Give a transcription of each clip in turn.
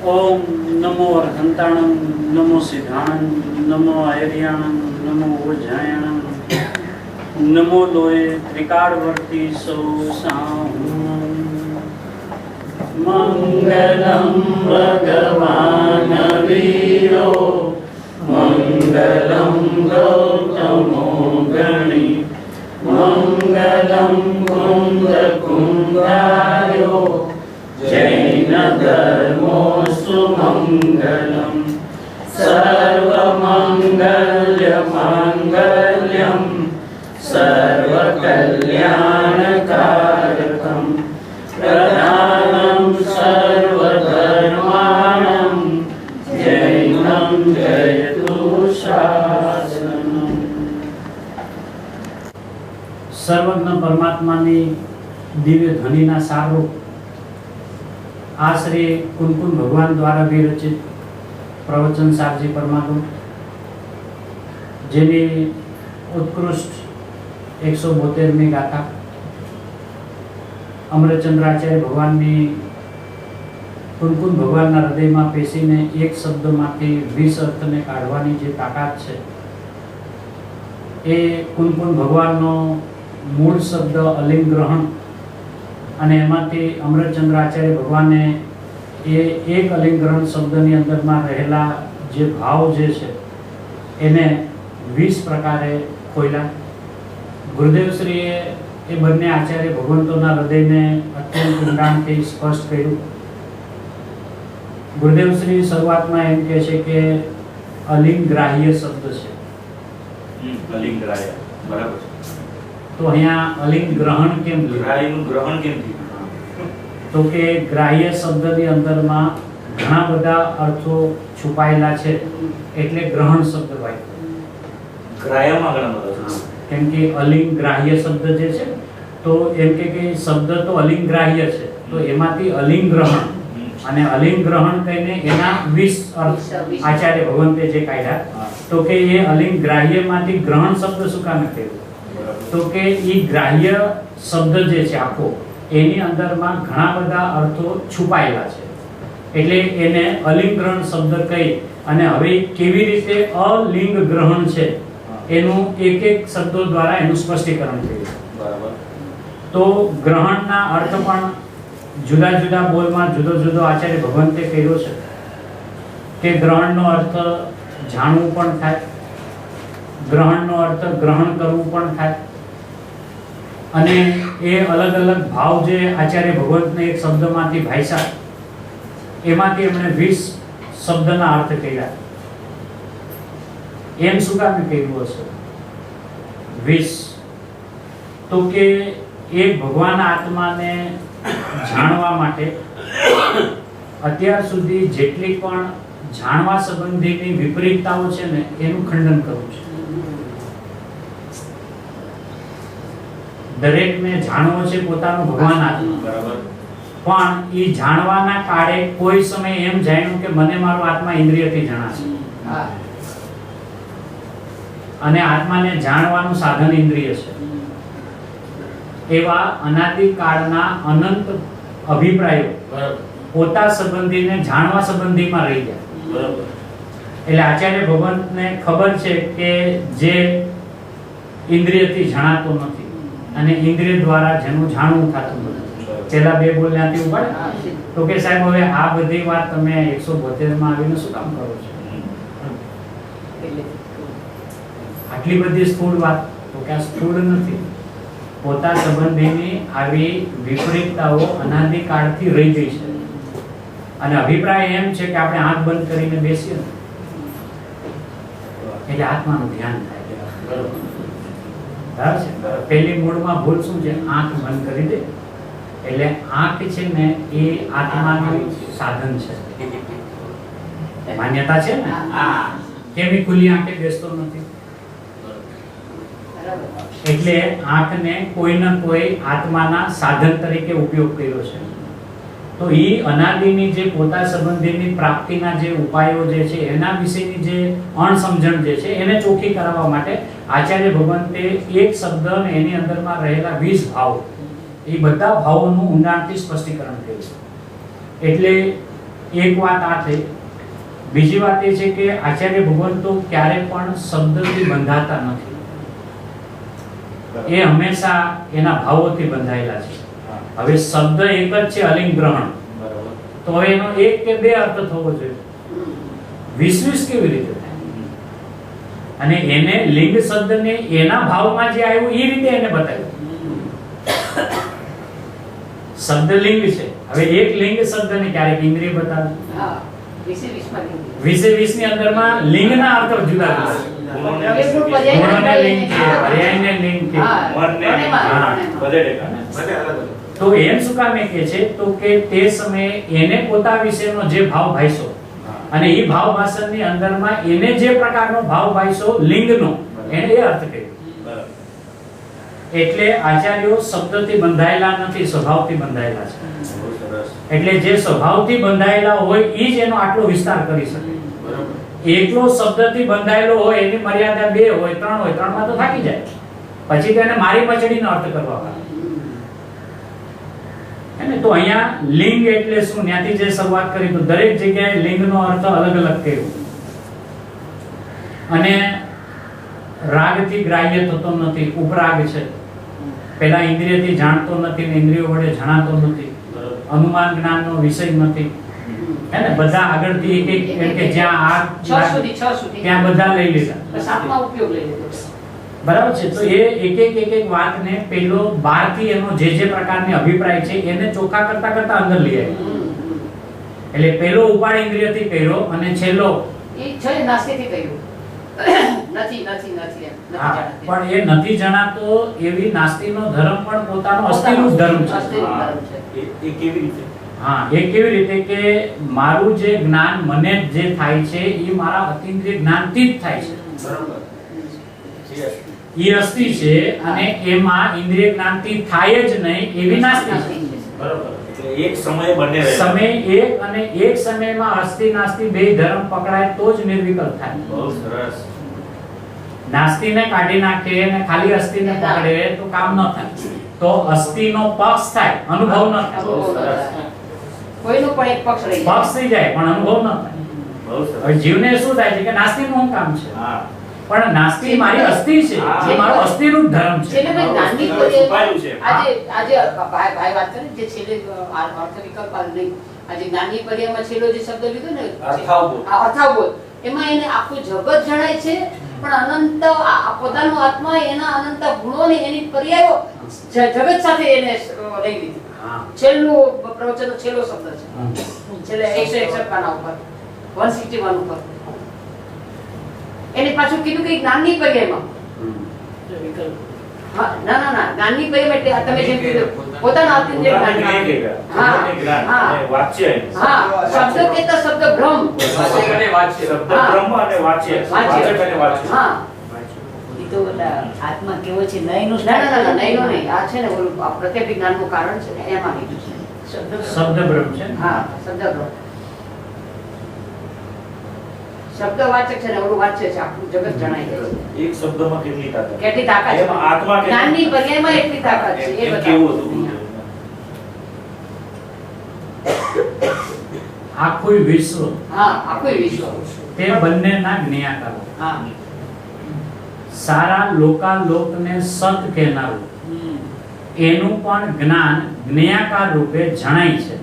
ओम नमो अर्हंताणं नमो सिद्धाणं नमो आयर्याणं नमो ओझायणं नमो लोये त्रिकालवर्ती सौ साहुं मंगलम भगवान वीरो मंगलम गौतमो गणी मंगलम कुंद कुंदायो जैन धर्मो सुमंगलम सर्वमंगल्य मांगल्यम सर्वकल्याणकारकम प्रधानम सर्वधर्माणं जैनं जयतु शासनम। सर्वज्ञ परमात्माની દિવ્ય ધ્વનિના સારરૂપ આ શ્રી કુનકુન ભગવાન દ્વારા વિરચિત પ્રવચન સારજી પરમાગમ, જેની ઉત્કૃષ્ટ 172મી ગાથા અમરચંદ્રાચાર્ય ભગવાનની કુનકુન ભગવાનના હૃદયમાં પેશીને એક શબ્દમાંથી 20 અર્થને કાઢવાની જે તાકાત છે, એ કુનકુન ભગવાનનો મૂળ શબ્દ અલિંગ્રહણ, અને એમાંથી અમરચંદ્રાચાર્ય ભગવાને એ એક અલિંગ્રહણ શબ્દની અંદરમાં રહેલા જે ભાવ જે છે એને 20 પ્રકારે ખોલ્યા. ગુરુદેવશ્રીએ એ બંને આચાર્ય ભગવંતોના હૃદયને અત્યંત ઊંડાણથી સ્પષ્ટ કર્યું. ગુરુદેવશ્રી શરૂઆતમાં એમ કહે છે કે અલિંગ્રાહ્ય શબ્દ છે. અલિંગ્રાહ્ય, બરાબર. તો અહીંયા અલિંગ્રહણ કેમ ગ્રાહ્યનું ગ્રહણ કેમ થયું? તો કે ગ્રાહ્ય શબ્દની અંદરમાં ઘણા બધા અર્થો છુપાયેલા છે, એટલે ગ્રહણ શબ્દ વાપર્યો. ગ્રાહ્યમાં ઘણા બધા છે. કેમ કે અલિંગ્રાહ્ય શબ્દ જે છે, તો એમ કે શબ્દ તો અલિંગ્રાહ્ય છે, તો એમાંથી અલિંગ્રહણ અને અલિંગ્રહણ કહીને એના 20 અર્થ આચાર્ય ભગવંતે જે કાઢ્યા. તો કે એ અલિંગ્રાહ્યમાંથી ગ્રહણ શબ્દ શું કામ થયો? તો કે એ ગ્રાહ્ય શબ્દ જે છે આખો, એની અંદરમાં ઘણા બધા અર્થો છુપાયેલા છે, એટલે એને અલિંગ્રહણ શબ્દ કહી અને હવે કેવી રીતે અલિંગ ગ્રહણ છે એનું એક એક શબ્દો દ્વારા એનું સ્પષ્ટીકરણ થયું. બરાબર. તો ગ્રહણના અર્થ પણ જુદા જુદા બોલમાં જુદો જુદો આચાર્ય ભગવંતે કર્યો છે કે ગ્રહણનો અર્થ જાણવું પણ થાય, ગ્રહણનો અર્થ ગ્રહણ કરવું પણ થાય, અને એ અલગ અલગ ભાવ જે આચાર્ય ભગવંતને એક શબ્દમાંથી ભાષા, એમાંથી એમણે 20 શબ્દના અર્થ કર્યા. એમ શું કામ કહ્યું હશે 20? તો કે એક ભગવાન આત્માને જાણવા માટે અત્યાર સુધી જેટલી પણ જાણવા સંબંધીની વિપરીતતાઓ છે ને, એનું ખંડન કરવું છે. દરેકને જાણવો છે પોતાનો ભગવાન આત્મા, બરાબર. પણ એ જાણવાના કાળે કોઈ સમય એમ જાણ્યું કે મને મારો આત્મા ઇન્દ્રિયથી જણાશે, અને આત્માને જાણવાનું સાધન ઇન્દ્રિય છે. એવા અનાદિ કાળના અનંત અભિપ્રાયો પોતા સંબંધીને જાણવા સંબંધીમાં રહી ગયા. બરાબર. એટલે આચાર્ય ભગવંતને ખબર છે કે જે ઇન્દ્રિયથી જણાતો નથી અને ઇન્દ્રિય દ્વારા જેનું જાણવું થતું નથી. પેલા બે બોલ ત્યાંથી ઉપાડે તો કે સાહેબ હવે આ બધી વાત તમે 172માં આવીને શું કામ કરો છો? આટલી બધી સ્થૂળ વાત, તો કે આ સ્થૂળ નથી. પોતા સંબંધીની આવી વિપરીતતાઓ અનાદિ કાળથી રહી ગઈ છે, અને અભિપ્રાય એમ છે કે આપણે આંખ બંધ કરીને બેસીએ ને એટલે આત્માનું ધ્યાન થાય. બરાબર છે. પહેલી મૂળમાં ભૂલ શું છે? આંખ બંધ કરી દે એટલે આંખ છે ને એ આત્માનું સાધન છે, માન્યતા છે ને. કેમ ખુલ્લી આંખે બેસતો નથી? એટલે આંખને કોઈ ના કોઈ આત્માના સાધન તરીકે ઉપયોગ કર્યો છે. તો એ અનાદિની જે પોતા સંબંધીની પ્રાપ્તિના જે ઉપાયો જે છે એના વિશેની જે અણસમજણ જે છે એને ચોખ્ખી કરાવવા માટે આચાર્ય ભગવંતે એક શબ્દ અને એની અંદરમાં રહેલા 20 ભાવ, એ બધા ભાવોનું ઊંડાણથી સ્પષ્ટીકરણ કર્યું. એટલે એક વાત આ થઈ. બીજી વાત એ છે કે આચાર્ય ભગવંતો ક્યારે પણ શબ્દથી બંધાતા નથી. એ હંમેશા એના ભાવોથી બંધાયેલા છે. હવે શબ્દ એક જ છે અલિંગ ગ્રહણ, બરાબર. તો હવે એનો એક કે બે અર્થ થવો જોઈએ. 20 કેવી રીતે થાય? અને એને લિંગ શબ્દને એના ભાવમાં જે આવ્યું એ રીતે એને બતાવ્યું. શબ્દ લિંગ છે. હવે એક લિંગ શબ્દને ક્યારેક ઇન્દ્રિય બતાવે, હા 20 માં લિંગ. 20 ની અંદરમાં લિંગના અર્થ જુદા જુદા છે. ગુણોને લિંગ છે, પર્યાયને લિંગ છે. મનને હા. બધે ટેકા. તો એમ શું કામ એ કહે છે? તો કે તે સમયે એને પોતા વિશેનો જે ભાવ ભાઈસો અને એ ભાવ ભાષણની અંદરમાં એને જે પ્રકારનો ભાવ ભાઈસો લિંગનો, એને એ અર્થ કર્યો. બરાબર. એટલે આચાર્યો શબ્દથી બંધાયેલા નથી, સ્વભાવથી બંધાયેલા છે. બહુ સરસ. એટલે જે સ્વભાવથી બંધાયેલા હોય એ જ એનો આટલો વિસ્તાર કરી શકે. બરાબર. એકલો શબ્દથી બંધાયેલો હોય એની મર્યાદા 2 હોય 3 હોય, 3 માં તો થાકી જાય. પછી તો એને મારી પછડીનો અર્થ કરવા પડે. અને તો અહીંયા લિંગ એટલે શું, ત્યાંથી જે શરૂઆત કરી તો દરેક જગ્યાએ લિંગનો અર્થ અલગ અલગ કર્યો. અને રાગથી ગ્રાહ્ય થતો નથી, ઉપરાગ છે. પેલા ઇન્દ્રિયથી જાણતો નથી ને ઇન્દ્રિયો વડે જણાતો નથી, અનુમાન જ્ઞાનનો વિષય નથી. હે ને, બધા આગળથી એક એક એમ કે જ્યાં 6 સુધી ત્યાં બધા લઈ લીધા. સાતમા ઉપયોગ લઈ લીધો. બરાબર છે. તો એ એક એક વાતને પેલો બહારથી એનો જે પ્રકારની અભિપ્રાય છે એને ચોખ્ખા કરતા કરતા અંદર લઈ આવ્યો. એટલે પેલો ઉપાડ ઇન્દ્રિયથી કર્યો અને છેલ્લો એ છે નાસ્તિકથી કહ્યું. નથી એમ, નથી હા, જાણતી. પણ એ નથી જણાતો એવી નાસ્તિકનો ધર્મ પણ પોતાનો અસ્થિનું ધર્મ છે. અસ્થિનું ધર્મ છે. એ કેવી રીતે? હા, એ કેવી રીતે કે મારું જે જ્ઞાન મને જે થાય છે એ મારા અતિન્દ્રિય જ્ઞાનથી જ થાય છે. બરાબર. એ અસ્થિ છે અને એમાં ઇન્દ્રિય જ્ઞાનથી થાય જ નહીં એવી નાસ્તિ છે. બરાબર. એટલે એક સમયે બંને રહે. સમય એક અને એક સમયમાં અસ્થિ નાસ્તિ બે ધર્મ પકડાય તો જ નિર્વિકલ્પ થાય. બહુ સરસ. નાસ્તિને કાઢી નાખે અને ખાલી અસ્થિને પકડે તો કામ ન થાય. તો અસ્થિનો પક્ષ થાય, અનુભવ ન થાય. બહુ સરસ. કોઈનો પણ એક પક્ષ રહી જાય. પક્ષ થઈ જાય પણ અનુભવ ન થાય. બહુ સરસ. હવે જીવને શું થાય છે કે નાસ્તિનું શું કામ છે? હા. પણ નાસ્તિ મારી અસ્થિ છે, હા. જે મારો અસ્થિનું જ ધર્મ છે. છેલ્લે ભાઈ જ્ઞાનની છુપાયેલું છે. આજે ભાઈ વાત કરી જે છેલ્લે અર્થ વિકલ્પ નહીં, આજે જ્ઞાનની પર્યાયમાં છેલ્લો જે શબ્દ લીધો ને અર્થાવબોધ. અર્થાવબોધ, એમાં એને આખું જગત જણાય છે પણ અનંત પોતાનો આત્મા એના અનંત ગુણોને એની પર્યાયો જગત સાથે એને લઈ લીધી. હા. છેલ્લું પ્રવચનનો છેલ્લો શબ્દ છે, હમ. છેલ્લે 161 પાના ઉપર 161 ઉપર એને પાછું કીધું કે જ્ઞાનની પર્યાયમાં. હા, ના જ્ઞાનની પર્યાય એટલે તમે જેમ કીધું પોતાના અતિન્દ્રિય પોતાને જ્ઞાન. જ્ઞાન કહેવાય. હા, પોતાને જ્ઞાન હા. અને વાચ્ય. હા, શબ્દ કહેતા શબ્દ બ્રહ્મ. શબ્દ બ્રહ્મ અને વાચ્ય. વાચક અને વાચ્ય. હા, ઈ તો ઓલા આત્મા કેવો છે નયનું ના નહીં આ છે ને ઓલું પ્રત્યેક જ્ઞાનનું કારણ છે ને એમાં લીધું છે શબ્દ બ્રહ્મ છે. હા, શબ્દ બ્રહ્મ શબ્દવાચક છે ને ઓલું વાચ્ય છે, આખું જગત જણાય જાય છે. એક શબ્દમાં કેટલી તાકાત? કેટલી તાકાત છે એમાં આત્મા કેટલી? જ્ઞાનની પર્યાયમાં એટલી તાકાત છે એ એમ બતાવો. કેવું હતું? આખું વિશ્વ હા, આખું વિશ્વ. તે બંનેના જ્ઞાતાઓ, હા, સારા લોકાલોકને સત કહેનારું એનું પણ જ્ઞાન જ્ઞેયાકાર રૂપે જણાય છે.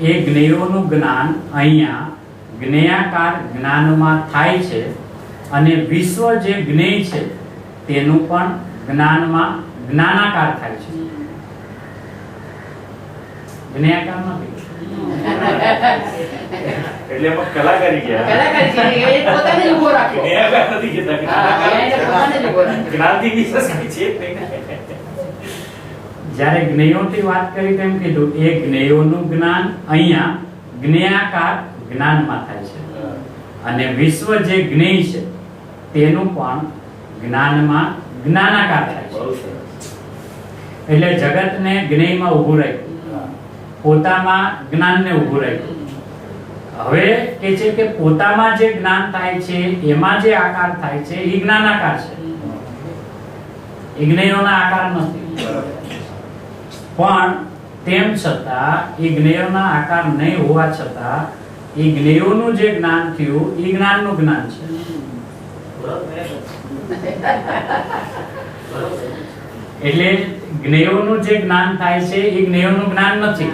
એ જ્ઞેયોનું જ્ઞાન અહીંયા જ્ઞેયાકાર જ્ઞાનમાં થાય છે અને વિશ્વ જે જ્ઞેય છે તેનું પણ જ્ઞાનમાં જ્ઞાનાકાર થાય છે. જ્ઞેયાકાર નથી. એટલે એમાં કલાકારી ગયા. કલાકારી છે એ પોતાને જ ઊભો રાખ્યો. જ્ઞાનાકાર નથી કહેતા. હા, એને પોતાને જ ઊભો રાખ્યો. જ્ઞાનથી વિશેષ કંઈ છે જ નહીં. જ્યારે જ્ઞેયોથી વાત કરી તેમ કીધું એ જ્ઞેયોનું જ્ઞાન અહીંયા જ્ઞેયાકાર જ્ઞાનમાં થાય છે અને વિશ્વ જે જ્ઞેય છે તેનું પણ જ્ઞાનમાં જ્ઞાનાકાર થાય છે. બહુ સરસ. એટલે જગતને જ્ઞેયમાં ઊભું રાખ્યું, પોતામાં જ્ઞાનને ઊભું રાખ્યું. હવે કે છે કે પોતામાં જે જ્ઞાન થાય છે એમાં જે આકાર થાય છે એ જ્ઞાનાકાર છે, એ જ્ઞેયોના આકાર નથી. પણ તેમ છતાં એ જ્ઞેયોના આકાર નહીં હોવા છતાં એ જ્ઞેયોનું જે જ્ઞાન થયું એ જ્ઞાનનું જ્ઞાન છે. એટલે જ્ઞેયોનું જે જ્ઞાન થાય છે એ જ્ઞેયોનું જ્ઞાન નથી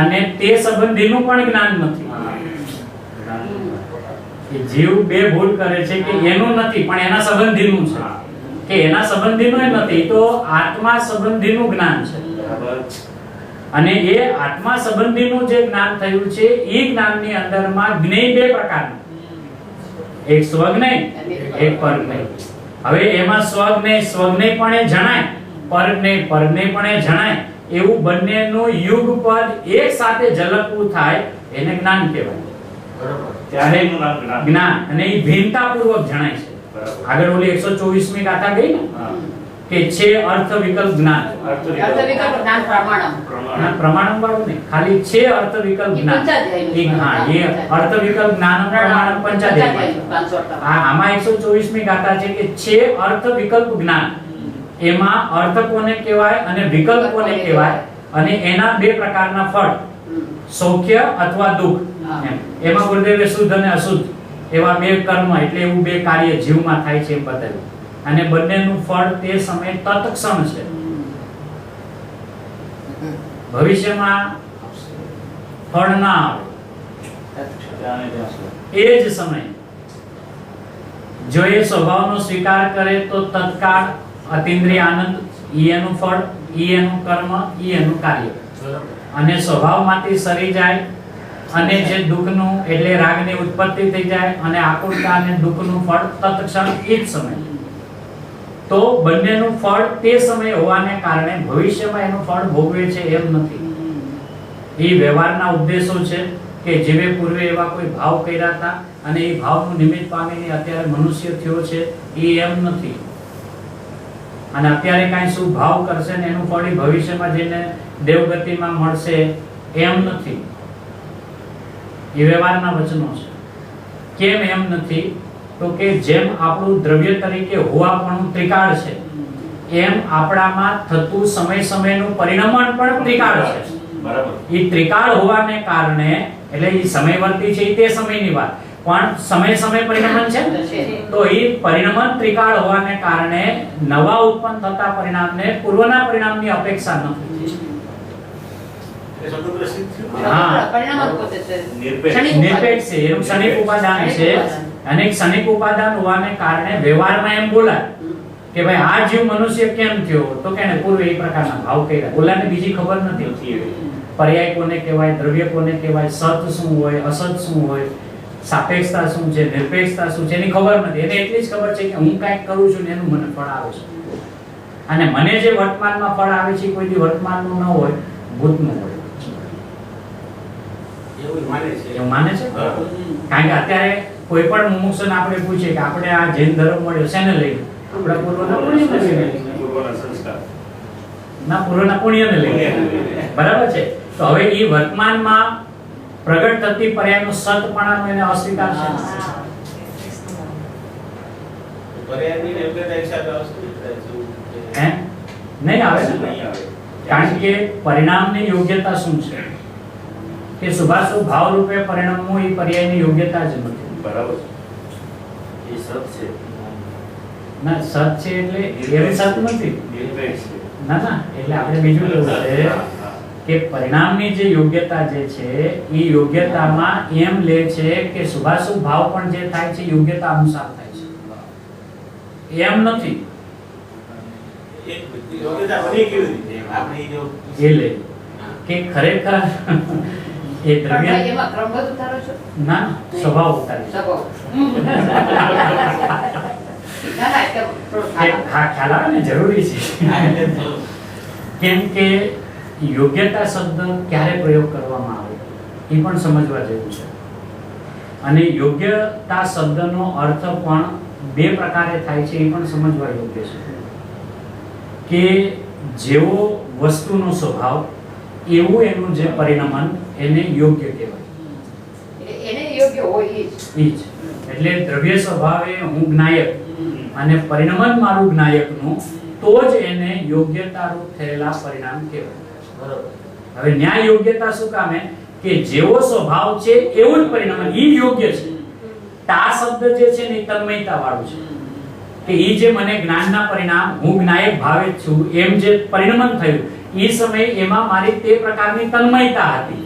અને તે સંબંધીનું પણ જ્ઞાન નથી. કે જીવ બે ભૂલ કરે છે કે એનું નથી પણ એના સંબંધીનું છે, કે એના સંબંધીનું નથી, તો આત્મા સંબંધીનું જ્ઞાન છે. અને એ આત્મા સંબંધીનું જે જ્ઞાન થયું છે એ જ્ઞાનની અંદરમાં જ્ઞેય બે પ્રકારનું, એક સ્વજ્ઞેય એક પરજ્ઞેય. હવે એમાં સ્વજ્ઞેય પણ એ જણાય, પરજ્ઞેય પણ એ જણાય, એવું બંનેનું યુગપદ એક સાથે ઝલકવું થાય એને જ્ઞાન કહેવાય. ત્યારે એનું નામ જ્ઞાન. જ્ઞાન અને એ ભિન્નતાપૂર્વક જણાય છે. આગળ ઓલી 124મી ગાથા ગઈ ને કે છે અર્થ વિકલ્પ જ્ઞાન. અર્થ અર્થ વિકલ્પ જ્ઞાન પ્રમાણમ. પ્રમાણમ વાળું નહીં, ખાલી છે અર્થ વિકલ્પ જ્ઞાન. હા, એ અર્થ વિકલ્પ જ્ઞાન પ્રમાણમ પંચાધ્યાય. આમાં 124મી ગાથા છે કે છે અર્થ વિકલ્પ જ્ઞાન. એમાં અર્થ કોને કહેવાય અને વિકલ્પ કોને કહેવાય, અને એના બે પ્રકારના ફળ, સૌખ્ય અથવા દુઃખ. એમાં ગુરુદેવે શુદ્ધ અને અશુદ્ધ એવા બે કર્મ, એટલે એવું બે કાર્ય જીવમાં થાય છે એમ બતાવ્યું. અને બંનેનું ફળ તે સમયે તત્ક્ષણ છે. ભવિષ્યમાં ફળ ના આવે એ જ સમય જો એ સ્વભાવનો સ્વીકાર કરે તો તત્કાળ અતિન્દ્રિય આનંદ, ઈ એનું ફળ, ઈ એનું કર્મ, ઈ એનું કાર્ય. અને સ્વભાવમાંથી સરી જાય અને જે દુઃખનું એટલે રાગની ઉત્પત્તિ થઈ જાય અને આકુળતા અને દુઃખનું ફળ તત્ક્ષણ એ જ સમય. તો બંનેનું ફળ તે સમય હોવાને કારણે ભવિષ્યમાં એનું ફળ ભોગવે છે એમ નથી. એ વ્યવહારના ઉદ્દેશો છે કે જીવે પૂર્વે એવા કોઈ ભાવ કર્યા હતા અને એ ભાવનું નિમિત્ત પામીને અત્યારે મનુષ્ય થયો છે એ એમ નથી. અને અત્યારે કાંઈ શું ભાવ કરશે ને એનું ફળ ભવિષ્યમાં જઈને દેવગતિમાં મળશે એમ નથી. એ વ્યવહારના વચનો છે. કેમ એમ નથી? તો કે જેમ આપણું દ્રવ્ય તરીકે હોવાપણું ત્રિકાળ છે, એમ આપણામાં થતું સમય સમયનું પરિણમન પણ ત્રિકાળ છે. બરાબર. એ ત્રિકાળ હોવાને કારણે એટલે એ સમયવર્તી છે એ તે સમયની વાત, પણ સમય પરિણમન છે. તો એ પરિણમન ત્રિકાળ હોવાને કારણે નવા ઉત્પન્ન થતા પરિણામને પૂર્વના પરિણામની અપેક્ષા નથી. સ્વતંત્ર સિદ્ધ થયું. હા. પરિણામ પોતે છે. નિરપેક્ષ છે, એનું ક્ષણિક ઉપાદાન છે. અને ક્ષણિક ઉપાદાન હોવાને કારણે વ્યવહારમાં એમ બોલાય કે ભાઈ આ જીવ મનુષ્ય કેમ થયો, તો કે પૂર્વે એ પ્રકારના ભાવ કર્યા. બોલાને બીજી ખબર નથી. પર્યાય કોને કહેવાય, દ્રવ્ય કોને કહેવાય, સત શું હોય, અસત શું હોય, સાપેક્ષતા શું છે, નિરપેક્ષતા શું છે, એની ખબર નથી. એને એટલી જ ખબર છે કે હું કાંઈક કરું છું ને એનું મને ફળ આવે છે. અને મને જે વર્તમાનમાં ફળ આવે છે કોઈ દી વર્તમાનનું ન હોય, ભૂતનું હોય. એવું માને છે. એવું માને છે. કારણ કે અત્યારે કોઈ પણ મુમુક્ષુને આપણે પૂછીએ કે આપણે આ જૈન ધર્મ મળ્યો શેને લઈને, આપણે પૂર્વના પુણ્યને લઈને. પૂર્વના સંસ્કાર. ના, પૂર્વના પુણ્યને લઈને. બરાબર છે. તો હવે એ વર્તમાનમાં પ્રગટ થતી પર્યાયનો સતપણાનો એને અસ્વીકાર છે. પર્યાયની યોગ્યતા હિસાબે આવશે. હે? નહીં આવે ને. નહીં આવે. કારણ કે પરિણામની યોગ્યતા શું છે કે શુભાશુભ ભાવ રૂપે પરિણામવું એ પર્યાયની યોગ્યતા જ નથી. બરાબર. એ સત છે. ના, સત છે એટલે એવી સત નથી. નિરપેક્ષ છે. ના, એટલે આપણે બીજું લેવું છે કે પરિણામની જે યોગ્યતા જે છે એ યોગ્યતામાં એમ લે છે કે શુભાશુભ ભાવ પણ જે થાય છે યોગ્યતા અનુસાર થાય છે, એમ નથી. એક યોગ્યતા બની કેવી રીતે? આપણે જો એ લે કે ખરેખર એ દ્રવ્ય એમાં ક્રમબદ્ધ ઉતારો છો? ના, સ્વભાવ ઉતારી છે. સ્વભાવ. ના, ના, એટલે હા, ખ્યાલ આવે ને, જરૂરી છે. કેમ કે યોગ્યતા શબ્દ ક્યારે પ્રયોગ કરવામાં આવે એ પણ સમજવા જેવું છે. અને યોગ્યતા શબ્દનો અર્થ પણ બે પ્રકારે થાય છે એ પણ સમજવા યોગ્ય છે. કે જેવો વસ્તુનો સ્વભાવ એવું એનું જે પરિણમન એને યોગ્ય કહેવાય. એને યોગ્ય હોય એ જ. એ જ એટલે દ્રવ્ય સ્વભાવે હું જ્ઞાયક અને પરિણમન મારું જ્ઞાયકનું, તો જ એને યોગ્યતારૂપ થયેલા પરિણામ કહેવાય. હવે ન્યાય યોગ્યતા શું કામે કે જેવો સ્વભાવ છે એવું જ પરિણામ ઈ યોગ્ય છે. તા શબ્દ જે છે ને તન્મયતા વાળું છે કે ઈ જે મને જ્ઞાનના પરિણામ હું જ્ઞાયક ભાવે છું એમ જે પરિણમન થયું ઈ સમયે એમાં મારી તે પ્રકારની તન્મયતા હતી.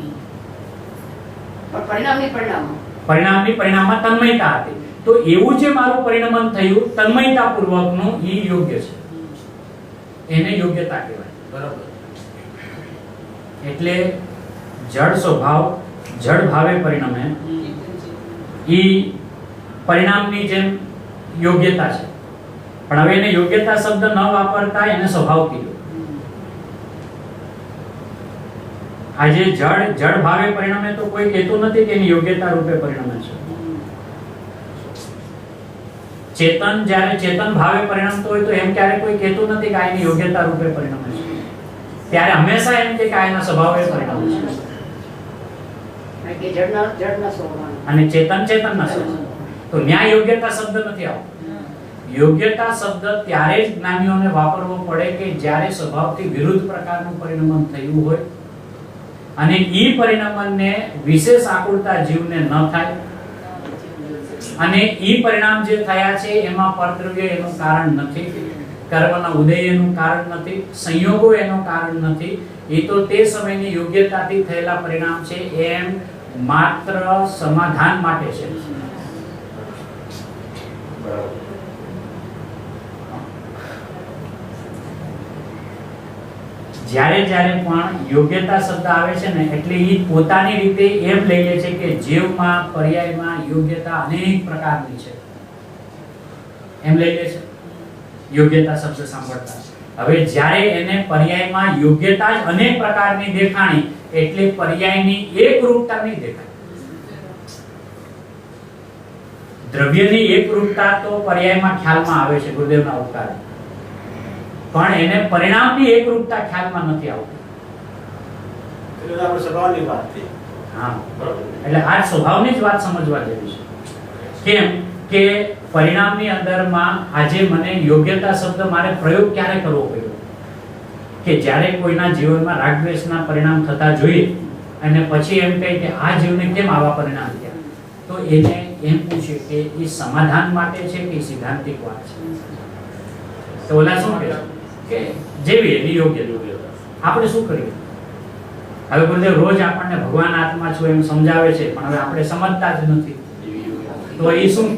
પરિણામની પરિણામમાં તન્મયતા હતી. તો એવું જે મારું પરિણમન થયું તન્મયતા પૂર્વકનું ઈ યોગ્ય છે, એને યોગ્યતા કહેવાય. બરાબર. એટલે જડ સ્વભાવ જડ ભાવે પરિણમે ઈ પરિણામની જેમ યોગ્યતા છે. પણ હવે એને યોગ્યતા શબ્દ ન વાપરતા એને સ્વભાવ કીધો. આજે જડ ભાવે પરિણમે તો કોઈ કહેતું નથી કે એની યોગ્યતા રૂપે પરિણમે છે. ચેતન જ્યારે ચેતન ભાવે પરિણમતો હોય તો એમ ક્યારે કોઈ કહેતું નથી કે આ એની યોગ્યતા રૂપે પરિણમે છે. ત્યારે હંમેશા એમ કે આ એના સ્વભાવે પરિણમે છે અને ચેતન ચેતનના સ્વભાવ. તો ન્યાય યોગ્યતા શબ્દ નથી આવતો. યોગ્યતા શબ્દ ત્યારે જ જ્ઞાનીઓને વાપરવો પડે કે જ્યારે સ્વભાવથી વિરુદ્ધ પ્રકારનું પરિણમન થયું હોય અને ઈ પરિણમનને વિશેષ આકુળતા જીવને ન થાય અને ઈ પરિણામ જે થયા છે એમાં પરદ્રવ્ય એનું કારણ નથી, કર્મના ઉદય એનું કારણ નથી, સંયોગો એનું કારણ નથી. એ તો તે સમયની યોગ્યતાથી થયેલા પરિણામ છે એમ માત્ર સમાધાન માટે છે. જ્યારે જ્યારે પણ યોગ્યતા શબ્દ આવે છે ને એટલે એ પોતાની રીતે એમ લઈ લે છે કે જીવમાં પર્યાયમાં યોગ્યતા અનેક પ્રકારની છે એમ લઈ લે છે યોગ્યતા શબ્દ સાંભળતા. હવે જ્યારે એને પર્યાયમાં યોગ્યતા જ અનેક પ્રકારની દેખાણી એટલે પર્યાયની એકરૂપતા નહીં દેખાય. દ્રવ્યની એકરૂપતા તો પર્યાયમાં ખ્યાલમાં આવે છે ગુરુદેવના ઉપકારે, પણ એને પરિણામની એકરૂપતા ખ્યાલમાં નથી આવતી. એટલે આપણે સ્વભાવની વાત થઈ. હા, એટલે આ સ્વભાવની જ વાત સમજવા જેવી છે. કેમ કે પરિણામની અંદરમાં આજે મને યોગ્યતા શબ્દ મારે પ્રયોગ ક્યારે કરવો પડ્યો કે જ્યારે કોઈના જીવનમાં રાગ દ્વેષના પરિણામ થતા જોઈએ અને પછી એમ કહે કે આ જીવને કેમ આવા પરિણામ થયા, તો એને એમ પૂછે કે એ સમાધાન માટે છે કે સિદ્ધાંતિક વાત છે. તો ઓલા શું કહે કે જેવી એની યોગ્ય આપણે શું કરીએ. હવે ગુરુદેવ રોજ આપણને ભગવાન આત્મા છો એમ સમજાવે છે પણ હવે આપણે સમજતા જ નથી. તો એ શું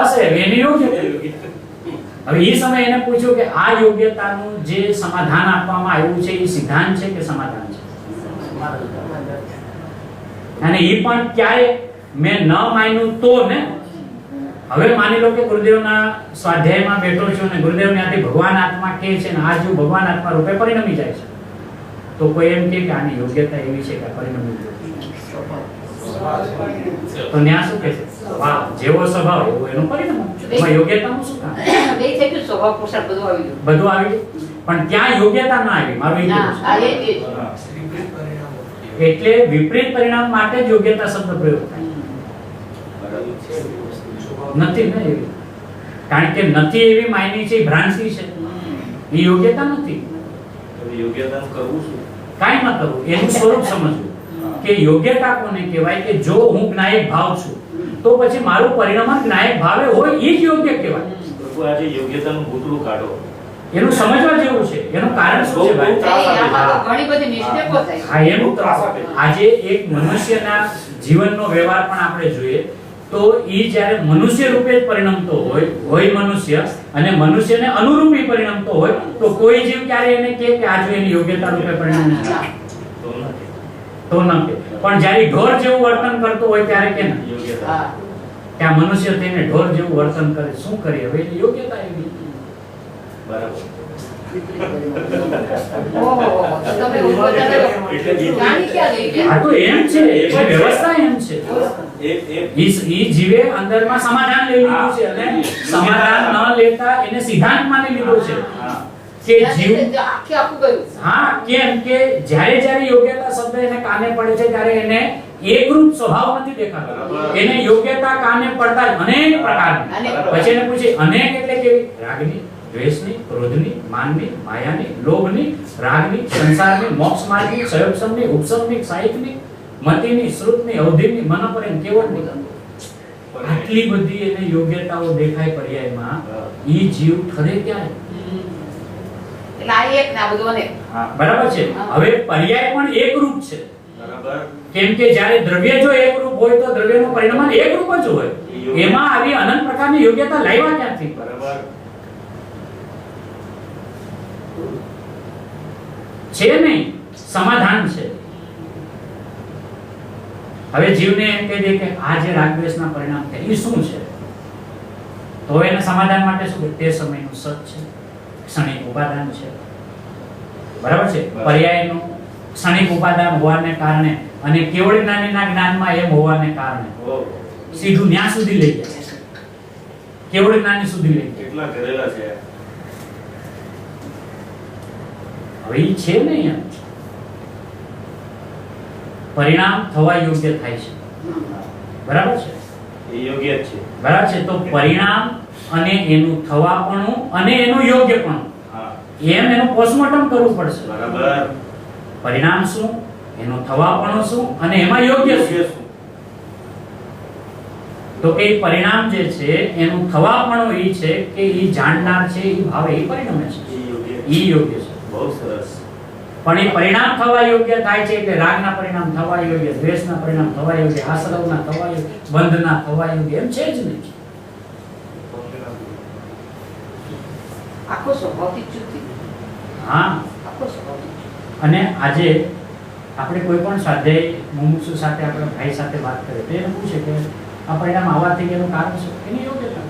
હશે એની યોગ્ય. હવે એ સમયે એને પૂછ્યું કે આ યોગ્યતાનું જે સમાધાન આપવામાં આવ્યું છે એ સિદ્ધાંત છે કે સમાધાન છે. અને એ પણ ક્યારે મેં ન માન્યું તો ને. હવે માની લો કે ગુરુદેવના સ્વાધ્યાયમાં બેઠો છું અને ગુરુદેવ ત્યાંથી ભગવાન આત્મા કહે છે ને આ જો ભગવાન આત્મા રૂપે પરિણમી જાય છે તો કોઈ એમ કે આની યોગ્યતા એવી છે કે પરિણમી જાય તો ન્યા શું કહે છે વાહ જેવો સ્વભાવ એવો એનું પરિણામ. એમાં યોગ્યતાનું શું કામ? બે થઈ ગયું સ્વભાવ પોષણ બધું આવી ગયું. બધું આવી ગયું પણ ત્યાં યોગ્યતા ના આવી. મારું એ કહેવું છે. એટલે વિપરીત પરિણામ માટે જ યોગ્યતા શબ્દ પ્રયોગ થાય. નથી ને એવી, કારણ કે નથી એવી માયની છે ભ્રાંતિ છે, એ યોગ્યતા નથી. યોગ્યતા કરવું શું? કાઈ ન કરવું, એનું સ્વરૂપ સમજવું કે યોગ્યતા કોને કહેવાય કે જો હું જ્ઞાયક ભાવ છું તો પછી મારું પરિણામ જ્ઞાયક ભાવે હોય એ જ યોગ્ય કહેવાય. તો આજે યોગ્યતાનું ભૂતળું કાઢો, એનું સમજવા જેવું છે. એનું કારણ શું છે ભાઈ? આમાં તો ઘણી બધી મિસ્ટેકો થાય. હા, એનું આજે એક મનુષ્યના જીવનનો વ્યવહાર પણ આપણે જોઈએ તો ઈ જ્યારે મનુષ્ય રૂપે જ પરિણમતો હોય મનુષ્ય અને મનુષ્યને અનુરૂપી પરિણમતો હોય તો કોઈ જીવ ક્યારે એને કહે કે આ જો એની યોગ્યતા રૂપે પરિણમે તો ન કે. પણ જ્યારે ઢોર જેવું વર્તન કરતો હોય ત્યારે કે ના યોગ્યતા. ત્યાં મનુષ્ય થઈને ઢોર જેવું વર્તન કરે, શું કરીએ હવે એની યોગ્યતા એવી. બરાબર. ઓહો, તમે ઉદ્બોધન જાણી ક્યાં લઈ ગયા? આ તો એમ છે, એટલે વ્યવસ્થા એમ છે. ઈ જીવે અંદરમાં સમાધાન લઈ લીધું છે અને સમાધાન ન લેતા એને સિદ્ધાંત માની લીધો છે કે જીવ. આખે આખું ગયું. હા, કેમ કે જ્યારે જ્યારે યોગ્યતા શબ્દ એને કાને પડે છે ત્યારે એને એકરૂપ સ્વભાવ નથી દેખાતો. એને યોગ્યતા કાને પડતા અનેક પ્રકારની. પછી એને પૂછે અનેક એટલે કેવી? રાગની, દ્વેષની, ક્રોધની, માનની, માયાની, લોભની, રાગની, સંસારની, મોક્ષ માર્ગની, સંયોગસમની, ઉપસમની, સાહિકની, મતિની, શ્રુતની, અવધિની, મનોપરેમ, કેવળની, આટલી બધી એને યોગ્યતાઓ દેખાય પર્યાયમાં. ઈ જીવ ઠરે ક્યારે? એટલે આ એક ને આ બધું અનેક. બરાબર છે. હવે પર્યાય પણ એકરૂપ છે. બરાબર. કેમ કે જ્યારે દ્રવ્ય જો એકરૂપ હોય તો દ્રવ્યનું પરિણામ એકરૂપ જ હોય. એમાં આવી અનંત પ્રકારની યોગ્યતા લાવ્યા ક્યાંથી? બરાબર. છે નહીં, સમાધાન છે. હવે જીવને એમ કહી દે કે આ જે રાગદ્વેષના પરિણામ છે એ શું છે, તો એને સમાધાન માટે શું કે તે સમયનું સત છે, ક્ષણિક ઉપાદાન છે. બરાબર છે. પર્યાયનું ક્ષણિક ઉપાદાન હોવાને કારણે અને કેવળ જ્ઞાનીના જ્ઞાનમાં એમ હોવાને કારણે સીધું ન્યા સુધી લઈ જાય, કેવળ જ્ઞાની સુધી લઈ જાય. કેટલા ઘરેલા છે. હવે ઈ છે નહીં એમ. પરિણામ થવા યોગ્ય થાય છે. બરાબર છે. એ યોગ્ય જ છે. બરાબર છે. તો પરિણામ અને એનું થવાપણું અને એનું યોગ્યપણું હા. એમ એનું પોસ્ટમોર્ટમ કરવું પડશે. બરાબર. પરિણામ શું, એનું થવાપણું શું અને એમાં યોગ્ય શું. તો કે ઈ પરિણામ જે છે એનું થવાપણું ઈ છે કે ઈ જાણનાર છે, ઈ ભાવે ઈ પરિણમે છે, એ યોગ્ય. ઈ યોગ્ય છે. બહુ સરસ. પણ એ પરિણામ થવા યોગ્ય થાય છે એટલે રાગના પરિણામ થવા યોગ્ય, દ્વેષના પરિણામ થવા યોગ્ય, આશ્રવના થવા યોગ્ય, બંધના થવા યોગ્ય એમ છે જ નહીં. આખો સ્વભાવથી જુદી. હા. આખો સ્વભાવથી જુદી. અને આજે આપણે કોઈ પણ સ્વાધ્યાય મુમુક્ષુ સાથે આપણે ભાઈ સાથે વાત કરીએ તો એને પૂછે કે આ પરિણામ આવવાથી એનું કારણ શું, એની યોગ્યતા.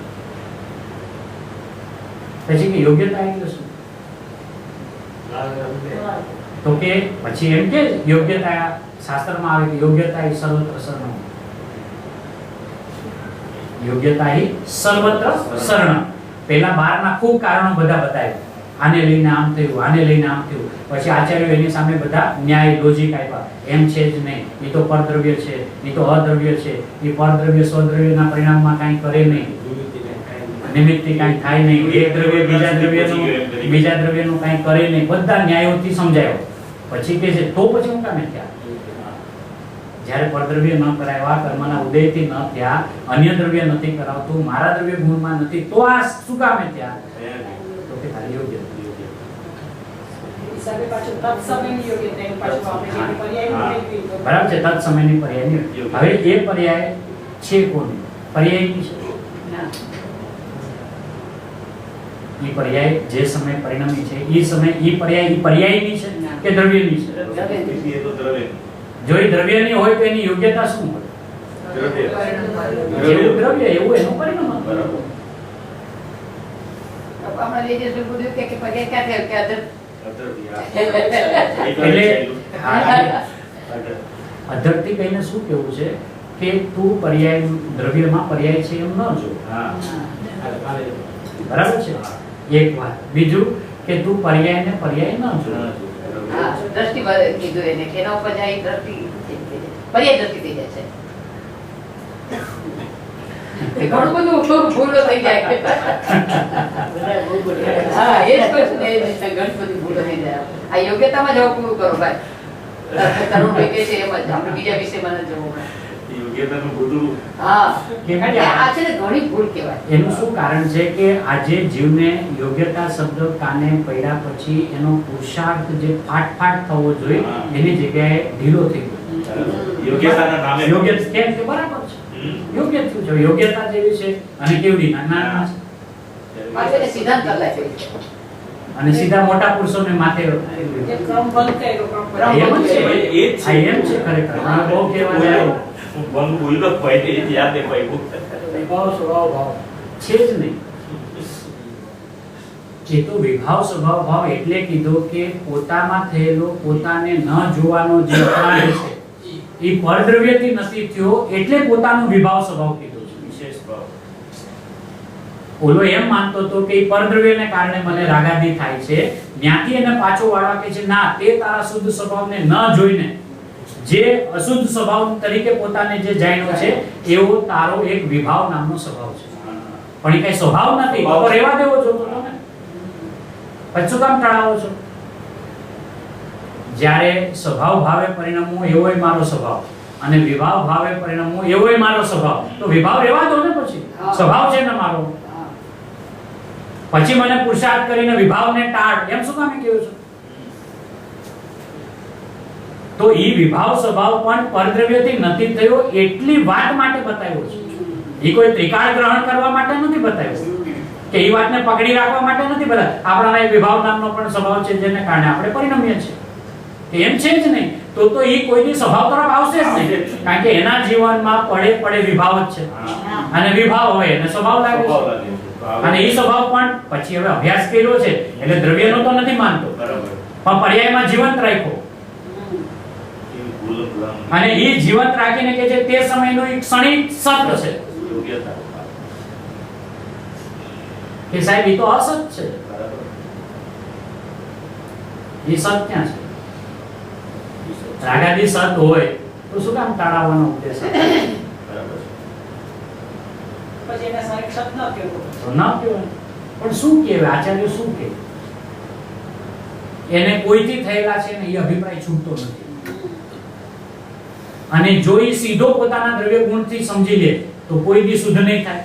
પછી કે યોગ્યતા એટલે શું, તો કે પછી એમ કે યોગ્યતા શાસ્ત્રમાં આવે કે યોગ્યતા એ સર્વત્ર શરણ. યોગ્યતા એ સર્વત્ર શરણ. પહેલા 12 ના ખૂબ કારણો બધા બતાવ્યા. આને લઈને આમ થયું, આને લઈને આમ થયું. પછી આચાર્યો એની સામે બધા ન્યાય લોજિક આપ્યા. એમ છે જ નહીં, એ તો પરદ્રવ્ય છે, એ તો અદ્રવ્ય છે, એ પરદ્રવ્ય સ્વદ્રવ્યના પરિણામમાં કાંઈ કરે નહીં, નિમિત્તથી કાંઈ થાય નહીં, એક દ્રવ્ય બીજા દ્રવ્યનું કાંઈ કરે નહીં. બધા ન્યાયોથી સમજાયો. પછી કે છે તો પછી હું કામે થયા? જ્યારે પરદ્રવ્ય ન કરાવ્યા, કર્મના ઉદયથી ન થયા, અન્ય દ્રવ્ય નથી કરાવતું, મારા દ્રવ્ય ગુણમાં નથી, તો આ શું કામે થયા? તો કે ખાલી યોગ્ય. બરાબર છે. તત્સમયની પર્યાયની. હવે એ પર્યાય છે કોની? પર્યાયની છે. ઈ પર્યાય જે સમય પરિણમી છે ઈ સમય ઈ પર્યાયની છે કે દ્રવ્યની છે? એ તો દ્રવ્ય. જો એ દ્રવ્યની હોય તો એની યોગ્યતા શું હોય? દ્રવ્ય. જેવું દ્રવ્ય એવું એનું પરિણામ. બરાબર. હમણાં લેડીઝ લોકો બધું કે પર્યાય ક્યાં થયો કે અધર. એટલે અધરથી કહીને શું કેવું છે કે તું પર્યાય દ્રવ્યમાં પર્યાય છે એમ ન જો. હા. બરાબર છે. એક વાત. બીજું કે તું પર્યાયને પર્યાય ન જો. હા, દ્રષ્ટિ કીધું એને કે એના ઉપર જાય દ્રષ્ટિ પર્યાય દ્રષ્ટિ થઈ જાય છે. ઘણું બધું ભૂલો થઈ જાય. હા, એ જ કહું છું ને, એ જ રીતે ઘણી બધી ભૂલો થઈ જાય. આ યોગ્યતામાં જવાબ પૂરું કરો ભાઈ. તરુણભાઈ કહે છે એમ જ, આપણે બીજા વિષયમાં ન જવું. યોગ્યતાનું બધું. હા, કેમ કે આ છે ને ઘણી ભૂલ કહેવાય. એનું શું કારણ છે કે આજે જીવને યોગ્યતા શબ્દ કાને પડ્યા પછી એનો પુરુષાર્થ જે ફાટ થવો જોઈએ એની જગ્યાએ ઢીલો થઈ ગયો. યોગ્યતાના નામે. યોગ્ય કેમ કે બરાબર છે. યોગ્ય થયું છે. યોગ્યતા જેવી છે અને કેવડી નાના છે. પાછળ એ સિદ્ધાંત બદલાય છે. અને સીધા મોટા પુરુષોને માથે ક્રમ બંધ કર્યો, ક્રમ એમ જ છે. એ જ છે. આ એમ છે ખરેખર. આ બહુ કહેવાય હું બંધ ભૂલ્યો હોય એ જ યાદ અપાયું. છે જ નહીં. એ તો વિભાવ સ્વભાવ ભાવ એટલે કીધો કે પોતામાં થયેલો પોતાને ન જોવાનો જે અપરાધ છે એ પરદ્રવ્યથી નથી થયો એટલે પોતાનો વિભાવ સ્વભાવ કીધો છે. વિશેષ ભાવ. ઓલો એમ માનતો હતો કે એ પરદ્રવ્યને કારણે મને રાગાદી થાય છે, ત્યાંથી એને પાછો વાળવા કે છે ના, તે તારા શુદ્ધ સ્વભાવને ન જોઈને જે અશુદ્ધ સ્વભાવ તરીકે પોતાને જે જાણ્યો છે એવો તારો એક વિભાવ નામનો સ્વભાવ છે. પણ એ કઈ સ્વભાવ નથી, તો રહેવા દેવો જોતો હતો ને. પછી શું કામ ટાળાવો છો? જ્યારે સ્વભાવ ભાવે પરિણમવું એવોય મારો સ્વભાવ અને વિભાવ ભાવે પરિણમવું એવોય મારો સ્વભાવ, તો વિભાવ રહેવા દો ને, પછી સ્વભાવ છે ને મારો. પછી મને પુરુષાર્થ કરીને વિભાવને ટાળ એમ શું કામ કહ્યું છું? તો ઈ વિભાવ સ્વભાવ પણ પરદ્રવ્યથી નથી થયો એટલી વાત માટે બતાવ્યો છે. ઈ કોઈ ત્રિકાળ ગ્રહણ કરવા માટે નથી બતાવ્યો કે ઈ વાતને પકડી રાખવા માટે નથી બતાવ્યો. આપણામાં એક વિભાવ નામનો પણ સ્વભાવ છે જેને કારણે આપણે પરિણમીએ છીએ. એમ છે જ નહીં તો ઈ કોઈ દી સ્વભાવ તરફ આવશે જ નહીં, કારણ કે એના જીવનમાં પડે વિભાવ જ છે, અને વિભાવ હોય અને સ્વભાવ લાગે છે. અને ઈ સ્વભાવ પણ પછી હવે અભ્યાસ કર્યો છે એટલે દ્રવ્યનો તો નથી માનતો, પણ પર્યાયમાં જીવંત રાખ્યો. અને ઈ જીવંત રાખીને કે છે તે સમયનો એક ક્ષણિક સત્ય છે કે સાહેબ ઈ તો અસત છે, ઈ સત્ય ક્યાં છે? રાગાદી સત હોય તો શું કામ ટાળવાનો ઉદ્દેશ છે? પછી એને સારી શબ્દ ન કહેવો. તો ન કહેવાય, પણ શું કહેવાય? આચાર્ય શું કહે? એને કોઈથી થયેલા છે ને એ અભિપ્રાય છૂટતો નથી. અને જો એ સીધો પોતાના દ્રવ્ય ગુણથી સમજી લે તો કોઈ દી શુદ્ધ નહીં થાય.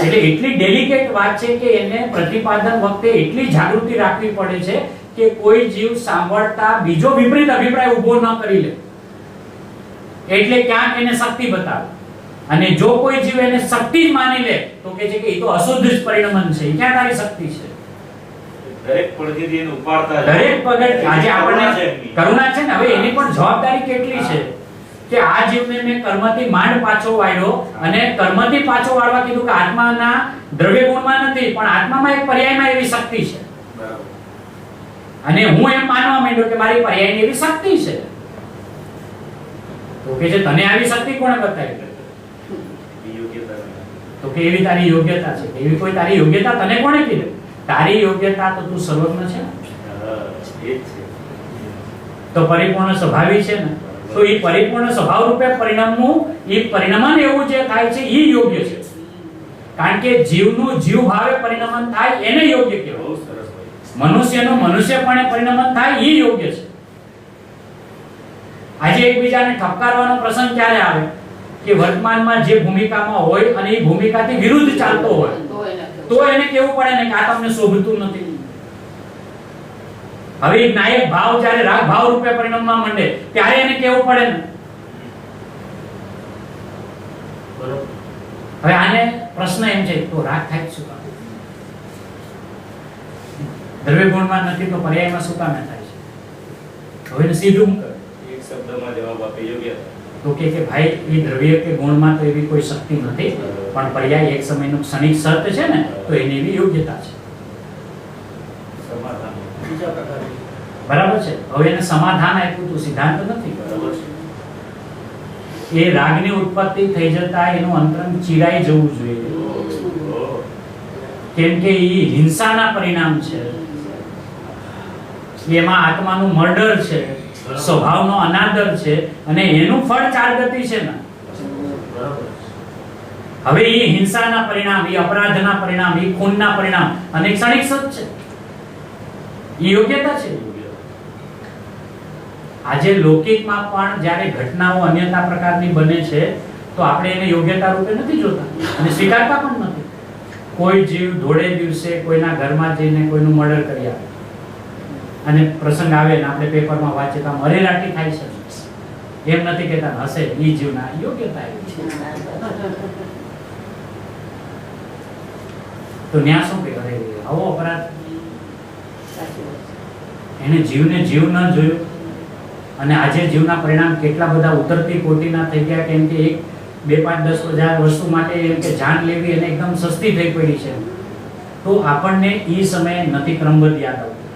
એટલે એટલી ડેલિકેટ વાત છે કે એને પ્રતિપાદન વખતે એટલી જાગૃતિ રાખવી પડે છે કે કોઈ જીવ સાંભળતા બીજો વિપરીત અભિપ્રાય ઊભો ન કરી લે. એટલે ક્યાંક એને શક્તિ બતાવે, અને જો કોઈ જીવ એને શક્તિ જ માની લે તો કે છે કે એ તો અશુદ્ધ જ પરિણમન છે, ક્યાં તારી શક્તિ છે? દરેક પળથી એને ઉપાડતા દરેક પગડ આજે આપણને કરુણા છે ને, હવે એની પણ જવાબદારી કેટલી છે કે આ જીવને મેં કર્મથી માંડ પાછો વાળ્યો, અને કર્મથી પાછો વાળવા કીધું કે આત્માના દ્રવ્ય ગુણમાં નથી પણ આત્મામાં એક પર્યાયમાં એવી શક્તિ છે. અને હું એમ માનવા માંડ્યો કે મારી પર્યાયની એવી શક્તિ છે. તો કે છે તને આવી શક્તિ કોણે બતાવી? તો કે એવી તારી યોગ્યતા છે. એવી કોઈ તારી યોગ્યતા તને કોણે કીધું? તારી યોગ્યતા તો તું સર્વજ્ઞ છે ને, તો પરિપૂર્ણ સ્વભાવી છે ને, તો એ પરિપૂર્ણ સ્વભાવ રૂપે પરિણમવું, એ પરિણમન એવું જે થાય છે એ યોગ્ય છે. કારણ કે જીવનું જીવ ભાવે પરિણમન થાય એને યોગ્ય કહેવાય. મનુષ્યનું મનુષ્યપણે પરિણમન થાય એ યોગ્ય છે. આજે એકબીજાને ઠપકારવાનો પ્રસંગ ક્યારે આવે કે વર્તમાનમાં જે ભૂમિકામાં હોય અને એ ભૂમિકાથી વિરુદ્ધ ચાલતો હોય તો એને કેવું પડે ને કે આ તમને શોભતું નથી. હવે એક નાયક ભાવ જ્યારે રાગ ભાવ રૂપે પરિણમવા માંડે ત્યારે એને કેવું પડે ને. બરોબર. હવે આને પ્રશ્ન એમ છે તો રાગ થાય શું કામ? દ્રવ્ય ગુણમાં નથી તો પર્યાયમાં શું કામ થાય છે? હવે સીધું એક શબ્દમાં જવાબ આપે યોગ્યતા. તો કે ભાઈ એ દ્રવ્ય કે ગુણમાં તો એવી કોઈ શક્તિ નથી, પણ પર્યાય એક સમયનું ક્ષણિક સત છે ને, તો એની એવી યોગ્યતા છે. સમાધાન બીજા પ્રકારે બરાબર છે. હવે એને સમાધાન આપ્યું તો સિદ્ધાંત નથી. બરાબર છે. એ રાગની ઉત્પત્તિ થઈ જતા એનું અંતરંગ ચીરાઈ જવું જોઈએ, કેમ કે એ હિંસાના પરિણામ છે. એમાં આત્માનું મર્ડર છે, સ્વભાવનો અનાદર છે, અને એનું ફળ ચાર ગતિ છે ને. હવે એ હિંસાના પરિણામ, એ અપરાધના પરિણામ, એ ખૂનના પરિણામ અને ક્ષણિક સત છે. એ યોગ્યતા છે. આજે લૌકિકમાં પણ જ્યારે ઘટનાઓ અન્યતા પ્રકારની બને છે તો આપણે એને યોગ્યતા રૂપે નથી જોતા અને સ્વીકારતા પણ નથી. કોઈ જીવ ધોળે દિવસે કોઈના ઘરમાં જઈને કોઈનું મર્ડર કરી આવે અને પ્રસંગ આવે ને આપણે પેપરમાં વાંચીએ તો મરેલાટી થાય છે. એમ નથી કહેતા હશે એ જીવના યોગ્યતા એવી છે. તો ન્યા શું કે અરે આવો અપરાધ, એને જીવને જીવ ન જોયો. અને આજે જીવના પરિણામ કેટલા બધા ઉતરતી કોટીના થઈ ગયા, કેમ કે 1, 2, 5, 10 વર્ષો માટે એમ કે જાન લેવી એને એકદમ સસ્તી થઈ પડી છે. તો આપણને એ સમયે નથી ક્રમબદ્ધ યાદ આવતું,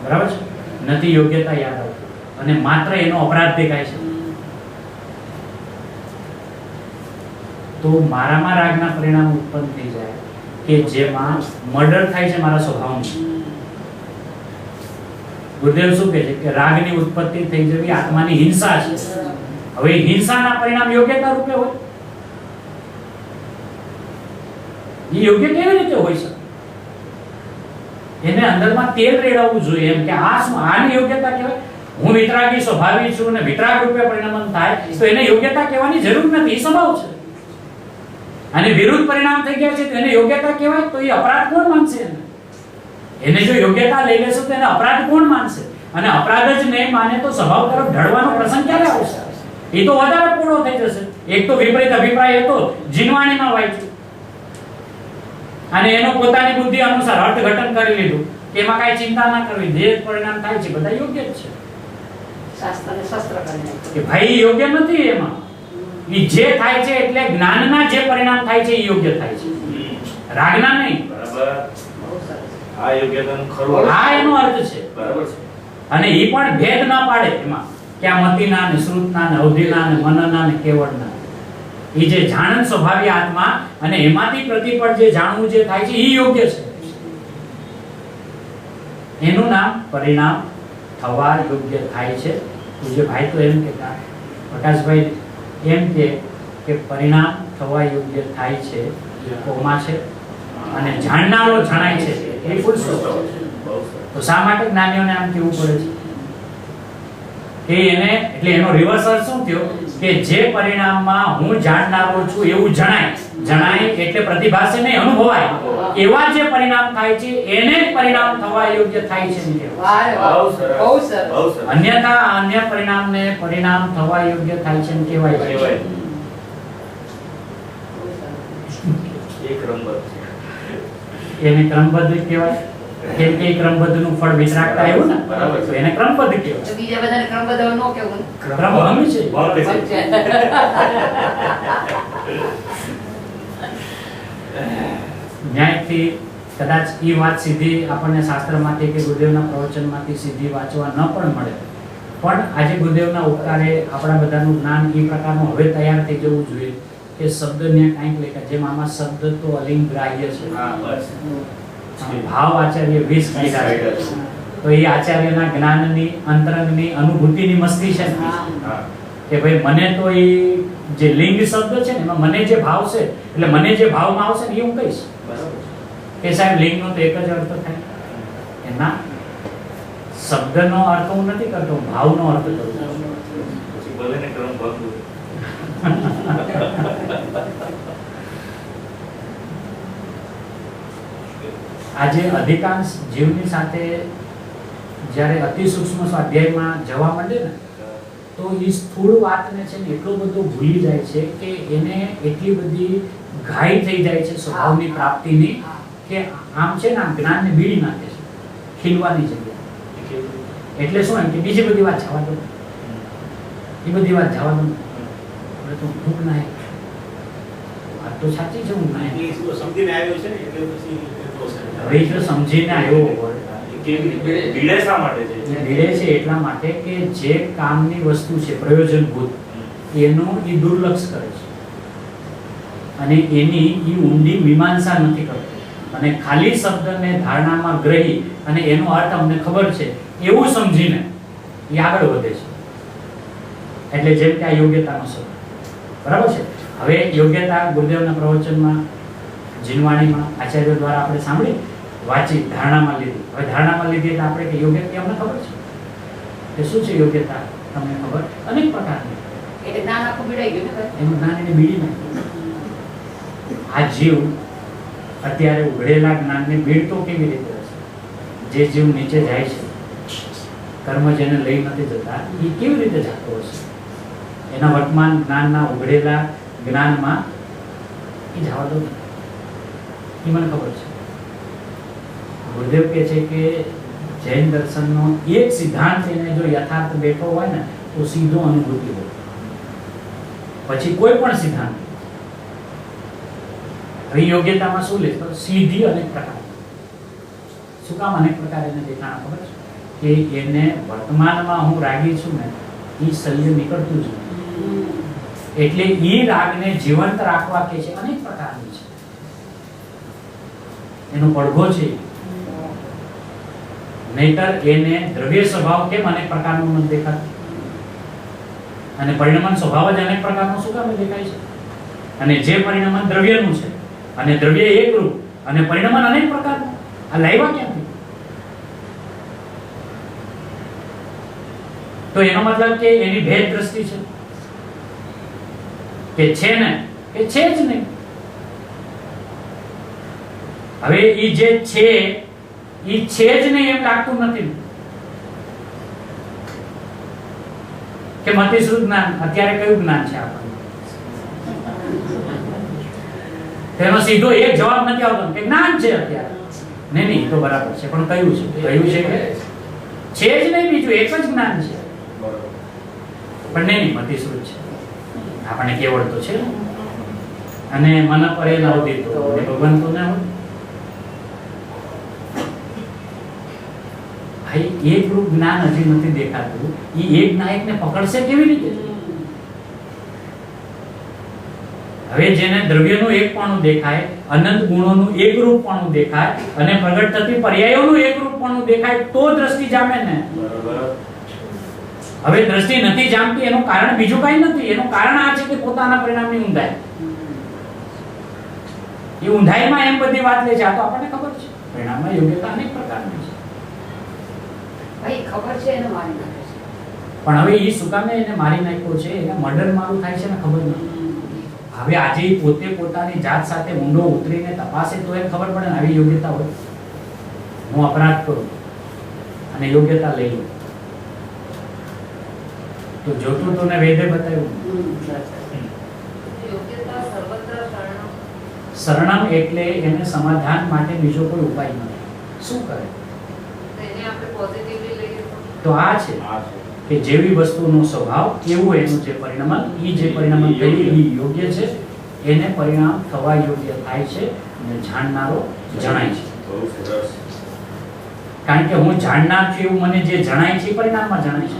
બરાબર છે, નથી યોગ્યતા યાદ આવતું, અને માત્ર એનો અપરાધ દેખાય છે. તો મારામાં રાગના પરિણામ ઉત્પન્ન થઈ જાય કે જેમાં મર્ડર થાય છે મારા સ્વભાવનું. ગુરુદેવ શું કહે છે કે રાગની ઉત્પત્તિ થઈ જવી આત્માની હિંસા છે. હવે હિંસાના પરિણામ યોગ્યતા રૂપે હોય, એ યોગ્ય કેવી રીતે હોઈ શકે? એને અંદરમાં તેલ રેડાવવું જોઈએ એમ કે આ શું, આની યોગ્યતા કહેવાય. હું વિતરાગી સ્વભાવી છું અને વિતરાગ રૂપે પરિણમન થાય તો એને યોગ્યતા કહેવાની જરૂર નથી, એ સ્વભાવ છે. અને વિરુદ્ધ પરિણામ થઈ ગયા છે તો એને યોગ્યતા કહેવાય તો એ અપરાધ કોણ માનશે? એને જો યોગ્યતા લઈ લેશો તો એને અપરાધ કોણ માનશે? અને અપરાધ જ નહીં માને તો સ્વભાવ તરફ ઢળવાનો પ્રસંગ ક્યારે આવશે? એ તો વધારે પૂર્ણો થઈ જશે. એક તો વિપરીત અભિપ્રાય હતો, જીનવાણીમાં વાંચ્યું અને એનો પોતાની બુદ્ધિ અનુસાર અર્થઘટન કરી લીધું કે એમાં કાંઈ ચિંતા ના કરવી, જે પરિણામ થાય છે બધા યોગ્ય જ છે. શાસ્ત્રને શસ્ત્ર કરી નાખ્યું. કે ભાઈ યોગ્ય નથી એમાં. ઈ જે થાય છે એટલે જ્ઞાનના જે પરિણામ થાય છે એ યોગ્ય થાય છે, રાગના નહીં. બરાબર. બહુ સરસ. આ યોગ્યતાનું ખરું આ એનો અર્થ છે. બરાબર છે. અને ઈ પણ ભેદ ના પાડે એમાં કે આ મતિના ને શ્રુતના ને અવધિના ને મનના ને કેવળના. ઈ જે જાણન સ્વભાવી આત્મા અને એમાંથી પ્રતિપળ જે જાણવું જે થાય છે ઈ યોગ્ય છે. એનું નામ પરિણામ થવા યોગ્ય થાય છે. પૂજ્ય ભાઈ તો એમ કહેતા, પ્રકાશભાઈ એમ કે પરિણામ થવા યોગ્ય થાય છે એ કોમા છે અને જાણનારો જણાય છે એ ફૂલ સ્ટોપ છે. તો શા માટે જ્ઞાનીઓને આમ કેવું પડે છે કે એને, એટલે એનો રિવર્સ અર્થ શું થયો કે જે પરિણામમાં હું જાણનારો છું એવું જણાય એટલે પ્રતિભાસે નહીં, અનુભવાય એવા જે પરિણામ થાય છે એને જ પરિણામ થવા યોગ્ય થાય છે એમ કહેવાય. વાહ, વાહ. બહુ સરસ. બહુ સરસ. બહુ સરસ. અન્યથા અન્ય પરિણામને પરિણામ થવા યોગ્ય થાય છે એમ કહેવાય છે. કહેવાય. બહુ સરસ. એ ક્રમબદ્ધ છે. એને ક્રમબદ્ધ કહેવાય. કેમ કે એ ક્રમબદ્ધનું ફળ વિતરાગતા આવ્યું ને, બરાબર તો છે. એને ક્રમબદ્ધ કહેવાય. તો બીજા બધાને ક્રમબદ્ધ ન કહેવું ને? ક્રમભંગ છે. ભંગ છે. ન્યાયથી કદાચ એ વાત સીધી આપણને શાસ્ત્રમાંથી કે ગુરુદેવના પ્રવચનમાંથી સીધી વાંચવા ન પણ મળે, પણ આજે ગુરુદેવના ઉપકારે આપણા બધાનું જ્ઞાન એ પ્રકારનું હવે તૈયાર થઈ જવું જોઈએ કે શબ્દને કાંઈક લેખા, જેમ આમાં શબ્દ તો અલિંગ ગ્રાહ્ય છે, હા, બસ. ભાવ આચાર્ય 20 કાઢ્યા છે. તો એ આચાર્યના જ્ઞાનની અંતરંગની અનુભૂતિની મસ્તી છે ને, હા. કે ભાઈ મને તો એ જે લિંગ શબ્દ છે ને એમાં મને જે ભાવ છે એટલે મને જે ભાવમાં આવશે ને એ હું કહીશ બરાબર. કે સાહેબ લિંગનો તો એક જ અર્થ થાય. એના શબ્દનો અર્થ હું નથી કરતો, હું ભાવનો અર્થ કરું છું. પછી ભલે ને ક્રમબદ્ધ હોય. આજે અધિકાંશ જીવની સાથે જ્યારે અતિ સૂક્ષ્મ સ્વાધ્યાયમાં જવા માંડે ને તો એ સ્થૂળ વાતને છે ને એટલો બધો ભૂલી જાય છે કે એને એટલી બધી ઘાઈ થઈ જાય છે સ્વભાવની પ્રાપ્તિની કે આમ છે ને આમ જ્ઞાનને બીડી નાખે છે ખીલવાની જગ્યાએ. એટલે શું એમ કે બીજી બધી વાત જવા દો, એ બધી વાત જવા દો, હવે તો ભૂખ ના વાત તો સાચી છે, હું ના એ શું સમજીને આવ્યો છે ને એટલે પછી એટલો છે. હવે એ જો સમજીને આવ્યો હોય એ કેવી રીતે ભીડે શા માટે છે? એટલે ભીડે છે એટલા માટે કે જે કામની વસ્તુ છે પ્રયોજનભૂત એનું એ દુર્લક્ષ કરે છે અને એની એ ઊંડી મીમાંસા નથી કરતો અને ખાલી શબ્દને ધારણામાં ગ્રહી અને એનો અર્થ અમને ખબર છે એવું સમજીને એ આગળ વધે છે. એટલે જેમ કે આ યોગ્યતાનો શબ્દ બરાબર છે. હવે યોગ્યતા ગુરુદેવના પ્રવચનમાં જીનવાણીમાં આચાર્યો દ્વારા આપણે સાંભળી વાંચી ધારણામાં લીધી. હવે ધારણામાં લીધી એટલે આપણે કે યોગ્યતા અમને ખબર છે કે શું છે યોગ્યતા, તમને ખબર અનેક પ્રકારની. એટલે જ્ઞાન આખું બીડાઈ ગયું ને? એનું જ્ઞાન એને બીડી નાખ્યું. આ જીવ અત્યારે ઉઘડેલા જ્ઞાનને બીડતો કેવી રીતે હશે? જે જીવ નીચે જાય છે, કર્મ જેને લઈ નથી જતા, એ કેવી રીતે જતો હશે? એના વર્તમાન જ્ઞાનના ઉઘડેલા જ્ઞાનમાં એ જવા દો, એ મને ખબર છે. ગુરુદેવ કહે છે કે જૈન દર્શનનો એક સિદ્ધાંત એને જો યથાર્થ બેઠો હોય ને તો સીધો અનુભૂતિ હોય, પછી કોઈ પણ સિદ્ધાંત. હવે યોગ્યતામાં શું લે તો સીધી અનેક પ્રકાર. શું કામ અનેક પ્રકાર એને દેખાણા ખબર છે કે એને વર્તમાનમાં હું રાગી છું ને એ શલ્ય નીકળતું જ નથી, એટલે એ રાગને જીવંત રાખવા કે છે અનેક પ્રકારની છે. એનો પડઘો છે. નહીતર એને દ્રવ્ય સ્વભાવ કેમ અનેક પ્રકારનો નથી દેખાતો અને પરિણમન સ્વભાવ જ અનેક પ્રકારનો શું કામ દેખાય છે? અને જે પરિણમન દ્રવ્યનું છે અને દ્રવ્ય એકરૂપ અને પરિણમન અનેક પ્રકારનું, આ લાવ્યા ક્યાંથી? તો એનો મતલબ કે એની ભેદ દ્રષ્ટિ છે કે છે ને એ છે જ નહીં. હવે ઈ જે છે ઈ છે જ નહીં એમ લાગતું નથી કે મતિશ્રુત જ્ઞાન. અત્યારે કયું જ્ઞાન છે આપણને? તેનો સીધો એક જવાબ નથી આવતો કે જ્ઞાન છે અત્યારે. નહીં તો બરાબર છે, પણ કયું છે? કયું છે કે છે જ નહીં, બીજું એક જ જ્ઞાન છે. પણ નહીં મતિશ્રુત છે, આપણે કેવળ તો છે અને મન પરે ન ઉદિતો અને ભગવાન તો ના હોય. ભાઈ એક રૂપ જ્ઞાન હજી નથી દેખાતું, એ એક નાયકને પકડશે કેવી રીતે? હવે જેને દ્રવ્યનું એકપણું દેખાય, અનંત ગુણોનું એકરૂપપણું દેખાય અને પ્રગટ થતી પર્યાયોનું એકરૂપપણું દેખાય તો દ્રષ્ટિ જામે ને. હવે દ્રષ્ટિ નથી જામતી એનું કારણ બીજું કઈ નથી, એનું કારણ આ છે કે પોતાના પરિણામની ઊંધાઈ. એ ઊંધાઈમાં એમ બધી વાત લે છે. આ તો આપણને ખબર છે પરિણામમાં યોગ્યતા અનેક પ્રકારની છે. ભાઈ ખબર છે એને મારી નાખે છે. પણ હવે એ શું કામે એને મારી નાખ્યો છે, એને મર્ડર મારું થાય છે ને ખબર નથી. હવે આજે પોતે પોતાની જાત સાથે ઊંડો ઉતરીને તપાસે તો એને ખબર પડે ને આવી યોગ્યતા હોય. હું અપરાધ કરું અને યોગ્યતા લઈ લઉં તો જોતું તો ને વેદે બતાવ્યું. યોગ્યતા સર્વત્ર શરણમ. શરણમ એટલે એને સમાધાન માટે બીજો કોઈ ઉપાય નથી. શું કરે? એને આપણે પોઝિટિવલી લઈએ તો આ છે કે જેવી વસ્તુનો સ્વભાવ એવું એનું જે પરિણામ, ઈ જે પરિણામ થયું ઈ યોગ્ય છે, એને પરિણામ થવા યોગ્ય થાય છે અને જાણનારો જણાય છે. કારણ કે હું જાણનાર છું એવું મને જે જણાય છે એ પરિણામમાં જણાય છે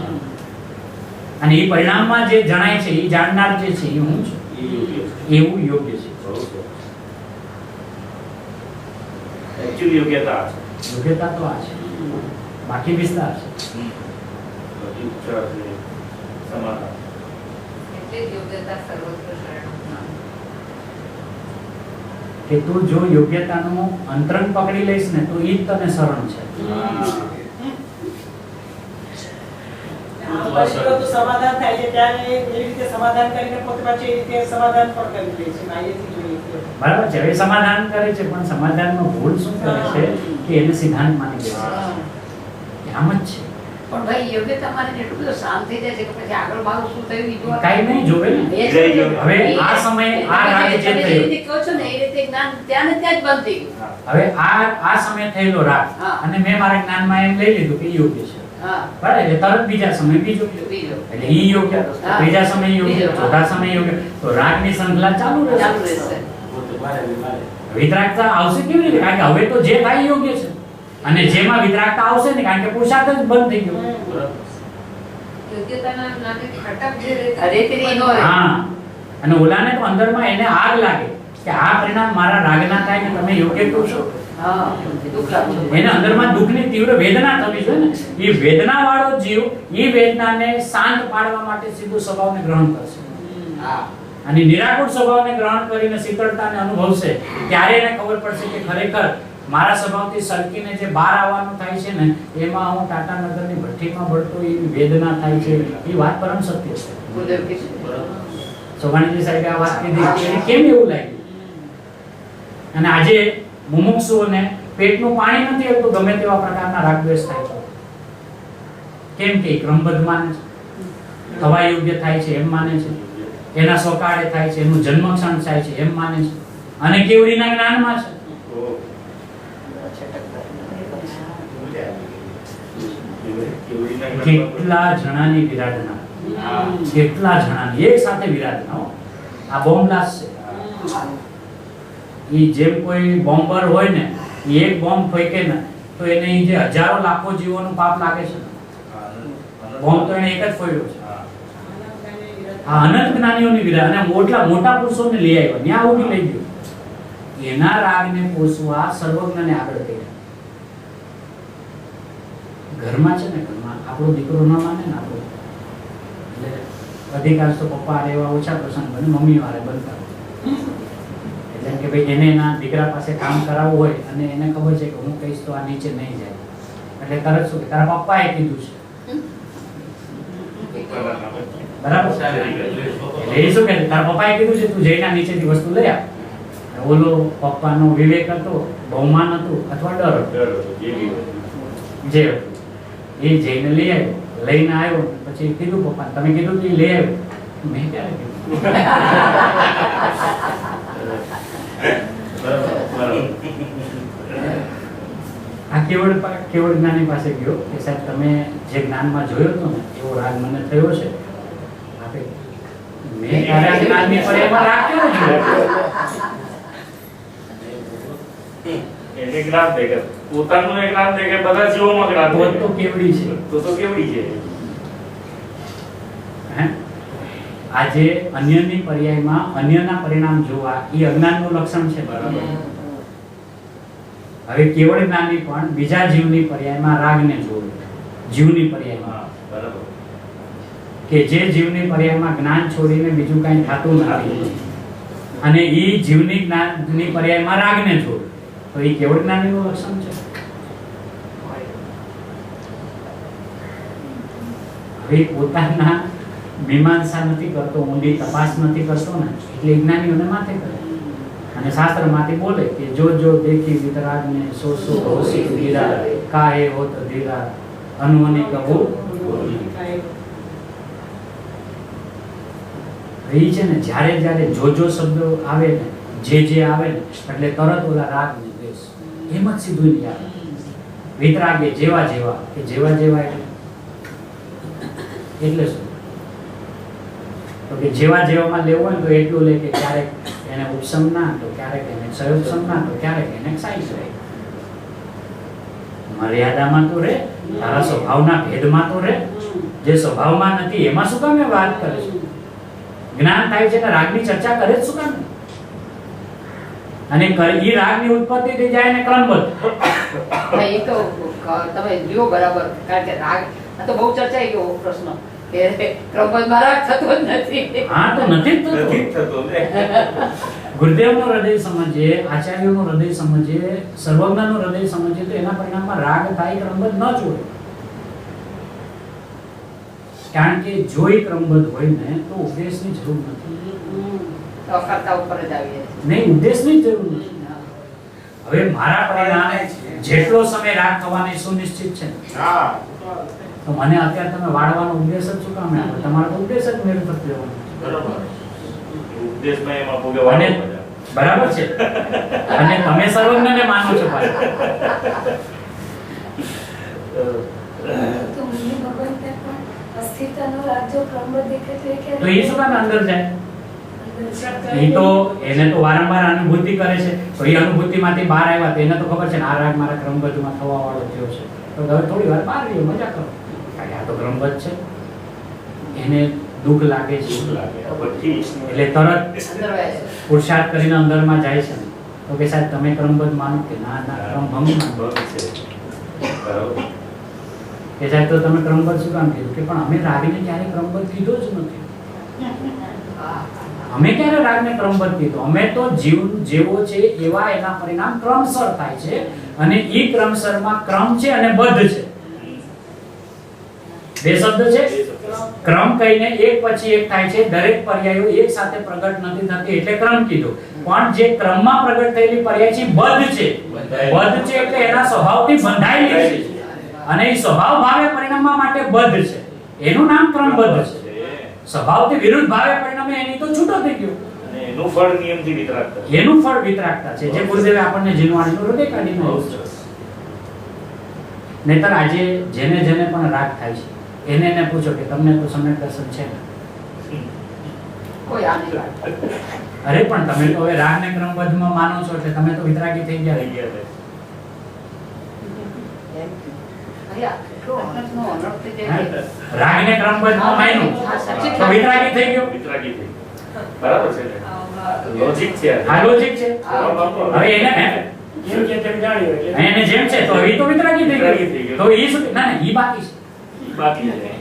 અને એ પરિણામમાં જે જણાય છે એ જાણનાર જે છે એ હું છું, એવું યોગ્ય છે. એક્ચ્યુઅલી યોગ્યતા છે. યોગ્યતા તો આ છે, બાકી વિસ્તાર છે. સમાધાન એટલે જ યોગ્યતા સર્વત્ર શરણમ. કે તું જો યોગ્યતાનો અંતરંગ પકડી લઈશ ને તો ઈ જ તને શરણ છે. તો સમાધાન થાય છે ત્યારે એ રીતે સમાધાન કરીને પોતે પાછું એ રીતે સમાધાન પણ કરી લે છે. આયેથી જોઈએ છે. બરાબર છે. હવે સમાધાન કરે છે પણ સમાધાનમાં ભૂલ શું કરે છે કે એને સિદ્ધાંત માની લે છે. આમ જ છે. પણ ભાઈ યોગ્યતા મારીને એટલું બધું શાંત થઈ જાય છે કે પછી આગળ મારું શું થયું ઈ જોવા કાઈ નહીં જોવે ને. એ જ છે. હવે આ સમયે આ રાગ જે તમે જે થયો, રીતે કહો છો ને એ રીતે જ્ઞાન ત્યાં ને ત્યાં જ બંધ થઈ ગયું. હવે આ સમયે થયેલો રાગ હા. અને મેં મારા જ્ઞાનમાં એમ લઈ લીધું કે ઈ યોગ્ય છે. હા બરાબર. એટલે તરત બીજા સમય બીજો, બીજો એટલે ઈ યોગ્ય, હા. ત્રીજા સમય યોગ્ય, બીજો, હા. ચોથા સમય યોગ્ય, તો રાગની શૃંખલા ચાલુ ચાલુ રહેશે. રહેશે. વિતરાગતા આવશે કેવી રીતે? કારણ કે હવે તો જે થાય એ યોગ્ય છે અને જેમાં વિતરાગતા આવશે ને, કારણ કે પુરુષાર્થ જ બંધ થઈ ગયો. યોગ્યતાના નામે ખટક જે રહેતી નો રહે. હા, અને ઓલાને તો અંદરમાં એને આગ લાગે કે આ પરિણામ મારા રાગના થાય કે તમે યોગ્ય કહો છો. હા દુઃખ લાગશે. એને અંદરમાં દુઃખની તીવ્ર વેદના થવી જોઈએ ને. એ વેદના વાળો જીવ એ વેદનાને શાંત પાડવા માટે સીધો સ્વભાવને ગ્રહણ કરશે. હા અને નિરાકુળ સ્વભાવને ગ્રહણ કરીને શીતળતાને અનુભવશે ત્યારે એને ખબર પડશે કે ખરેખર મારા સ્વભાવથી સળકીને જે બહાર આવવાનું થાય છે ને, એમાં હું ટાટાનગરની ભઠ્ઠીમાં બળતો એ વેદના થાય છે. એ વાત પરમ સત્ય છે. ગુરુદેવ કે છે. સોભાણીજી સાહેબે આ વાત કીધી કે એને કેમ એવું લાગ્યું. અને આજે મુમુક્ષુઓને પેટનું પાણી નથી આવતું ગમે તેવા પ્રકારના રાગદ્વેષ થાય છે. કેમ કે ક્રમબદ્ધ માને છે, થવા યોગ્ય થાય છે એમ માને છે, એના સ્વકાળે થાય છે, એનું જન્મક્ષણ થાય છે એમ માને છે અને કેવડીના જ્ઞાનમાં છે. કેટલા જણાની વિરાધના, કેટલા જણાની એક સાથે વિરાધના. આ બોમ્બ બ્લાસ્ટ છે. ઈ જેમ કોઈ બોમ્બર હોય ને, ઈ એક બોમ્બ ફેંકે ને તો એને ઈ જે હજારો લાખો જીવોનું પાપ લાગે છે. બોમ્બ તો એને એક જ ફોડ્યો છે. આ અનંત જ્ઞાનીઓની વિરાધના, અને મોટા મોટા પુરુષોને લઈ આવ્યા, ત્યાં ઉભી લઈ ગયો. એના રાગને પોષવા સર્વજ્ઞને આગળ કર્યા. ઘરમાં છે ને, ઘરમાં આપણો દીકરો ન માને ને આપણો, એટલે અધિકાંશ તો પપ્પા રહેવા ઓછા પ્રસંગ બને, મમ્મી વાળે બનતા. એટલે કે ભાઈ એને એના દીકરા પાસે કામ કરાવવું હોય અને એને ખબર છે કે હું કહીશ તો આ નીચે નહીં જાય, એટલે તરત શું કે તારા પપ્પાએ કીધું છે. બરાબર. એટલે એ શું કહે તારા પપ્પાએ કીધું છે તું જઈના નીચેથી વસ્તુ લઈ આવ. ઓલો પપ્પાનો વિવેક હતો, બહુમાન હતું અથવા ડર હતો, જે હતું એ જઈને લઈ આવ્યો. લઈને આવ્યો પછી કીધું પપ્પા તમે કીધું કે લઈ આવ્યો. મેં ક્યારે કીધું? આ કેવળ જ્ઞાની પાસે ગયો કે સાહેબ તમે જે જ્ઞાનમાં જોયો હતો ને એવો રાગ મને થયો છે. આપે મેં તારા જ્ઞાનની પર એમાં રાગ કેવો જોયો? એને જ્ઞાન દે કે પોતાનું એક જ્ઞાન દે કે બધા જીવોમાં જ્ઞાન દે તો કેવડી છે. તો કેવડી છે. હે આજે અન્યની પર્યાયમાં અન્યના પરિણામ જોવા એ અજ્ઞાનનું લક્ષણ છે. બરાબર. હવે કેવળ જ્ઞાની પણ બીજા જીવની પર્યાયમાં રાગને જોવે. જીવની પર્યાયમાં બરાબર. કે જે જીવની પર્યાયમાં જ્ઞાન છોડીને બીજું કાંઈ થતું નથી અને એ જીવની જ્ઞાનની પર્યાયમાં રાગને જોવે તો એ કેવળ જ્ઞાનીનું લક્ષણ છે. હવે પોતાના મીમાંસા નથી કરતો, ઊંડી તપાસ નથી કરતો ને એટલે જ્ઞાનીઓને માથે કરે અને શાસ્ત્રમાંથી બોલે કે જો જો દેખી વિતરાગને સો સો હોશી ધીરા કાહે હોત ધીરા અનુની કબુ. એ છે ને જ્યારે જ્યારે જો શબ્દો આવે ને જે આવે ને એટલે તરત ઓલા રાગ ને દ્વેષ એમ જ સીધું નહીં આવે. વિતરાગે જેવા જેવા કે જેવા જેવા એટલે શું તો કે જેવા જેવામાં લેવું હોય તો એટલું લે કે ક્યારેક એને ઉપસમ ના તો ક્યારેક એને ક્ષયોપસમ ના તો ક્યારેક એને ક્ષાઈ રહે. મર્યાદામાં તો રે, તારા સ્વભાવના ભેદમાં તો રે. જે સ્વભાવમાં નથી એમાં શું કામ વાત કરે છે? જ્ઞાન થાય છે ને રાગની ચર્ચા કરે જ શું કામ? અને ઈ રાગની ઉત્પત્તિ થઈ જાય ને ક્રમબદ્ધ. એ તો તમે લ્યો બરાબર કારણ કે રાગ આ તો બહુ ચર્ચાઈ ગયો પ્રશ્ન કે ક્રમબદ્ધમાં રાગ થતો જ નથી. હા તો નથી જ નથી થતો. થતો ને. ગુરુદેવનું હૃદય સમજીએ, આચાર્યોનું હૃદય સમજીએ, સર્વજ્ઞનું હૃદય સમજીએ તો એના પરિણામમાં રાગ થાય ક્રમબદ્ધ ન જોડે. કારણ કે જો એ ક્રમબદ્ધ હોય ને તો ઉપદેશની જરૂર નથી. તો કરતા ઉપર જ આવીએ નહીં, ઉપદેશની જ જરૂર નથી. હવે મારા પરિણામે જેટલો સમય રાગ થવાની સુનિશ્ચિત છે હા તો મને અત્યારે તમે વાળવાનો ઉપદેશ જ શું કામ આપો? તમારો તો ઉપદેશ જ મેળ પર લેવાનો છે. બરાબર. ઉપદેશમાં એમાં ભોગે અને વાળો બરાબર છે અને તમે સર્વજ્ઞને માનો છો પાછા. તો મને ભગવાન ત્યાં પણ અસ્થિરતાનો રાગ જો ક્રમબદ્ધ દેખાય તો એ તો એ શું કામ અંદર જાય? એ તો એને તો વારંવાર અનુભૂતિ કરે છે તો એ અનુભૂતિમાંથી બહાર આવ્યા તો એને તો ખબર છે ને આ રાગ મારા ક્રમબદ્ધમાં થવા વાળો થયો છે તો હવે થોડી વાર બહાર રહ્યો મજા કરો. કારણ કે આ તો ક્રમબદ્ધ છે. એને દુઃખ લાગે છે એટલે તરત અંદર વહે છે. પુરુષાર્થ કરીને અંદરમાં જાય છે તો કે સાહેબ તમે ક્રમબદ્ધ માનો કે ના ના ક્રમ ભંગ માનો કે સાહેબ તો તમે ક્રમબદ્ધ શું કામ કીધું કે પણ અમે રાગને ક્યારે ક્રમબદ્ધ કીધો જ નથી. અમે ક્યારે રાગને ક્રમબદ્ધ કીધો? અમે તો જીવ જેવો છે એવા એના પરિણામ ક્રમસર થાય છે અને ઈ ક્રમસરમાં ક્રમ છે અને બદ્ધ છે. બે શબ્દ છે. ક્રમ કહીને એક પછી એક થાય છે. દરેક પર્યાયો એક સાથે પ્રગટ નથી થતી એટલે ક્રમ કીધો. પણ જે ક્રમમાં પ્રગટ થયેલી પર્યાય છે બદ્ધ છે. બદ્ધ છે એટલે એના સ્વભાવથી બંધાયેલી છે અને એ સ્વભાવ ભાવે પરિણમવા માટે બદ્ધ છે. એનું નામ ક્રમબદ્ધ છે. સ્વભાવથી વિરુદ્ધ ભાવે પરિણમે એની તો છૂટો થઈ ગયો. અને એનું ફળ નિયમથી વિતરાગતા. એનું ફળ વિતરાગતા છે જે ગુરુદેવે આપણને જીનવાણીનું હૃદય કાઢીને આપ્યું છે. નહીતર આજે જેને જેને પણ રાગ થાય છે એને પૂછો કે તમને તો સમ્યક દર્શન છે ને? કોઈ આ નહીં વાત. અરે પણ તમે તો હવે રાગને ક્રમબદ્ધમાં માનો છો એટલે તમે તો વિતરાગી થઈ ગયા. અહીંયા કેટલો અનર્થનો અનર્થ થઈ જાય છે. રાગને ક્રમબદ્ધમાં માન્યું તો વિતરાગી થઈ ગયો. વિતરાગી થઈ. બરાબર છે ને? લોજિક છે આ. આ લોજિક છે. હવે એને જેમ કે તેમ જાણ્યું એટલે એને જેમ છે તો હવે તો વિતરાગી થઈ ગયો. તો એ શું? ના ના ઈ બાકી છે. ઈ બાકી છે.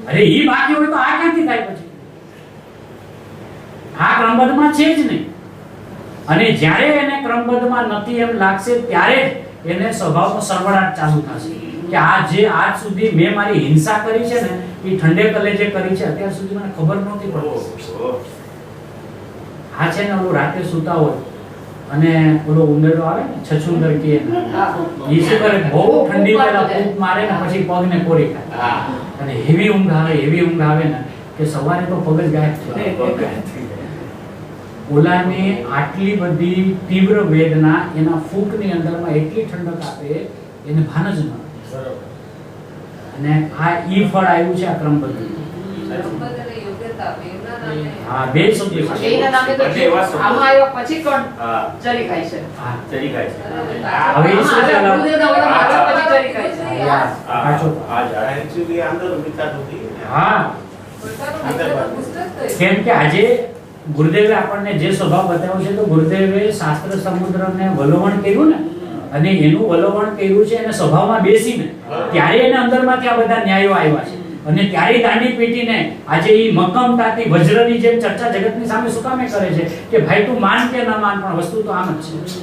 અરે ઈ બાકી હોય તો આ ક્યાંથી થાય પછી? આ ક્રમબદ્ધમાં છે જ નહીં. અને જ્યારે એને ક્રમબદ્ધમાં નથી એમ લાગશે ત્યારે જ એને સ્વભાવનો સરવડાટ ચાલુ થશે. કે આ જે આજ સુધી મેં મારી હિંસા કરી છે ને એ ઠંડે કલેજે કરી છે, અત્યાર સુધી મને ખબર નહોતી પડતી. આ છે ને ઓલું રાતે સૂતા હોય અને ઓલો ઉંદરડો આવે ને છછુંદર કે ઈ શું કરે, બહુ ઠંડી પહેલા ફૂંક મારે ને પછી પગને કોરી ખાય અને હેવી ઊંઘ આવે ને કે સવારે તો પગ જ ગાયબ થઈ જાય. ઓલાને આટલી બધી તીવ્ર વેદના એના ફૂંકની અંદરમાં એટલી ઠંડક આપે એને ભાન જ ન હોય. અને આ ઈ ફળ આવ્યું છે આ ક્રમ પદ્ધતિ. હા, બે શબ્દ છે. એના નામે તો જે આમાં આવ્યા પછી કોણ ચરી ખાય છે. હા, તરી ખાય છે. હવે એ શું છે? ગુરુદેવના ઓલા માથા પછી ચરી ખાય છે. હા, પાછો. એકચ્યુઅલી અંદર વિચાર હતી. હા, કેમ કે આજે ગુરુદેવે આપણને જે સ્વભાવ બતાવ્યો છે, તો ગુરુદેવે શાસ્ત્ર સમુદ્રને વલોવણ કર્યું ને, અને એનું વલોવણ કર્યું છે એને સ્વભાવમાં બેસીને, ત્યારે એને અંદરમાંથી આ બધા ન્યાયો આવ્યા છે. અને ત્યારે દાંડી પીટીને આજે ઈ મક્કમતાથી વજ્રની જેમ ચર્ચા જગતની સામે શું કામે કરે છે કે ભાઈ તું માન કે ન માન, પણ વસ્તુ તો આમ જ છે.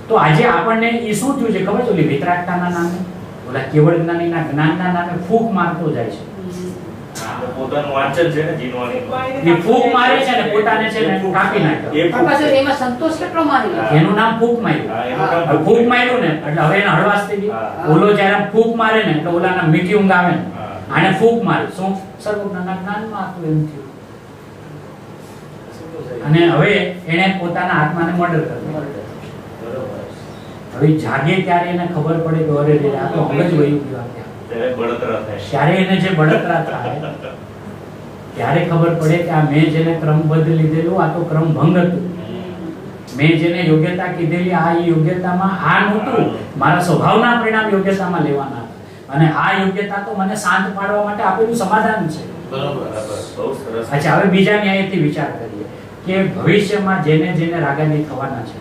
તો આજે આપણને ઈ શું થયું છે ખબર છે? ઓલી વિતરાગતાના નામે, ઓલા કેવળ જ્ઞાનીના જ્ઞાનના નામે ફૂંક મારતો જાય છે. પોતાનું વાંચન છે ને જીનવાની, એ ફૂંક મારે છે ને પોતાને છે ને કાપી નાખે. એ પણ પાછું એમાં સંતોષ કેટલો માની લે. એનું નામ ફૂંક માર્યું. હા, એનું નામ હવે ફૂંક માર્યું ને એટલે હવે એને હળવાશ થઈ ગઈ. હા. ઓલો જ્યારે ફૂંક મારે ને એટલે ઓલાના મીઠી ઊંઘ આવે ને, હા. આને ફૂંક મારી શું સર્વજ્ઞાનના જ્ઞાનમાં આટલું એમ થયું. અને હવે એને પોતાના આત્માને મર્ડર કર્યો. હવે જાગે ત્યારે એને ખબર પડે કે અરે રે આ તો મગજ વયું ગયું આ ત્યાં. ત્યારે બળતરા થાય. ત્યારે એને જે બળતરા થાય ત્યારે ખબર પડે કે આ મેં જેને ક્રમબદ્ધ લીધેલું આ તો ક્રમભંગ હતું. મેં જેને યોગ્યતા કીધેલી આ યોગ્યતામાં આ નહોતું. મારા સ્વભાવના પરિણામ યોગ્યતામાં લેવાના હતા. અને આ યોગ્યતા તો મને શાંત પાડવા માટે આપેલું સમાધાન છે. બરોબર. બહુ સરસ. અચ્છા, હવે બીજા ન્યાયથી વિચાર કરીએ કે ભવિષ્યમાં જેને જેને રાગાદી થવાના છે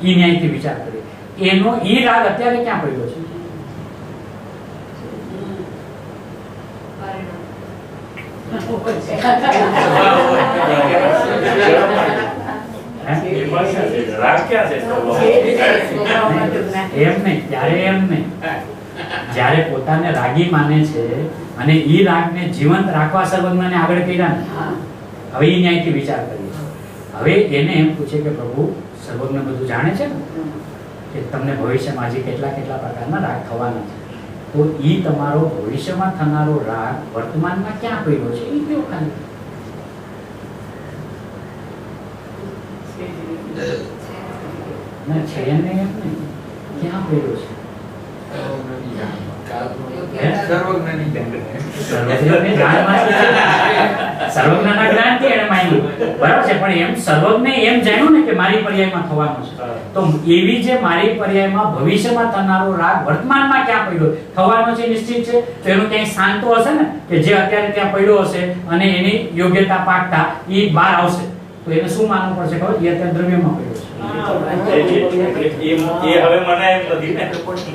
ઈ ન્યાયથી વિચાર કરીએ. એનો ઈ રાગ અત્યારે ક્યાં પડ્યો છે? એમાં ક્યાં છે? રાગ ક્યાં છે? એમ નહીં, ત્યારે એમ નહીં. જ્યારે પોતાને રાગી માને છે અને ઈ રાગને જીવંત રાખવા સર્વજ્ઞને આગળ કર્યા ને, હવે ઈ ન્યાયથી વિચાર કરીએ. હવે એને એમ પૂછે કે પ્રભુ સર્વજ્ઞ બધું જાણે છે ને, કે તમને ભવિષ્યમાં હજી કેટલા કેટલા પ્રકારના રાગ થવાના છે, તો ઈ તમારો ભવિષ્યમાં થનારો રાગ વર્તમાનમાં ક્યાં પડ્યો છે ઈ કયો ખાલી. ના છે ને, એમ નહીં, ક્યાં પડ્યો છે? સર્વજ્ઞને જાણવાથી છે. સર્વજ્ઞના જ્ઞાનથી એને માન્યું, બરાબર છે. પણ એમ સર્વજ્ઞે એમ જાણ્યું ને કે મારી પર્યાયમાં થવાનું છે, તો એવી જે મારી પર્યાયમાં ભવિષ્યમાં થનારો રાગ વર્તમાનમાં ક્યાં પડ્યો થવાનો છે નિશ્ચિત છે, તો એનું ક્યાંય સ્થાન તો હશે ને, કે જે અત્યારે ત્યાં પડ્યો હશે અને એની યોગ્યતા પાકતા એ બહાર આવશે. તો એને શું માનવું પડશે ખબર? એ અત્યારે દ્રવ્યમાં પડ્યો છે. એ હવે મને એમ નથી ને.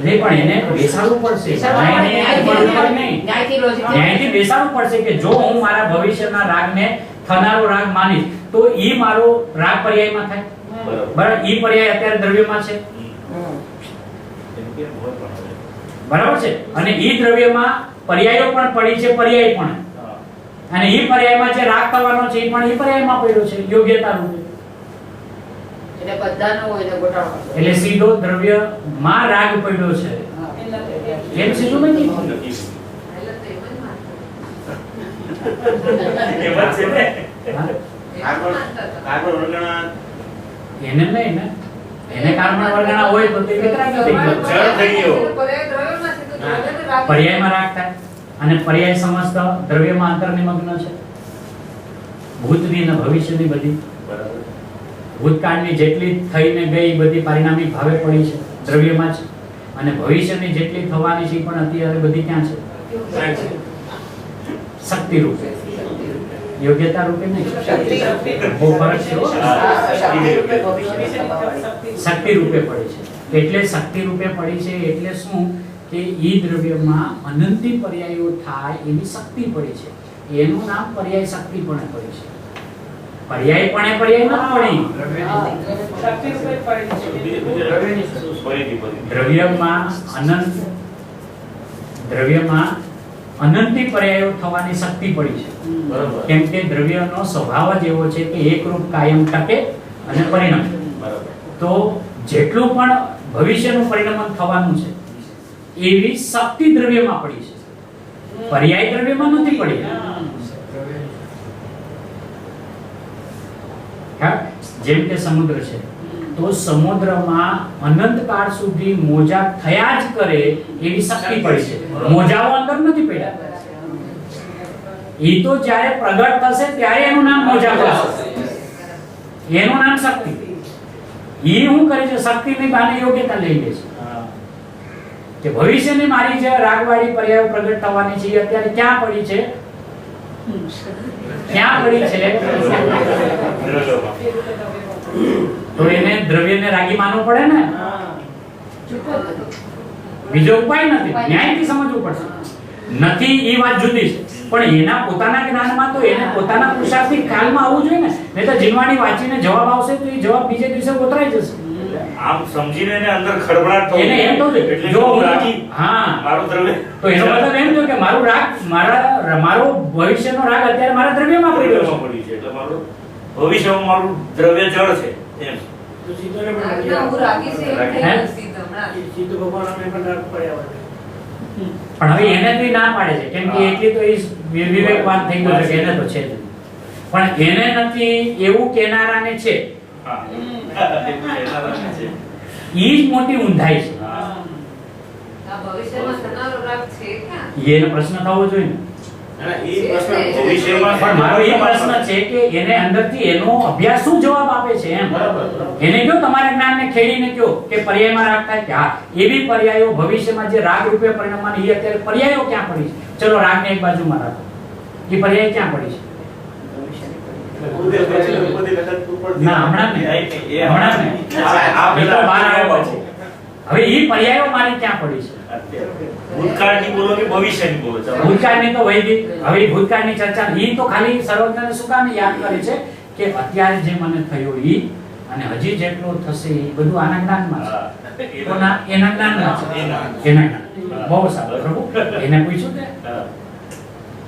નહીં, પણ એને બેસાડવું પડશે. ન્યાયથી logic. ન્યાયથી બેસાડવું પડશે કે જો હું મારા ભવિષ્યના રાગને થનારો રાગ માનીશ તો ઈ મારો રાગ પર્યાયમાં થાય. બરાબર? ઈ પર્યાય અત્યારે દ્રવ્યમાં છે, બરાબર છે. અને ઈ દ્રવ્યમાં પર્યાયો પણ પડી છે, પર્યાય પણ. અને ઈ પર્યાયમાં જે રાગ થવાનો છે ઈ પણ ઈ પર્યાયમાં પડ્યો છે યોગ્યતા રૂપે. એટલે બધાનો હોય ને ગોટાળો. એટલે સીધો દ્રવ્યમાં રાગ પડ્યો છે. એમ સીધું નથી. એમ જ છે ને. હા? આગળ વર્ગણા એને નહીં ને, એને કારણે વર્ગણા હોય તો તે વિતરાગી થઈ ગયો. જળ થઈ ગયો. પર્યાયમાં રાગ થાય અને પર્યાય સમસ્ત દ્રવ્યમાં અંતર્નિમગ્ન છે. ભૂતની અને ભવિષ્યની બધી બરાબર. ભૂતકાળની જેટલી થઈને ગઈ એ બધી પારિણામિક ભાવે પડી છે દ્રવ્યમાં છે, અને ભવિષ્યની જેટલી થવાની છે એ પણ અત્યારે બધી ક્યાં છે? શક્તિ રૂપે, યોગ્યતા રૂપે નહીં. બહુ ફરક છે હો. શક્તિ રૂપે પડી છે. એટલે શક્તિ રૂપે પડી છે એટલે શું કે ઈ દ્રવ્યમાં અનંતી પર્યાયો થાય એની શક્તિ પડી છે. એનું નામ પર્યાય શક્તિ પણ પડી છે. પર્યાયપણે પર્યાય નથી પડી. શક્તિ ઉપર પડેલી છે. દ્રવ્યમાં અનંતી પર્યાયો થવાની શક્તિ પડી છે. બરાબર. કેમ કે દ્રવ્યનો સ્વભાવ જ એવો છે કે એકરૂપ કાયમ ટકે અને પરિણમે. બરાબર. તો જેટલું પણ ભવિષ્યનું પરિણમન થવાનું છે એવી શક્તિ દ્રવ્યમાં પડી છે, પર્યાય દ્રવ્યમાં નથી પડી. હા, જેમ કે સમુદ્ર છે તો સમુદ્રમાં અનંતકાળ સુધી મોજા થયા જ કરે એવી શક્તિ પડી છે, મોજાઓ અંદર નથી પડ્યા. એ તો જ્યારે પ્રગટ થશે ત્યારે એનું નામ મોજા થશે, એનું નામ શક્તિ. એ હું કરે છે, શક્તિની બાને યોગ્યતા લઈ લે છે કે ભવિષ્યની મારી જે રાગવાળી પર્યાયો પ્રગટ થવાની છે એ અત્યારે ક્યાં પડી છે, ક્યાં પડી છે? તો એને દ્રવ્યને રાગી માનવું પડે ને, બીજો ઉપાય નથી. ન્યાયથી સમજવું પડશે. નથી એ વાત જુદી છે, પણ એના પોતાના જ્ઞાનમાં તો એને પોતાના પુરુષાર્થથી ખ્યાલમાં આવવું જોઈએ ને. નહીં તો જીનવાણી વાંચીને જવાબ આવશે તો એ જવાબ બીજે દિવસે કોતરાઈ જશે. આમ સમજીને એને અંદર ખળભળાટ થવો એને એમ થવું જોઈએ, એટલે જો હું હું રાગી, હા મારું દ્રવ્ય તો એનો મતલબ એમ થયો કે મારું રાગ મારો ભવિષ્યનો રાગ અત્યારે મારા દ્રવ્યમાં પડી ગયો દ્રવ્યમાં પડ્યું છે એટલે મારું ભવિષ્યમાં મારું દ્રવ્ય જળ છે એમ. તો સીધોને પણ આજ્ઞા હું રાગી છે એવું થઈ હે? ગયું સીધું હમણાં. સીધું ભગવાન અમે પણ રાગ પડ્યા હોય. પણ હવે એને તો ઈ ના પાડે છે કેમ કે એટલી તો એ વિવેકવાન થઈ ગયો છે કે એને તો છે જ. પણ એને નથી એવું કેનારાને છે. હા એના છે. ઈ જ મોટી ઊંધાઈ છે. હા. આ ભવિષ્યમાં થનારો રાગ છે ક્યાં? એનો પ્રશ્ન થવો જોઈએ ને. ના, એ પ્રશ્ન ભવિષ્યમાં પણ મારો એ પ્રશ્ન છે કે એને અંદરથી એનો અભ્યાસ શું જવાબ આપે છે એમ. બરાબર. એને કયો તમારા જ્ઞાનને ખેડીને કયો કે પર્યાયમાં રાગ થાય કે હા એવી પર્યાયો ભવિષ્યમાં જે રાગ રૂપે પરિણમવાની એ અત્યારે પર્યાયો ક્યાં પડી છે? ચલો રાગને એક બાજુમાં રાખો, એ પર્યાય ક્યાં પડી છે? ના, હમણાં નહીં. હમણાં નહીં. એ તો બહાર આવ્યો પછી. હવે એ પર્યાયો મારી ક્યાં પડી છે? ભૂતકાળની બોલો કે ભવિષ્યની બોલો? ચાલો. ભૂતકાળની તો વૈદિક, હવે ઈ ભૂતકાળની ચર્ચા ઈ તો ખાલી સર્વજ્ઞને શું કામ યાદ કરે છે કે અત્યારે જે મને થયો ઈ અને હજી જેટલું થશે ઈ બધું આના જ્ઞાનમાં છે. હા. કોના? એના જ્ઞાનમાં છે. એના જ્ઞાન. બહુ સારું. પ્રભુ એને પૂછ્યું કે હા.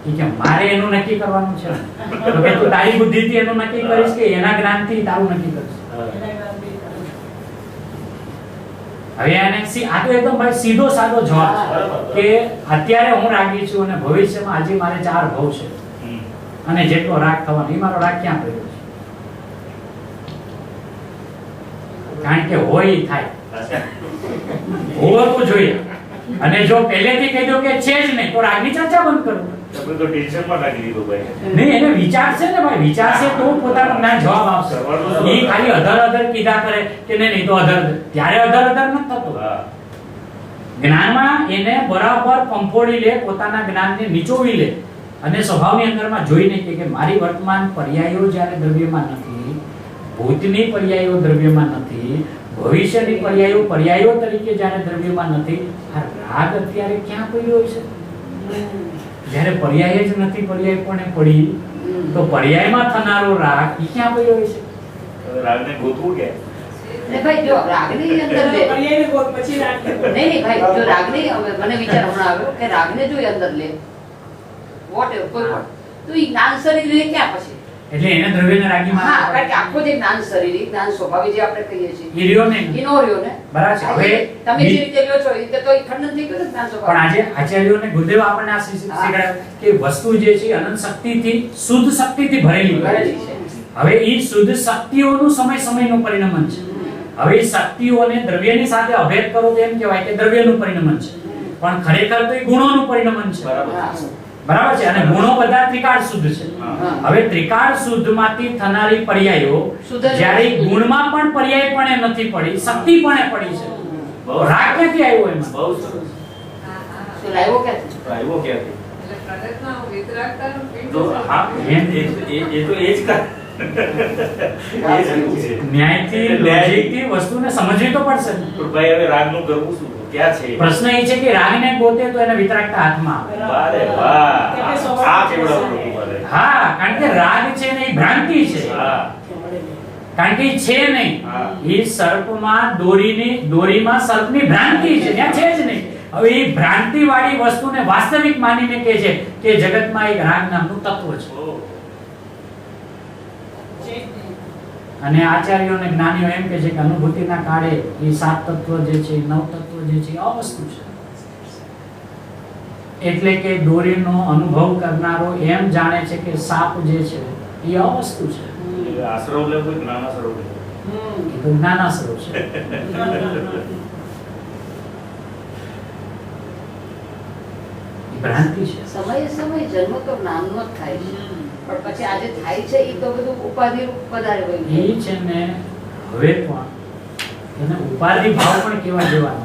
ઈ કે મારે એનું નક્કી કરવાનું છે તો કે તું તારી બુદ્ધિથી એનું નક્કી કરીશ કે એના જ્ઞાનથી તારું નક્કી કરીશ? હા. હવે આને આ તો એકદમ ભાઈ સીધો સાદો જવાબ છે કે અત્યારે હું રાગી છું અને ભવિષ્યમાં આજે મારે 4 ભવ છે હમ. અને જેટલો રાગ થવાનો એ મારો રાગ ક્યાં પડ્યો છે? કારણ કે હોય ઈ થાય, હોવો તો જોઈએ. અને જો પહેલેથી કહી દો કે છે જ નહીં તો રાગની ચર્ચા બંધ કરો. તમે તો ટેન્શનમાં નાખી દીધું ભાઈ. નહીં, એને વિચાર છે ને ભાઈ, વિચાર છે તો પોતાનો જ્ઞાન જવાબ આપશે. ઈ ખાલી અધર કીધા કરે કે નહીં તો અધર, ત્યારે અધર નથી થતો. હા. જ્ઞાનમાં એને બરાબર પંપોડી લે, પોતાના જ્ઞાનને નીચોવી લે અને સ્વભાવની અંદરમાં જોઈને કે મારી વર્તમાન પર્યાયો જ્યારે દ્રવ્યમાં નથી, ભૂતની પર્યાયો દ્રવ્યમાં નથી, ભવિષ્યની પર્યાયો તરીકે જ્યારે દ્રવ્યમાં નથી, આ રાગ અત્યારે ક્યાં પડ્યો છે? જ્યારે પર્યાય જ નથી, પર્યાય પણ પડી તો પર્યાયમાં થનારો રાગ ઈ ક્યાં પડ્યો છે? હવે રાગને ગોતવું કે ને ભાઈ જો રાગની અંદર લે પર્યાયને ગોત પછી રાગ કહેવાય. નહીં ભાઈ જો રાગની હવે મને વિચાર હમણાં આવ્યો કે રાગને જો એ અંદર લે વોટેવર કોઈ પણ તો ઈ જ્ઞાન શરીર લે ક્યાં પછી? એટલે એને દ્રવ્યને રાગી હા, માં કારણ કે આખો જે જ્ઞાન શરીર જ્ઞાન સ્વભાવી જે આપણે કહીએ છીએ ઈ રહ્યો ને. ઈ નો રહ્યો ને. બરાબર છે. હવે તમે જે રીતે લ્યો છો એ રીતે તો ઈ ખંડન થઈ ગયું ને જ્ઞાન પણ સ્વભાવ. આજે આચાર્યોને ગુરુદેવ આપણને આ શીખડાવ્યું કે વસ્તુ જે છે અનંત શક્તિથી, શુદ્ધ શક્તિથી ભરેલી ભરેલી છે. હવે ઈ શુદ્ધ શક્તિઓનું સમયનું પરિણમન છે. હવે ઈ શક્તિઓને દ્રવ્યની સાથે અભેદ કરો તો એમ કહેવાય કે દ્રવ્યનું પરિણમન છે, પણ ખરેખર તો ઈ ગુણોનું પરિણમન છે. હા. બરાબર છે. અને ગુણો બધા ત્રિકાળ શુદ્ધ છે. હા. હવે ત્રિકાળ શુદ્ધમાંથી થનારી પર્યાયો શુદ્ધ જ જ્યારે ગુણમાં પણ પર્યાય પણ નથી પડી, શક્તિ પણ પડી છે, બહુ રાગ ક્યાંથી આવ્યો એમાં? બહુ સરસ. તો લાવ્યો ક્યાંથી? આવ્યો ક્યાંથી? એટલે પ્રગટમાં વિતરાગતાનું પિંડ તો છે. હા, એ તો એ જ કર. એ જ કરવું છે. ન્યાયથી, લોજિકથી વસ્તુને સમજવી તો પડશે ને. પણ ભાઈ હવે રાગનું કરવું શું? ક્યાં છે? પ્રશ્ન એ છે કે રાગને ગોતે તો એને વિતરાગતા હાથમાં આવે. વાહ રે વાહ. આ કેવડા પ્રભુ વાલે. હા, કારણ કે રાગ છે ને એ ભ્રાંતિ છે. હા કારણ કે ઈ છે નહીં. હા. એ સર્પમાં દોરીમાં સર્પની ભ્રાંતિ છે, ત્યાં છે જ નહીં. હવે એ ભ્રાંતિ વાળી વસ્તુને વાસ્તવિક માનીને કહે છે કે જગતમાં એક રાગ નામનું તત્વ છે. અને આચાર્યો અને જ્ઞાનીઓ એમ કહે છે કે અનુભૂતિના કાળે એ 7 તત્વ જે છે, 9 તત્વ જે છે, અવસ્તુ છે. એટલે કે દોરીનો અનુભવ કરનારો એમ જાણે છે કે સાપ જે છે એ અવસ્તુ છે. આશ્રવ લેવો કે જ્ઞાનાશ્રવ લેવો? એ તો જ્ઞાનાશ્રવ છે. એ ભ્રાંતિ છે. સમયે સમયે જન્મ તો જ્ઞાનનો જ થાય છે, પણ પછી આજે થાય છે એ તો બધું ઉપાધિ વધારે હોય છે. એ છે ને હવે પણ એને ઉપાધિ ભાવ પણ કેવા જેવા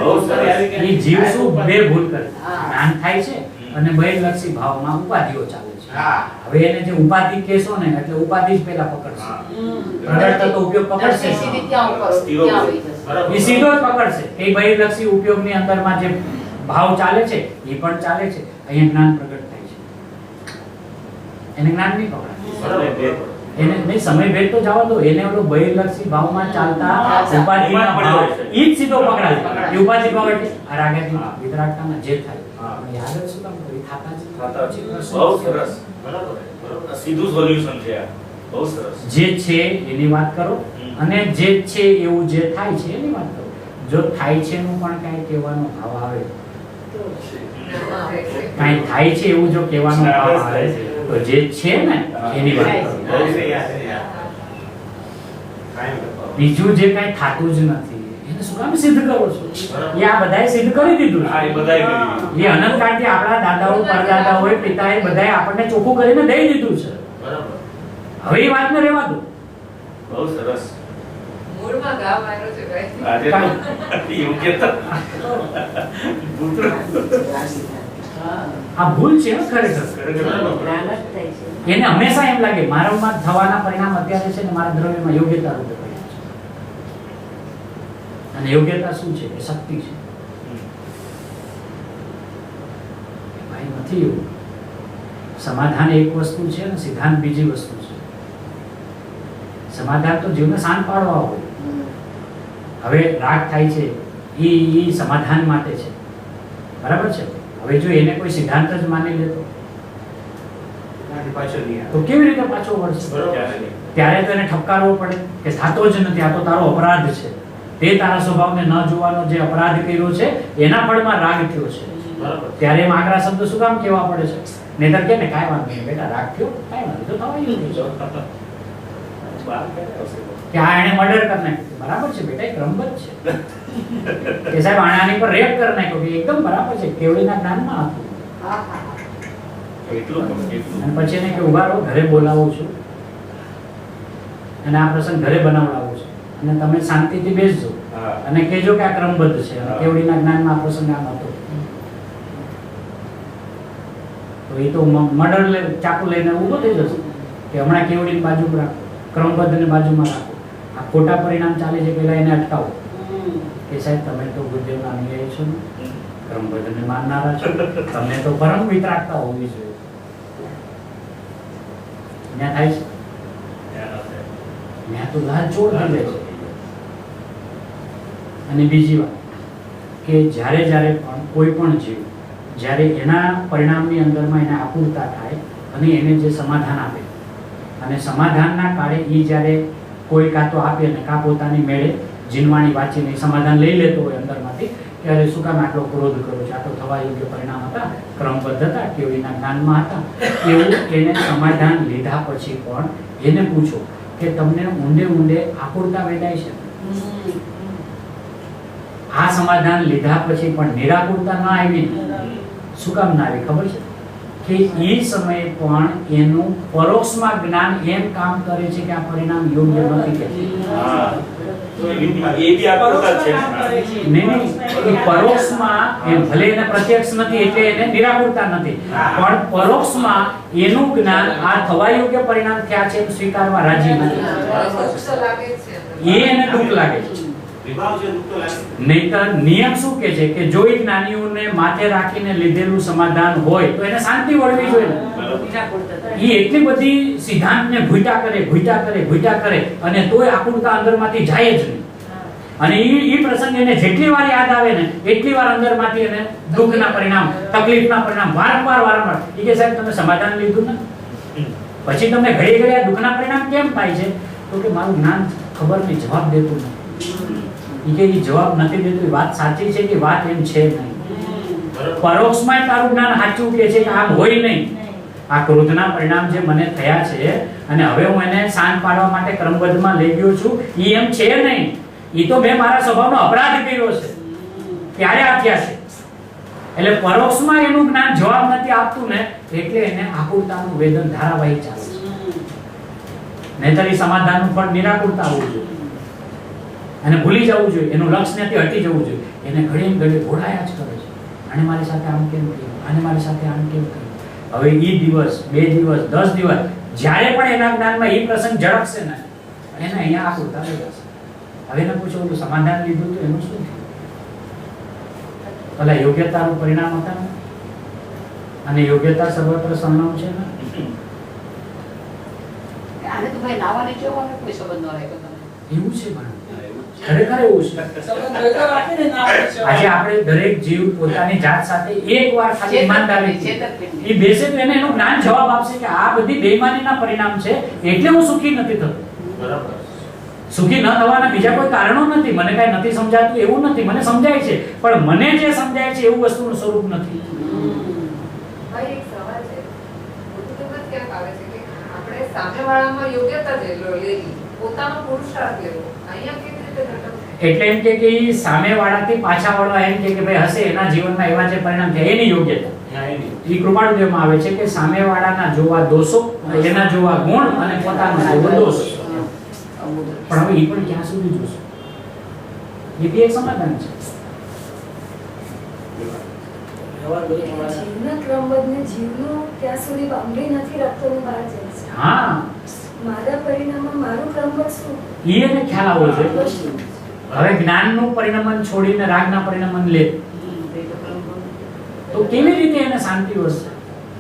બહુ સરસ. એ જીવ શું બે ભૂલ કરે, હા. જ્ઞાન થાય છે અને બહિર્લક્ષી ભાવમાં ઉપાધિઓ ચાલે છે. હા. હવે એને જે ઉપાધિ કહેશો ને એટલે ઉપાધિ જ પેલા પકડશે. પ્રગટ થતો ઉપયોગ પકડશે. સીધી ત્યાં ઉપર ત્યાં વહી જશે. બરાબર. એ સીધો જ પકડશે કે એ બહિર્લક્ષી ઉપયોગની અંદરમાં જે ભાવ ચાલે છે એ પણ ચાલે છે. અહીંયા જ્ઞાન પ્રગટ થાય છે, એને જ્ઞાન નહીં પકડાય. એને નહીં, સમય ભેદ તો જવા દો, એને ઓલો બહિર્લક્ષી ભાવમાં ચાલતા ઉપાધિના ભાવ ઈ જ સીધો પકડાય. એ ઉપાધિ ભાવ એટલે આ રાગાથી વિતરાગતામાં જે થાય આપણે યાદ જ શું કામ કરી, થાતા જ નથી. બહુ સરસ. બરાબર. સીધું સોલ્યુશન છે આ. બહુ સરસ. જે છે એની વાત કરો અને જે છે એવું જે થાય છે એની વાત કરો. જો થાય છે નું પણ કાંઈ કહેવાનો ભાવ આવે, કાંઈ થાય છે એવું જો કહેવાનો ભાવ આવે તો જે છે ને એની વાત કરો. બીજું જે કાંઈ થાતું જ નથી એને શું કામ સિદ્ધ કરો છો? એ આ બધાએ સિદ્ધ કરી દીધું હા, એ બધાએ કર્યું. એ અનંતકાળથી આપણા દાદાઓ પરદાદાઓએ પિતાએ બધાએ આપણને ચોખ્ખું કરીને દઈ દીધું છે. બરાબર. હવે એ વાતને રહેવા દો. બહુ સરસ. મૂળમાં ગામ આવ્યો છે ભાઈ. આજે તો યોગ્યતા. આ ભૂલ છે હો ખરેખર. જ્ઞાન જ થાય છે. એને હંમેશા એમ લાગે મારામાં થવાના પરિણામ અત્યારે છે ને મારા દ્રવ્યમાં યોગ્યતા રૂપે પરિણામ છે. અને યોગ્યતા શું છે? એ શક્તિ છે. ભાઈ નથી એવું. સમાધાન એક વસ્તુ છે અને સિદ્ધાંત બીજી વસ્તુ છે. સમાધાન તો જીવને શાંત પાડવા હોય. હવે રાગ થાય છે એ સમાધાન માટે છે, બરાબર છે. હવે જો એને કોઈ સિદ્ધાંત જ માની લેતો પાછળ નહીં આવે. તો કેવી રીતે પાછો વળશે? બરાબર. ત્યારે તો એને ઠપકારવો પડે કે થાતો જ નથી, આ તો તારો અપરાધ છે. તે તારા સ્વભાવને ન જોવાનો જે અપરાધ કર્યો છે એના ફળમાં રાગ થયો છે. બરાબર. ત્યારે એમ આકરા શબ્દ શું કામ કહેવા પડે છે? નહીંતર કે ને કાંઈ વાંધો નહીં બેટા, રાગ થયો કાંઈ વાંધો નહીં, તો થવાય જ નહીં. કે આ એને મર્ડર કરી નાખ્યું, બરાબર છે બેટા, એ ક્રમબદ્ધ છે. કે સાહેબ આણે આની પર રેપ કરી નાખ્યો, કે એકદમ બરાબર છે, કેવડીના જ્ઞાનમાં હતું. હા, હા, હા. એટલું એટલું. અને પછી એને કે ઉભા રહો, ઘરે બોલાવું છું અને આ પ્રસંગ ઘરે બનાવડાવું છું અને તમે શાંતિથી બેસજો હા. અને કહેજો કે આ ક્રમબદ્ધ છે અને હા. કેવડીના જ્ઞાનમાં આ પ્રસંગ આમ હતો. તો એ તો મર્ડર ચાકુ લઈને ઊભો થઈ જશે કે હમણાં કેવડીની બાજુમાં રાખો, ક્રમબદ્ધને બાજુમાં રાખો. આ ખોટા પરિણામ ચાલે છે, પહેલા એને અટકાવો કે સાહેબ તમે તો ગુરુદેવના અનુયાયી છો ને, ક્રમબદ્ધને માનનારા છો, તમને તો પરમ વિતરાગતા હોવી જોઈએ. ત્યાં થાય છે, ત્યાં તો લાલચોળ થઈ જાય છે. અને બીજી વાત કે જ્યારે જ્યારે પણ કોઈ પણ જીવ જ્યારે એના પરિણામની અંદરમાં એને આકુરતા થાય અને એને જે સમાધાન આપે અને સમાધાનના કાળે એ જ્યારે કોઈ કાં તો આપે અને કાં પોતાની મેળે જીનવાણી વાંચીને સમાધાન લઈ લેતો હોય અંદરમાંથી કે અરે શું કામ આટલો ક્રોધ કરો છો, આ તો થવા યોગ્ય પરિણામ હતા, ક્રમબદ્ધ હતા, કેવડીના જ્ઞાનમાં હતા, એવું એને સમાધાન લીધા પછી પણ એને પૂછો કે તમને ઊંડે ઊંડે આકુરતા વેડાય છે? આ સમાધાન લીધા પછી પણ નિરાકુરતા ના આવી. શું કામ ના આવી ખબર છે? કે એ સમયે પણ એનું પરોક્ષમાં જ્ઞાન એમ કામ કરે છે કે આ પરિણામ યોગ્ય નથી કે હા. એ બી આકૃતા છે. નહીં, એ પરોક્ષમાં એ ભલે એને પ્રત્યક્ષ નથી એટલે એને નિરાકુરતા નથી, પણ પરોક્ષમાં એનું જ્ઞાન આ થવા યોગ્ય પરિણામ થયા છે એમ સ્વીકારવા રાજી નથી. મોક્ષ લાગે છે. એ એને દુઃખ લાગે છે. વિભાવ છે દુઃખ તો લાગે. નહીંતર નિયમ શું કહે છે કે જો એ જ્ઞાનીઓને માથે રાખીને લીધેલું સમાધાન હોય તો એને શાંતિ વળવી જોઈએ ને. ઈ એટલી બધી સિદ્ધાંતને ઘૂંટા કરે અને તોય આકુરતા અંદરમાંથી જાય જ નહીં. અને ઈ પ્રસંગ એને જેટલી વાર યાદ આવે ને એટલી વાર અંદરમાંથી એને દુઃખના પરિણામ, તકલીફના પરિણામ વારંવાર ઈ કે સાહેબ તમે સમાધાન લીધું ને પછી તમને ઘડી આ દુઃખના પરિણામ કેમ થાય છે? તો કે મારું જ્ઞાન ખબર નહીં, જવાબ દેતું નથી. ઈ કે ઈ જવાબ નથી દેતું, એ વાત સાચી છે કે વાત એમ છે નહીં. પરોક્ષમાં તારું જ્ઞાન સાચું કે છે કે આમ હોય નહીં. આ ક્રોધના પરિણામ જે મને થયા છે અને હવે હું એને શાંત પાડવા માટે ક્રમબદ્ધમાં લઈ ગયો છું, ઈ એમ છે નહીં. ઈ તો મેં મારા સ્વભાવનો અપરાધ કર્યો છે ત્યારે આ થયા છે. એટલે પરોક્ષમાં એનું જ્ઞાન જવાબ નથી આપતું ને એટલે એને આકુરતાનું વેદન ધારાવાહિક ચાલે છે. નહીંતર ઈ સમાધાનનું ફળ નિરાકુરતા આવવું જોઈએ અને ભૂલી જવું જોઈએ, એનું લક્ષ્યથી હટી જવું જોઈએ. એને ઘડી ઘોડાયા જ કરે છે. આને મારી સાથે આમ કેમ કર્યું, આને મારી સાથે આમ કેમ કર્યું. હવે ઈ દિવસ, 2 દિવસ, 10 દિવસ જ્યારે પણ એના જ્ઞાનમાં ઈ પ્રસંગ ઝળકશે ને એને અહીંયા આકુરતા થઈ જશે. હવે એને પૂછો ઓલું સમાધાન લીધું તો એનું શું થયું? ભલા યોગ્યતાનું પરિણામ હતા ને અને યોગ્યતા સર્વત્ર સમાન છે ને. આને તો ભાઈ નાવાની જોવાનો કોઈ સંબંધ ન રાખ્યો તમે. એવું છે પણ ખરેખર એવું છે. આજે આપણે દરેક જીવ પોતાની જાત સાથે એકવાર ખાલી ઈમાનદારીથી એ બેસે તો એને એનું જ્ઞાન જવાબ આપશે કે આ બધી બેઈમાનીના પરિણામ છે એટલે હું સુખી નથી થતો. બરાબર. સુખી ન થવાના બીજા કોઈ કારણો નથી. મને કાંઈ નથી સમજાતું એવું નથી, મને સમજાય છે, પણ મને જે સમજાય છે એવું વસ્તુનું સ્વરૂપ નથી. ભાઈ એક સવાલ છે. મુદ્દત ક્યાંક આવે છે કે આપણે સામેવાળામાં યોગ્યતા લેવી, પોતાનો પુરુષાર્થ લેવો. અહીંયા કેવી રીતે ઘટક? એટલે એમ કે ઈ સામેવાળાથી પાછા વળવા એમ કે ભાઈ હશે એના જીવનમાં એવા જે પરિણામ થયા એની યોગ્યતા. ઈ કૃપાળુ દેવમાં આવે છે કે સામેવાળાના જોવા દોષો, એના જોવા ગુણ અને પોતાનો જોવા દોષ. પણ હવે ઈ પણ ક્યાં સુધી જોશું? એ બી એક સમાધાન છે. જીવના ક્રમબદ્ધને જીવનું ત્યાં સુધી બાઉન્ડ્રી નથી રાખતો ને બહાર જાય છે. હા, મારા પરિણામમાં મારું ક્રમબદ્ધ શું? ઈ એને ખ્યાલ આવવો જોઈએ. હવે જ્ઞાનનું પરિણમન છોડીને રાગના પરિણમન લે તો કેવી રીતે એને શાંતિ વધશે?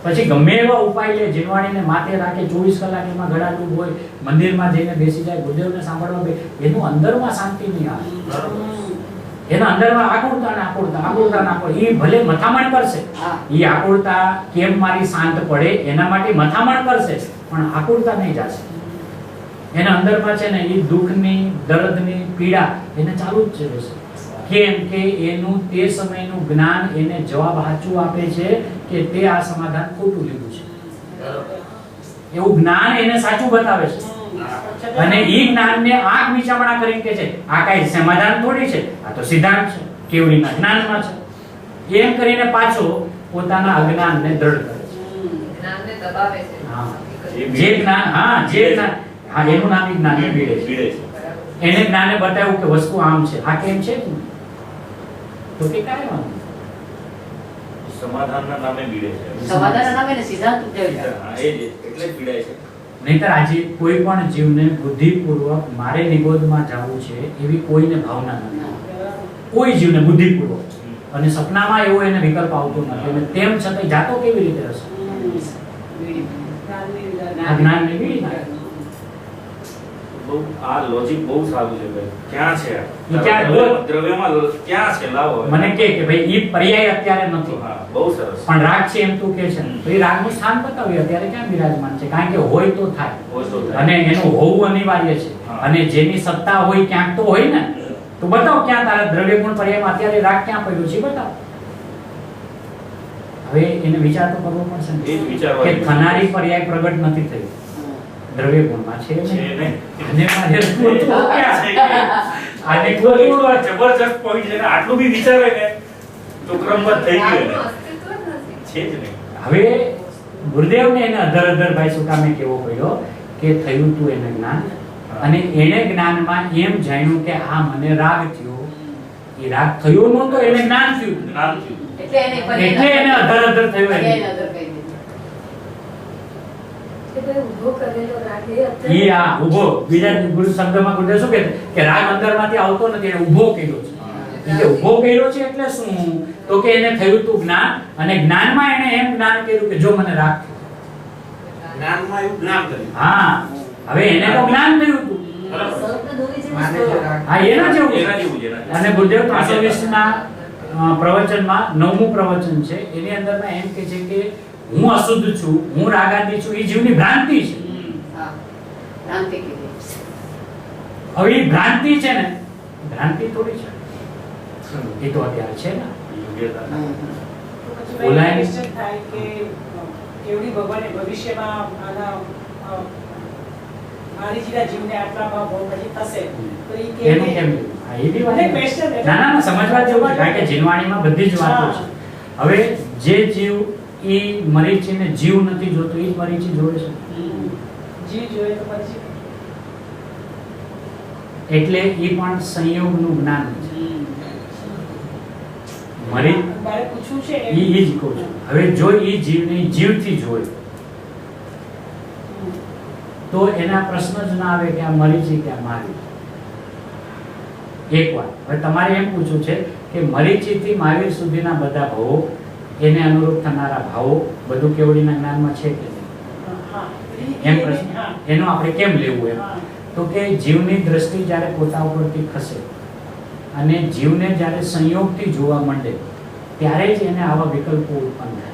પછી ગમે એવા ઉપાય લે, જીનવાણીને માથે રાખે, 24 કલાક એમાં ગળાડૂબ હોય, મંદિરમાં જઈને બેસી જાય, ગુરુદેવને સાંભળવા બે, એનું અંદરમાં શાંતિ નહીં આવે. એના અંદરમાં આકુરતા ઈ ભલે મથામણ કરશે, ઈ આકુરતા કેમ મારી શાંત પડે એના માટે મથામણ કરશે, પણ આકુરતા નહીં જશે. એના અંદરમાં છે ને ઈ દુઃખની, દર્દની પીડા એને ચાલુ જ રહેશે. કેમ કે એનું તે સમયનું જ્ઞાન એને જવાબ સાચું આપે છે કે તે આ સમાધાન ખોટું લીધું છે. એવું જ્ઞાન એને સાચું બતાવે છે. અને ઈ જ્ઞાનને આંખ વિચારણા કરીને કે છે આ કાંઈ સમાધાન થોડી છે, આ તો સિદ્ધાંત છે, કેવડીના જ્ઞાનમાં છે. એમ કરીને પાછો પોતાના અજ્ઞાનને દ્રઢ કરે છે. જ્ઞાનને દબાવે છે. જે જ્ઞાન એનું નામ જ્ઞાનને ભીડે છે. એને જ્ઞાને બતાવ્યું કે વસ્તુ આમ છે, આ કેમ છે તો કે કાંઈ વાંધો નહીં. સમાધાનના નામે બીડે છે. સમાધાનના નામે ને સિદ્ધાંત ઉઠાવી હા, એ જ, એટલે જ પીડાય છે. નહીંતર આજે કોઈ પણ જીવને બુદ્ધિપૂર્વક મારે નિબોધમાં જવું છે એવી કોઈને ભાવના નથી. કોઈ જીવને બુદ્ધિપૂર્વક અને સપનામાં એવો એને વિકલ્પ આવતો નથી. અને તેમ છતાં જાતો કેવી રીતે હશે? આ જ્ઞાનને વીડી નાખે. આ લોજિક બહુ સારું છે ભાઈ. ક્યાં છે આ? ક્યાં બોલ? દ્રવ્યમાં ક્યાં છે? લાવો હવે. મને કે ભાઈ ઈ પર્યાય અત્યારે નથી, હા, બહુ સરસ. પણ રાગ છે એમ તું કે છે તો એ રાગનું સ્થાન બતાવ્યું અત્યારે ક્યાં બિરાજમાન છે? કારણ કે હોય તો થાય હોય તો થાય. અને એનું હોવું અનિવાર્ય છે. હા. અને જેની સત્તા હોય ક્યાંક તો હોય ને, તો બતાવો ક્યાં તારા દ્રવ્ય ગુણ પર્યાયમાં અત્યારે રાગ ક્યાં પડ્યો છે બતાવો. હવે એને વિચાર તો કરવો પડશે ને એ જ વિચારવા કે થનારી પર્યાય પ્રગટ નથી થઈ, દ્રવ્ય ગુણમાં છે છે નહીં. નહીં. અને મારે શું તો ક્યાં છે? આને કોઈ જબરજસ્ત પોઈન્ટ છે ને, આટલું બી વિચારે ને તો ક્રમબદ્ધ થઈ ગયું જ્ઞાનનું એને. અસ્તિત્વ જ નથી. છે જ નહીં. હવે ગુરુદેવને એને અધર ભાઈ શું કામે કેવો પડ્યો કે થયું તું એને જ્ઞાન, અને એને જ્ઞાનમાં એમ જાણ્યું કે આ મને રાગ થયો. એ રાગ થયો નહોતો, એને જ્ઞાન થયું. જ્ઞાન થયું. એટલે એને એટલે એને અધર થયું એટલે એને. એને અધર કહી દીધું. કે ભાઈ ઊભો કરેલો રાગ એ અત્યારે ઈ આ ઊભો બીજા ગુરુ શબ્દમાં ગુરુ શું કહે છે કે રાગ અંદરમાંથી આવતો નથી, એને ઊભો કર્યો છે. એટલે ઊભો કર્યો છે એટલે શું? તો કે એને થયું તું જ્ઞાન, અને જ્ઞાનમાં એને એમ જ્ઞાન કર્યું કે જો મને રાગ થયો. જ્ઞાનમાં એવું જ્ઞાન કર્યું. હા, હવે એને તો જ્ઞાન થયું તું. સર્પને દોરી જેવી માને સ્તોર. છે રાગ. હા, એના જેવું છે. એના જેવું છે, એના જેવું. અને ગુરુદેવ 320 ના પ્રવચનમાં 9મું પ્રવચન છે, એની અંદરમાં એમ કે છે કે હું અશુદ્ધ છું, હું રાગાદી છું, એ જીવની ભ્રાંતિ છે. હા, ભ્રાંતિ કીધી. હવે એ ભ્રાંતિ છે ને, ભ્રાંતિ થોડી છે, એ તો અત્યારે છે ને. યોગ્યતા. તો પછી ભાઈ બોલાય. question થાય કે કેવડી ભગવાને ભવિષ્યમાં આના મારીજીના જીવને આટલામાં બહુ પછી થશે તો ઈ એનું કેવી કેમ લેવું? હા, એ બી વાત મને છે. question એટલે- ના ના ના, સમજવા જેવું છે, કારણ કે જીનવાણીમાં બધી જ વાતો છે. હવે જે જીવ એ મરીચીને જીવ નથી જોતો, એ જ મરીચી જોવે છે. જીવ જોઈએ તો પછી એટલે એ પણ સંયોગનું જ્ઞાન છે. મરી મારે પૂછવું છે ઈ જ કહું છું. હવે જો એ જીવને જીવથી જોવે તો એના પ્રશ્ન જ ના આવે કે આ મરીચી કે આ મારી. એક વાત હવે તમારે એમ પૂછવું છે કે મરીચીથી મહાવીર સુધીના બધા ભાવો, એને અનુરૂપ થનારા ભાવો બધું કેવડીના જ્ઞાનમાં છે કે નહીં? હા એમ પ્રશ્ન હા એનો આપણે કેમ લેવું એમ? હા તો કે જીવની દ્રષ્ટિ જ્યારે પોતા ઉપરથી ખસે અને જીવને જ્યારે સંયોગથી જોવા માંડે ત્યારે જ એને આવા વિકલ્પો ઉત્પન્ન થાય.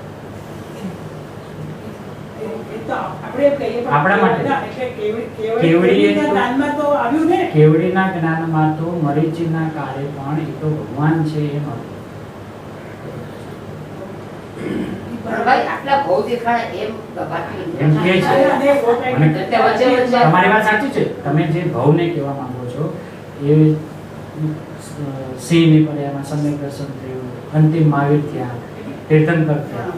એ તો આપણે એમ કહીએ પણ આપણા માટે. ના, એટલે કેવડીએ કેવડીના તો- જ્ઞાનમાં તો આવ્યું ને કેવડીના જ્ઞાનમાં તો મરીચીના કાર્ય પણ એ તો ભગવાન છે એમ હતું. પણ ભાઈ આટલા ભાવ દેખાડે એમ બાકી એમ કે છે. અને ગોપાઈ મને વચ્ચે વચ્ચે તમારી વાત સાચી છે. તમે જે ભાવને કહેવા માંગો છો એ સિંહની પર્યામાં સમ્યક દર્શન થયું, અંતિમ મહાવીર થયા, તીર્થંકર થયા.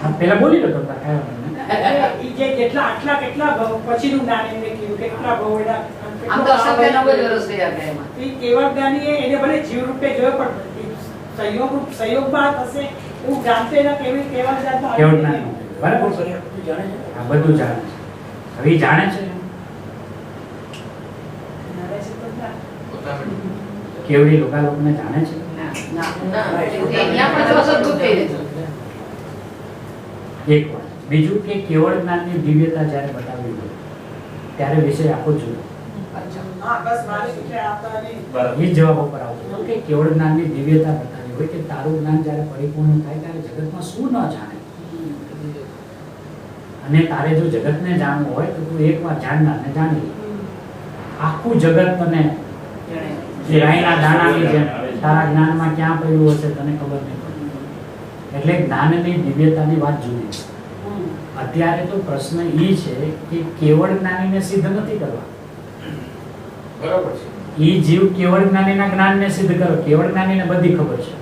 હા, પેલા બોલી લો તો કાંઈ વાંધો નહીં. ઈ જે કેટલા આટલા કેટલા ભાવ પછીનું જ્ઞાન એમને કીધું કેટલા ભાવ એના આમ તો 90 વર્ષ થયા ગયા એમાં. ઈ કેવળ જ્ઞાનીએ એને ભલે જીવ રૂપે જોયો પણ સંયોગમાં થશે એવું જ્ઞાન તો એના કેવળ જ્ઞાનમાં કેવળ આવ્યું જ્ઞાન નહીં. બરાબર છે. આ બધું જાણે છે. હવે ઈ જાણે છે જાણે છે તો ના. કેવડી લોકોને જાણે છે. ના ના અહીંયા પણ જો અસંતુષ્ટ થઈ જશે. એક વાત. બીજું કે કેવળ જ્ઞાનની દિવ્યતા જ્યારે બતાવી હોય ત્યારે વિષય આખો જુદો. હા બસ મારે એટલે આપતા નહીં. બરાબર. એ જવાબ ઉપર આવતો હતો કે કેવળ જ્ઞાનની દિવ્યતા બતાવી હોય કે તારું જ્ઞાન જ્યારે પરિપૂર્ણ થાય ત્યારે જગતમાં શું ન જાણે, અને તારે જો જગતને જાણવું હોય તો તું એકવાર જાણનારને જાણી લે. આખું જગત તને જે રાઈના દાણાની જેમ તારા જ્ઞાનમાં ક્યાં પડ્યું હશે તને ખબર નહીં પડે. એટલે જ્ઞાનની દિવ્યતાની વાત જુદી છે. અત્યારે તો પ્રશ્ન એ છે કે કેવળ જ્ઞાનીને સિદ્ધ નથી કરવા. બરોબર છે. એ જીવ કેવળ જ્ઞાનીના જ્ઞાનને સિદ્ધ કરો. કેવળ જ્ઞાનીને બધી ખબર છે,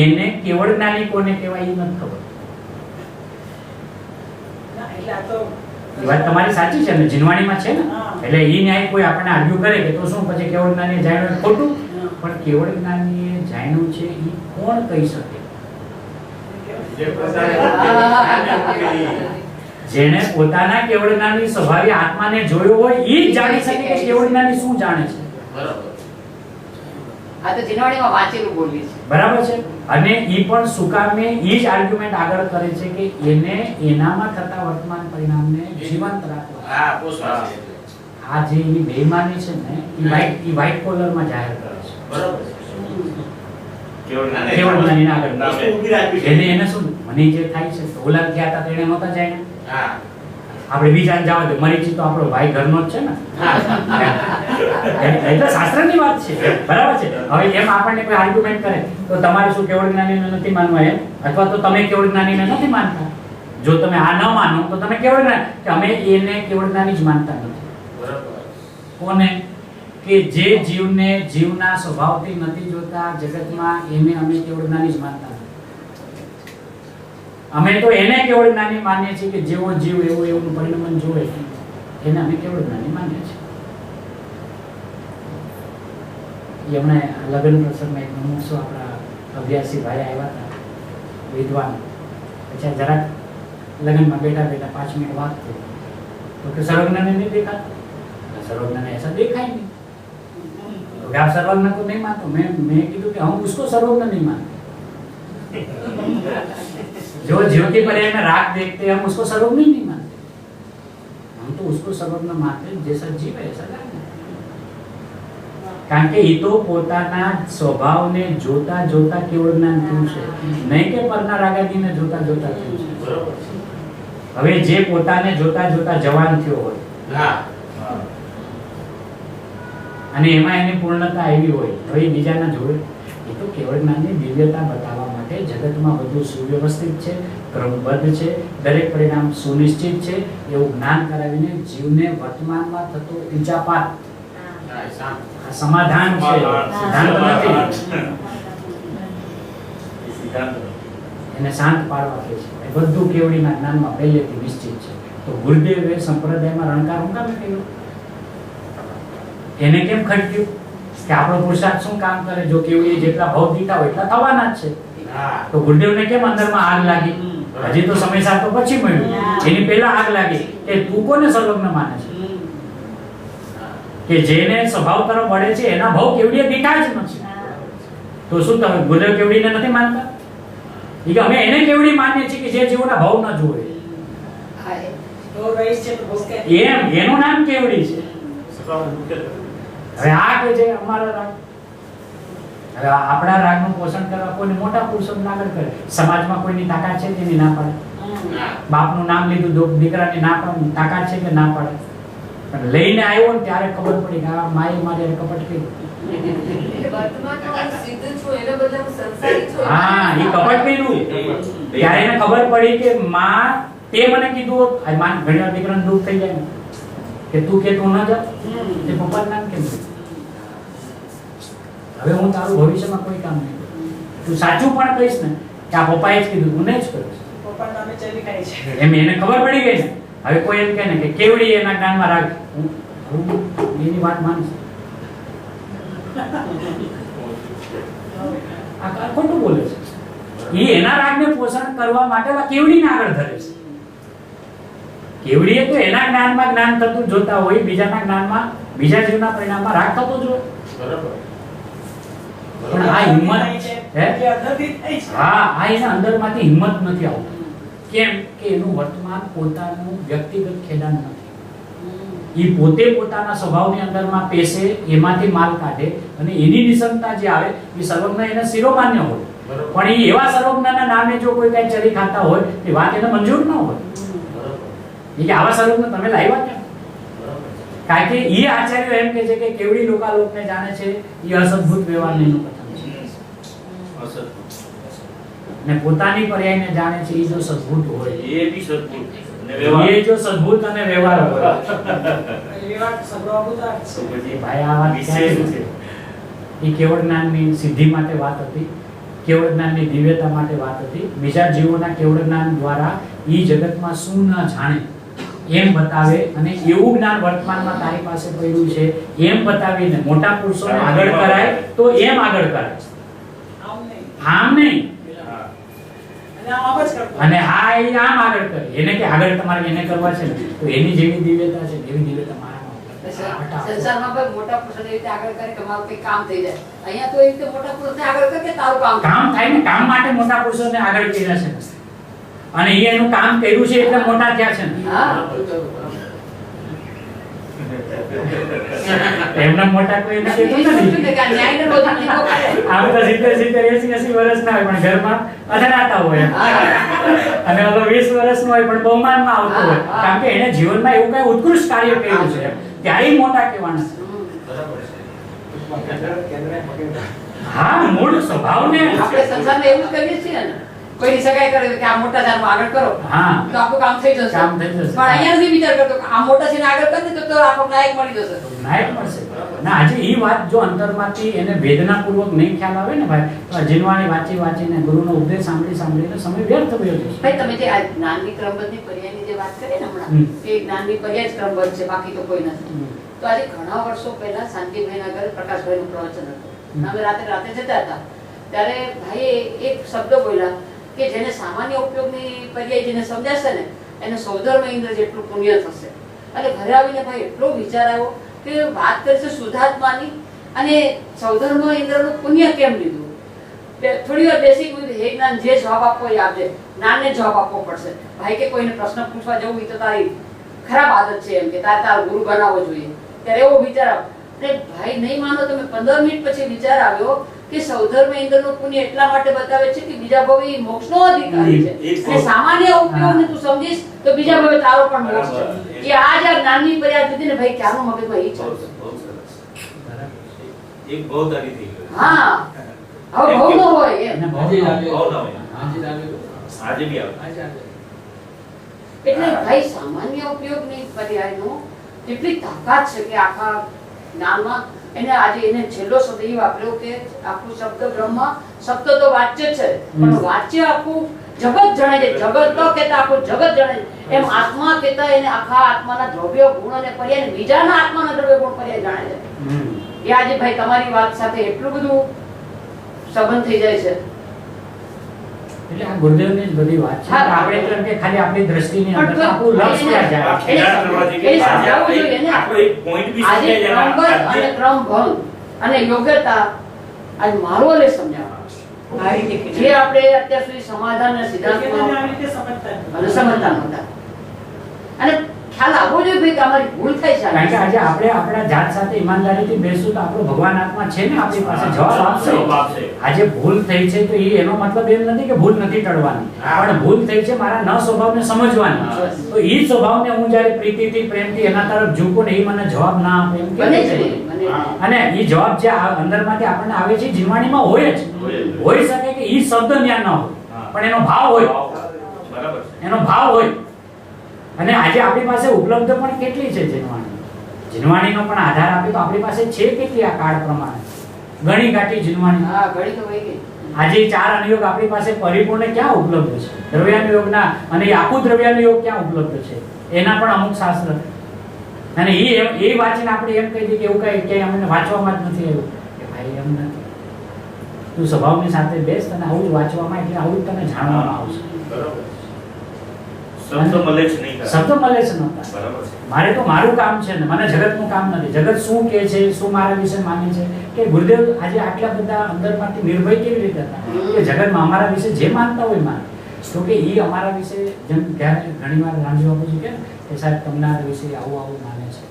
એને કેવળ જ્ઞાની કોને કહેવાય એ નથી ખબર. ના, એટલે આ તો એ વાત તમારી સાચી છે ને, જીનવાણીમાં છે ને. હા. એટલે એ ન્યાય કોઈ આપણે આર્ગ્યુ કરે કે તો શું પછી કેવળ જ્ઞાનીએ જાણ્યું એ ખોટું? હા. પણ કેવળ જ્ઞાનીએ જાણ્યું છે એ કોણ કહી શકે? જે પ્રસારે જેણે પોતાના કેવળ જ્ઞાનની સ્વભાવી આત્માને જોયો હોય એ જ જાણી શકે કે કેવળ જ્ઞાની શું જાણે છે. બરોબર. આ તો જીનવાણીમાં વાંચેલું બોલીએ છે. બરાબર છે. અને ઈ પણ સુકામે ઈ જ આર્ગ્યુમેન્ટ આગળ કરે છે કે એને એનામાં થતા વર્તમાન પરિણામને જીવંત રાખવા. હા, પોષવા છે. આ જે એની બેઈમાની છે ને ઈ વ્હાઇટ કોલરમાં જાહેર કરે છે. બરોબર છે. કેવળ જ્ઞાન. કેવળ જ્ઞાનીના આગળ. વસ્તુ ઊભી રાખવી છે. એને શું મને જે થાય છે તો ઓલા થયા હતા તો એને નહોતા જાય ને. હા. આપણે બીજાને જવા દો, મરીચી તો આપણો ભાઈ ઘરનો જ છે ને. એટલે શાસ્ત્રની વાત છે. બરાબર છે. હવે એમ આપણને કોઈ આર્ગ્યુમેન્ટ કરે તો તમારે શું કેવળ જ્ઞાનીને નથી માનવા એમ, અથવા તો તમે કેવળ જ્ઞાનીને નથી માનતા. જો તમે આ ન માનો તો તમે કેવળ જ્ઞાની, કે અમે એને કેવળ જ્ઞાની જ માનતા નથી. બરોબર. કોને? કે જે જીવને જીવના સ્વભાવથી નથી જોતા જગતમાં, એને અમે કેવળ જ્ઞાની જ માનતા નથી. અમે તો એને કેવળ જ્ઞાની માનીએ છીએ કે જેવો જીવ એવો એવું પરિણમન જોવે એને અમે કેવળ જ્ઞાની માનીએ છીએ. એમણે લગ્ન પ્રસંગમાં એક મુમુક્ષુ આપણા અભ્યાસી ભાઈ આવ્યા હતા, વિદ્વાન. પછી જરાક लगन में बैठा बैठा 5 मिनट बात करो तो कि सर्वज्ञ ने नहीं देखा, सर्वज्ञ ने ऐसा देखा ही नहीं। तो आप सर्वज्ञ को नहीं मानते, मैं कीधु कि हम उसको सर्वज्ञ नहीं मानते। जो जीव के पर्याय में राग देखते हैं हम उसको सर्वज्ञ नहीं मानते, हम तो उसको सर्वज्ञ मानते हैं जैसा जीव है ऐसा राग है। કારણ કે એ તો પોતાના સ્વભાવને જોતા જોતા કેવળ જ્ઞાન થયું છે, નહીં કે પરના રાગાદીને જોતા જોતા થયું છે। બરોબર છે। હવે જે પોતાને જોતા જોતા જવાન થયો હોય હા અને એમાં એની પૂર્ણતા આવી હોય તો એ બીજાના જોડે, એ તો કેવળ જ્ઞાનની દિવ્યતા બતાવવા માટે જગતમાં બધું સુવ્યવસ્થિત છે, ક્રમબદ્ધ છે, દરેક પરિણામ સુનિશ્ચિત છે એવું જ્ઞાન કરાવીને જીવને વર્તમાનમાં થતો ઈજાપાત હા શાંત આ સમાધાન છે, સિદ્ધાંત નથી, એ સિદ્ધાંત એને શાંત પાડવા કહે છે। એ બધું કેવડીના જ્ઞાનમાં પહેલેથી નિશ્ચિત છે। તો ગુરુદેવે સંપ્રદાયમાં રણકાર હું કામ કર્યો, એને કેમ ખટક્યું કે આપણો પુરુષાર્થ શું કામ કરે, જો કેવડી જેટલા ભાવ દીધા હોય એટલા થવાના જ છે। હા તો ગુરુદેવને કેમ અંદરમાં આગ લાગી, હજી તો સમય સાથ તો પછી મળ્યું, એની પહેલા આગ લાગી કે તું કોને સર્વજ્ઞ માને છે, કે જેને સ્વભાવ તરફ વળે છે એના ભાવ કેવડીએ દીઠા જ નથી। તો શું તમે ગુરુદેવ કેવડીને નથી માનતા, એ કે અમે એને કેવડી માનીએ છીએ કે જે જીવોના ભાવ ન જુએ, હા, એ. તો રહીશ છે તો ભોસકે એમ એનું નામ કેવડી છે। સભાને મુક્ત કરે। હવે આ કે છે અમારા રાગ, હવે આપણા રાગનું પોષણ કરવા કોઈને મોટા પુરુષોને આગળ કરે, સમાજમાં કોઈની તાકાત છે તેની ના પાડે, હા બાપનું નામ લીધું દીકરાની ના પાડે, તાકાત છે કે ના પાડે, પણ લઈને આવ્યો ને ત્યારે ખબર પડી કે આ માએ મારે કપટ કર્યું। એટલે વર્તમાનમાં હું સિદ્ધ છું, એના બદલે હું સંસારી છું. હા એ કપટ કર્યું ત્યારે એને ખબર પડી કે માં તે મને કીધું હોત, આ માં ઘણી વાર દીકરાને દુઃખ થઈ જાય ને કે તું કે તું ન જા, તે પપ્પાનું નામ કેમ લીધું? હવે હું તારું ભવિષ્યમાં કોઈ કામ નહીં કરું, તું સાચું પણ કહીશ ને કે આ પપ્પાએ જ કીધું, તું નહીં જ કરીશ, પપ્પાના નામે ચરી ખાય છે એમ એને ખબર પડી ગઈ ને। હવે કોઈ એમ કહે ને કે કેવડી એના જ્ઞાનમાં રાખ, હું એની વાત માનીશ, આ ખોટું બોલે છે। એ એના રાગને પોષણ કરવા માટે કેવડીને આગળ ધરે છે। કેવડીએ તો એના જ્ઞાનમાં જ્ઞાન થતું જોતા હોય, બીજાના જ્ઞાનમાં બીજા જીવના પરિણામમાં રાગ થતો જ હોય। બરોબર પણ આ હિંમત હે એટલે અંદરથી થાય છે હા આ એના અંદરમાંથી હિંમત નથી આવતી, કેમ કે એનું વર્તમાન પોતાનું વ્યક્તિગત ખેડાણ નથી, એ પોતે પોતાના સ્વભાવની અંદરમાં પેશે, એમાંથી માલ કાઢે અને એની નિસંગતા જે આવે એ સર્વજ્ઞ એને શિરોમાન્ય હોય, પણ એ એવા સર્વજ્ઞના નામે જો કોઈ કઈ ચરી ખાતા હોય એ વાત એને મંજૂર ન હોય, એ કે આવા સર્વજ્ઞ તમે લાવ્યા કેમ? કારણ કે એ આચાર્ય એમ કહે છે કે કેવડી લોકાલોકને જાણે છે એ અસદ્ભુત વ્યવહારને એનું કથન છે, ને પોતાની પર્યાયને જાણે છે એ જો સદ્ભુત હોય, એ બી સદગુણ અને વ્યવહાર એ જો સદ્ભુત અને વ્યવહાર હોય વિવાદ સર્વભૂતા તો પછી ભાઈ આ વાત વિશેષ છે। એ કેવળ જ્ઞાનની સિદ્ધિ માટે વાત હતી, કેવળ જ્ઞાનની દિવ્યતા માટે વાત હતી, બીજા જીવોના કેવળ જ્ઞાન દ્વારા એ જગતમાં શું ન જાણે એમ બતાવે અને એવું જ્ઞાન વર્તમાનમાં તારી પાસે પડ્યું છે એમ બતાવીને મોટા પુરુષોને આગળ કરાય તો એમ આગળ કરાય, આમ નહીં આમ નહીં। હા અને આમ જ કરતો અને હા એ આમ આગળ કરે, એને કે આગળ તમારે એને કરવા છે ને તો એની જેવી દિવ્યતા છે એવી દિવ્યતા મારામાં હટાવો। સંસારમાં કોઈ મોટા પુરુષને એવી રીતે આગળ કરે કે મારું કંઈ કામ થઈ જાય, અહીંયા તો એવી રીતે મોટા પુરુષને આગળ કરે કે તારું કામ થાય। કામ થાય ને, કામ માટે મોટા પુરુષોને આગળ કર્યા છે અને એ એનું કામ કર્યું છે એટલે મોટા થયા છે ને, હા એમના મોટા કોઈ એને એ કીધું સમજ્યું નથી। ને કે આ ન્યાયને રોજ દીવો કરે। આમ તો 70 80 વર્ષના હોય પણ ઘરમાં અથડાતા હોય અને ઓલો 20 વર્ષનો હોય પણ બહુમાનમાં આવતો હોય, કારણ કે એને જીવનમાં એવું કઈ ઉત્કૃષ્ટ કાર્ય કર્યું છે ત્યારે ઈ મોટા કહેવાના છે। હા મૂળ સ્વભાવને આપણે સંસારમાં એવું જ કરીએ છીએ ને, કોઈની સગાઈ કરે કે આ મોટા જાતમાં આગળ કરો હા તો આપણું કામ થઈ જશે, કામ થઈ જશે। પણ અહીંયા નથી વિચાર કરતો કે આ મોટા છે ને આગળ કરે તો આપણો નાયક મળી જશે। નાયક મળશે ને આજે ઈ વાત જો અંતરમાંથી એને વેદનાપૂર્વક નહીં ખ્યાલ આવે ને ભાઈ તો આ જીનવાણી વાંચીને ગુરુનો ઉપદેશ સાંભળીને સમય વ્યર્થ થયો છે। ભાઈ તમે જે આ જ્ઞાનની ક્રમબદ્ધની પર્યાયની જે વાત કરી ને હમણાં કે જ્ઞાનની પર્યાય જ ક્રમબદ્ધ છે, બાકી તો કોઈ નથી। તો આજે ઘણા વર્ષો પહેલા શાંતિભાઈના ઘરે પ્રકાશભાઈનું પ્રવચન હતું, અમે રાતે જતા હતા ત્યારે ભાઈએ એક શબ્દ બોલ્યા કે જેને સામાન્ય ઉપયોગની પર્યાય જેને સમજાશે ને એને સૌધર્મ ઇન્દ્ર જેટલું પુણ્ય થશે. અને ઘરે આવીને ભાઈ એટલો વિચાર આવ્યો કે વાત કરીશું શુદ્ધાત્માની અને સૌધર્મ ઇન્દ્રનું પુણ્ય કેમ લીધું. થોડી વાર બેસી ગયું, હે જ્ઞાન જે જવાબ આપવો એ આપજે. જ્ઞાનને જવાબ આપવો પડશે. ભાઈ કે કોઈને પ્રશ્ન પૂછવા જવું એ તો તારી ખરાબ આદત છે એમ કે તારો ગુરુ બનાવવો જોઈએ. ત્યારે એવો વિચાર આવ્યો. ભાઈ નહીં માનો તમે 15 મિનિટ પછી વિચાર આવ્યો કે સૌધર્મ ઇન્દ્રનું પુણ્ય એટલા માટે બતાવે છે કે બીજા ભવે ઈ મોક્ષનો અધિકારી છે. અને સામાન્ય ઉપયોગને તું સમજીશ તો બીજા ભવે તારો પણ મોક્ષ છે. એ આ જ જ્ઞાનની પર્યાય દીધી ને ભાઈ ક્યાંનું મગજમાં ઈ ચાલશે. એક બહુ તારી થઈ ગયો. હા હવે બહુ ન હોય એમ. બહુ ના હોય. આજે બી આવે. એટલે ભાઈ સામાન્ય ઉપયોગની પર્યાયનો કેટલી તાકાત છે કે આખા જ્ઞાનમાં એને આજે એને છેલ્લો શબ્દ એ વાપર્યો કે આખું શબ્દ બ્રહ્મ શબ્દ તો વાચ્ય છે પણ વાચ્ય આખું જગત જણે છે. જગત તો કહેતા આખું જગત જણે છે. એમ આત્મા કહેતા એને આખા આત્માના દ્રવ્ય ગુણ અને પર્યાય બીજાના આત્માના દ્રવ્ય ગુણ પર્યાય જાણે છે. એ આજે ભાઈ તમારી વાત સાથે એટલું બધું સંબંધ થઈ જાય છે. એટલે આ ગુરુદેવની જ બધી વાત છે. હા. આપણે તો એમ કે ખાલી આપણી દ્રષ્ટિની અંદર પણ આપણું લક્ષ્ય ક્યાં જાય આ ખેડાણ કરવાથી કે એને સમજાવવું જોઈએ ને. આપણો એક point બી આજે સમજાય જાય. ક્રમબદ્ધ અને ક્રમભંગ અને યોગ્યતા આજ મારો લે સમજાવવા આ રીતે જે આપણે અત્યાર સુધી સમાધાન અને સિદ્ધાંતમાં આવી રીતે સમજતા નથી. અને સમજતા નહોતા. અને ખ્યાલ આવવો જોઈએ ભાઈ કે અમારી ભૂલ થાય છે કારણ કે આજે આપણે આપણા જાત સાથે ઈમાનદારીથી બેસું તો આપણો ભગવાન આત્મા છે ને આપણી પાસે જવાબ જવાબ આપશે. આપશે. આજે ભૂલ થઈ છે તો એનો મતલબ એમ નથી કે ભૂલ નથી ટળવાની, પણ ભૂલ થઈ છે મારા ન સ્વભાવને સમજવાની. તો એ સ્વભાવને હું જ્યારે પ્રીતિથી પ્રેમથી એના તરફ ઝૂકું ને એ મને જવાબ ના આપે એમ બને કેમ છે છે? બને છે. અને એ જવાબ જે અંદરમાંથી આપણને આવે છે જીવવાણીમાં હોય જ. હોઈ શકે કે એ શબ્દ ત્યાં ન હોય પણ એનો ભાવ હોય, બરાબર છે. એનો ભાવ હોય. અને આજે આપણી પાસે ઉપલબ્ધ પણ કેટલી છે જીનવાણી. જીનવાણીનો પણ આધાર આપે તો આપણી પાસે છે કેટલી આ કાળ પ્રમાણે ઘણી ગાંઠી જીનવાણી. હા ઘડી તો વહી ગઈ. આજે 4 અનુયોગ આપણી પાસે પરિપૂર્ણ ક્યાં ઉપલબ્ધ છે? દ્રવ્યાનુયોગના અને એ આખું દ્રવ્યાનુયોગ ક્યાં ઉપલબ્ધ છે? એના પણ અમુક શાસ્ત્ર. અને એ વાંચીને આપણે એમ કહી દઈએ કે એવું કઈ કે અમને વાંચવામાં જ નથી આવ્યું કે ભાઈ એમ નથી. તું સ્વભાવની સાથે બેસ અને આવું જ વાંચવામાં એટલે આવું જ તને જાણવામાં આવશે. બરાબર. શબ્દ મળે જ નહીં. શબ્દ મળે છે નહોતા. બરાબર છે. મારે તો મારું કામ છે ને મને જગતનું કામ નથી. જગત શું કહે છે, શું મારા વિશે માને છે કે ગુરુદેવ આજે આટલા બધા અંદરમાંથી નિર્ભય કેવી રીતે હતા કે જગતમાં અમારા વિશે જે માનતા હોય માને. તો કે એ અમારા વિશે જેમ ઘણીવાર રામજી બાપુજી કહે કે સાહેબ તમારા વિશે આવું આવું માને છે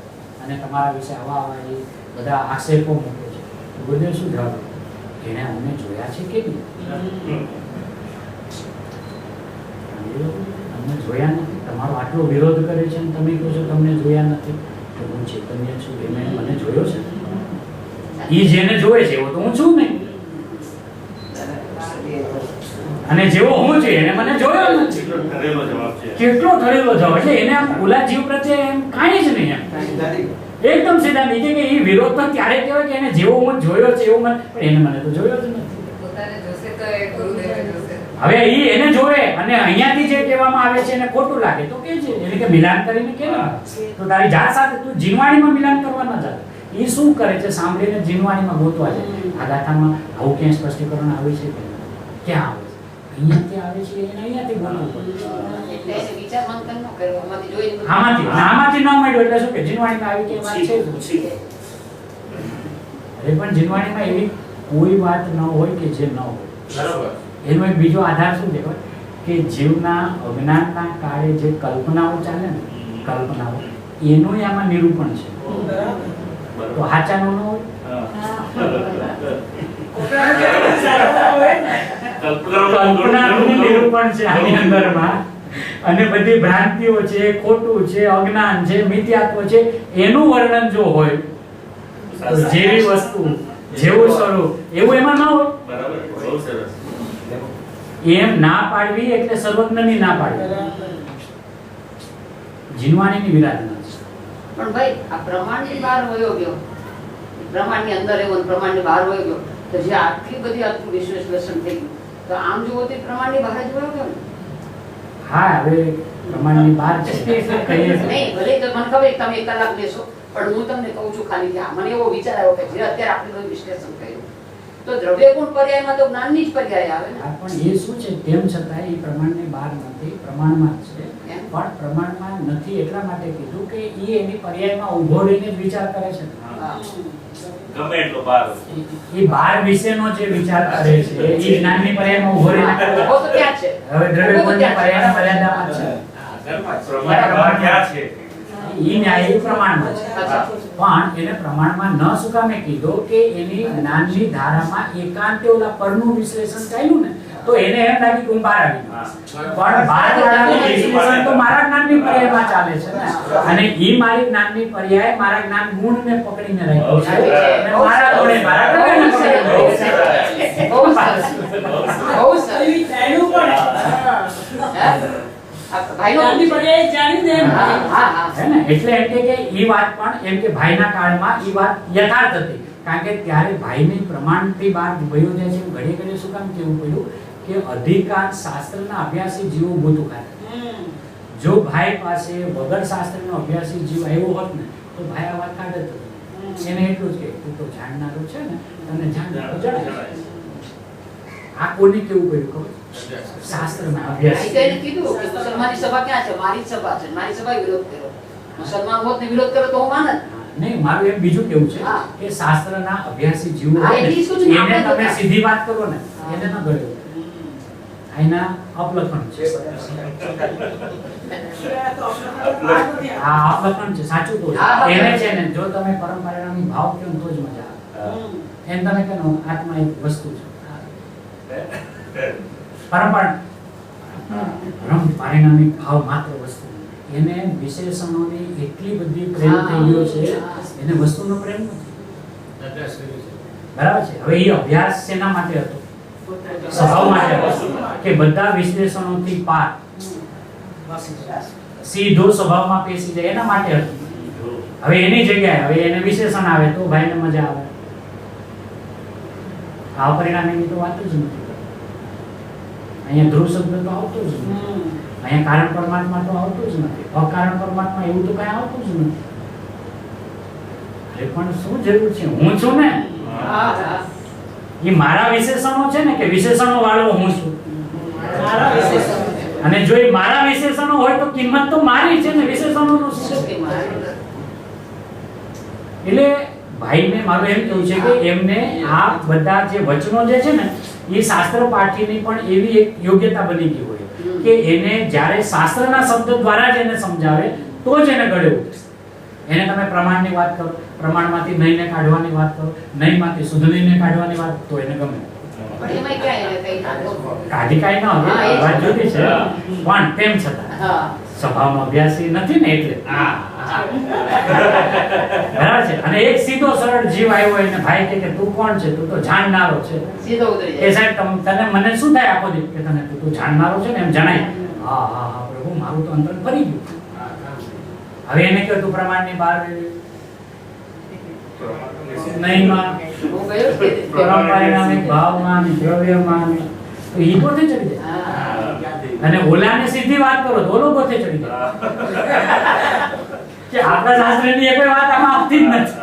અને તમારા વિશે આવા એ બધા આક્ષેપો મૂકે છે. તો ગુરુદેવ શું જવાબ આપે? એને અમને જોયા છે કેવી અમને જોયા નથી. તમારો આટલો વિરોધ કરે છે અને તમે કહો છો તમને જોયા નથી. તો હું ચૈતન્ય છું, એને મને જોયો છે. ઈ જેને જોવે છે એવો તો હું છું નહીં. અને જેવો હું છું એને મને જોયો નથી. કેટલો ઠરેલો જવાબ છે. કેટલો ઠરેલો જવાબ. એટલે એને આમ ખુલ્લા જીવ પ્રત્યે એમ કાંઈ જ નહીં એમ. એકદમ સીધા નીચે કે ઈ વિરોધ તો ત્યારે કહેવાય કે એને જેવો હું જોયો છે એવું મને, પણ એને મને તો જોયો જ નથી. પોતાને જોશે તો એ ગુરુદેવને જોશે. હવે ઈ એને જોવે અને અહીંયાથી જે કહેવામાં આવે છે એને ખોટું લાગે તો કે છે એટલે કે મિલાન કરીને કે તો તારી જાત સાથે તું જીનવાણીમાં મિલાન કરવા ન જા. ઈ શું કરે છે? સાંભળીને જીનવાણીમાં ગોતવા છે. આ ગાથામાં આવું ક્યાંય સ્પષ્ટીકરણ આવે છે કે ક્યાં આવે છે? અહીંયાથી આવે છે એને અહીંયાથી ગોતવું પડે. એટલે એને વિચાર મંથન ન કર્યું. આમાંથી જોઈને બધું- આમાંથી ન મળ્યું એટલે શું કે જીનવાણીમાં આવી કે વાત છે જ. અરે પણ જીનવાણીમાં એવી કોઈ વાત ન હોય કે જે ન હોય. બરાબર. એનો એક બીજો આધાર શું છે કે જીવના અજ્ઞાનના કાળે જે કલ્પનાઓ ચાલે ને કલ્પનાઓ એનું આમાં નિરૂપણ છે. તો હાચાનું ન હોય. કલ્પનાનું નિરૂપણ છે આની અંદરમાં. અને બધી ભ્રાંતિઓ છે, ખોટું છે, અજ્ઞાન છે, મિથ્યાત્વ છે એનું વર્ણન જો હોય તો જેવી વસ્તુ જેવું સ્વરૂપ એવું એમાં ન હોય. બરાબર. બહુ સરસ. એમ ના પાડવી એટલે સર્વજ્ઞની ના પાડવી. જીનવાણીની વિરાધના છે. પણ ભાઈ આ પ્રમાણની બહાર વયો ગયો. પ્રમાણની અંદર એવો ને પ્રમાણની બહાર વયો ગયો તો જે આટલી બધી આટલું વિશ્લેષણ થઈ ગયું તો આમ જુઓ તો પ્રમાણની બહાર જ વયો ગયો ને. હા હવે પ્રમાણની બહાર છે કહીએ છીએ. નહીં ભલે તો મને ખબર તમે 1 કલાક લેશો પણ હું તમને કહું છું ખાલી કે આ મને એવો વિચાર આવ્યો કે જે અત્યારે આપણે બધું વિશ્લેષણ કર્યું તો દ્રવ્ય ગુણ પર્યાયમાં તો જ્ઞાનની જ પર્યાય આવે ને. હા, પણ એ શું છે તેમ છતાં એ પ્રમાણની બહાર નથી, પ્રમાણમાં જ છે. એમ? પણ પ્રમાણમાં નથી એટલા માટે કીધું કે એ એની પર્યાયમાં ઊભો રહીને જ વિચાર કરે છે. હા. ગમે એટલો બાર એ બાર વિશેનો જે વિચાર કરે છે એ જ્ઞાનની પર્યાયમાં ઊભો રહીને કરે છે. ઉભો તો ત્યાં જ છે. હવે દ્રવ્ય ગુણની પર્યાયની મર્યાદામાં જ છે. હા, ઘરમાં જ. પ્રમાણ બહાર ક્યાં છે? ઈ ન્યાય એ પ્રમાણમાં છે. અચ્છા. પણ એને પ્રમાણમાં ન શું કામે કીધો કે એની જ્ઞાનની ધારામાં એકાંતે ઓલા પરનું વિશ્લેષણ ચાલ્યું ને તો એને એમ લાગ્યું કે હું બહાર આવી ગયો. પણ બહાર વાળાનું વિશ્લેષણ તો મારા જ્ઞાનની પર્યાયમાં ચાલે છે ને, અને ઈ મારી જ્ઞાનની પર્યાય મારા જ્ઞાન ગુણને પકડીને રાખ્યો છે અને મારા ગુણે મારા પ્રમાણને પકડીને બહુ રાખ્યો સરસ. છે. બહુ સરસ. બહુ સરસ. એવી જાણ્યું પણ હે? આ ભાઈનો જ્ઞાનની પર્યાય જાણ્યું ને એમ. હા, હા, હા. હે ને એટલે એમ કે ઈ વાત પણ એમ કે ભાઈના કાળમાં ઈ વાત યથાર્થ હતી, કારણ કે ત્યારે ભાઈની પ્રમાણથી બહાર વયો જાય છે. ઘડી ઘડી શું કામ કેવું પડ્યું કે અધિકાંશ શાસ્ત્રના અભ્યાસી જીવો ગોતું ખાય. જો ભાઈ પાસે વગર શાસ્ત્રનો અભ્યાસી જીવ આવ્યો હોત ને તો ભાઈ આ વાત કાઢત હતો. એને એટલું જ કે તું તો જાણનારો છે ને, તને જાણનારો જણાય. આ કોને કેવું પડ્યું ખબર? શાસ્ત્રમાં અભ્યાસ. ભાઈ તો એને કીધું કે મુસલમાનની સભા ક્યાં છે? મારી જ સભા છે. મારી સભાએ વિરોધ કર્યો. મુસલમાન હોત ને વિરોધ કર્યો તો હું માનત. નહીં, મારું એમ બીજું કેવું છે હા. કે શાસ્ત્રના અભ્યાસી જીવો હા, હોય ને, એટલી શું છે? એને આપણે તમે તો- સીધી વાત કરો ને હા. એને ન ગળ્યો. આના અપલખણ છે. આ અપલખણ છે, સાચું કહું હા, છું. હા. એને છે ને જો તમે પરમ પરિણામી ભાવ કહો ને તો જ મજા આવે. એમ તમે કહો આત્મા એક વસ્તુ છે. પરમ પરિણામી ભાવ માત્ર વસ્તુ. એને વિશેષણોની એટલી બધી પ્રેમ થઈ ગયો છે, એને વસ્તુનો પ્રેમ નથી. બરાબર છે. હવે એ અભ્યાસ શેના માટે હતો? સ્વભાવ માટે હતો કે બધા વિશ્લેષણોથી પાર સીધો સ્વભાવમાં પેસી જાય એના માટે હતું. હવે એની જગ્યાએ હવે એને વિશેષણ આવે તો ભાઈને મજા આવે. આ પરિણામીની તો વાત જ નથી. અહીંયા ધ્રુવ શબ્દ તો આવતો જ નથી. અહીંયા કારણ પરમાત્મા તો આવતું જ નથી. અકારણ પરમાત્મા એવું તો કઈ આવતું જ નથી. અરે પણ શું જરૂર છે? હું છું ને. હા, હા. એ મારા વિશેષણો છે ને કે વિશેષણો વાળો હું છું. મારા વિશેષણ. અને જો એ મારા વિશેષણો હોય તો કિંમત તો મારી છે ને, વિશેષણોનું શું શું છે? કે મારે? એટલે ભાઈને મારું એમ કહેવું છે કે એમને આ બધા જે વચનો જે છે ને એ શાસ્ત્ર પાઠીની પણ એવી એક યોગ્યતા બની ગઈ હોય કે એને જ્યારે શાસ્ત્રના શબ્દ દ્વારા જ એને સમજાવે તો જ એને ગળે ઉતરે. એને તમે પ્રમાણની વાત કરો, પ્રમાણમાંથી નહીંને કાઢવાની વાત કરો, નહીંમાંથી શુદ્ધ નહીંને કાઢવાની વાત તો એને ગમે. પણ એમાંય ક્યાં એને કઈ ના કહો. કાઢી કાંઈ ન હા, હોય, એ જ. વાત જુદી છે. પણ તેમ છતાં હા. સ્વભાવનો અભ્યાસી નથી ને એટલે બરાબર છે. અને એક સીધો સરળ જીવ આવ્યો એને ભાઈ કહે કે તું કોણ છે? તું તો જાણનારો છે. સીધો ઉતરી એ જાય. સાહેબ તને મને શું થાય આખો દી કે તને તું જાણનારો છે ને એમ જણાય. હા હા હા પ્રભુ, મારું તો અંતર ફરી ગયું. હવે એને કહ્યું તું પ્રમાણની બહાર નહીંમાં, હું ગયો જ કે પરમ પરિણામી ભાવમાં, દ્રવ્યમાં, તો ઈ પોતે ચડી જાય. હા. અને ઓલાને સીધી વાત કરો તો ઓલો પોતે ચડી જાય કે આપણા શાસ્ત્રની એક વાત આમાં આવતી જ નથી.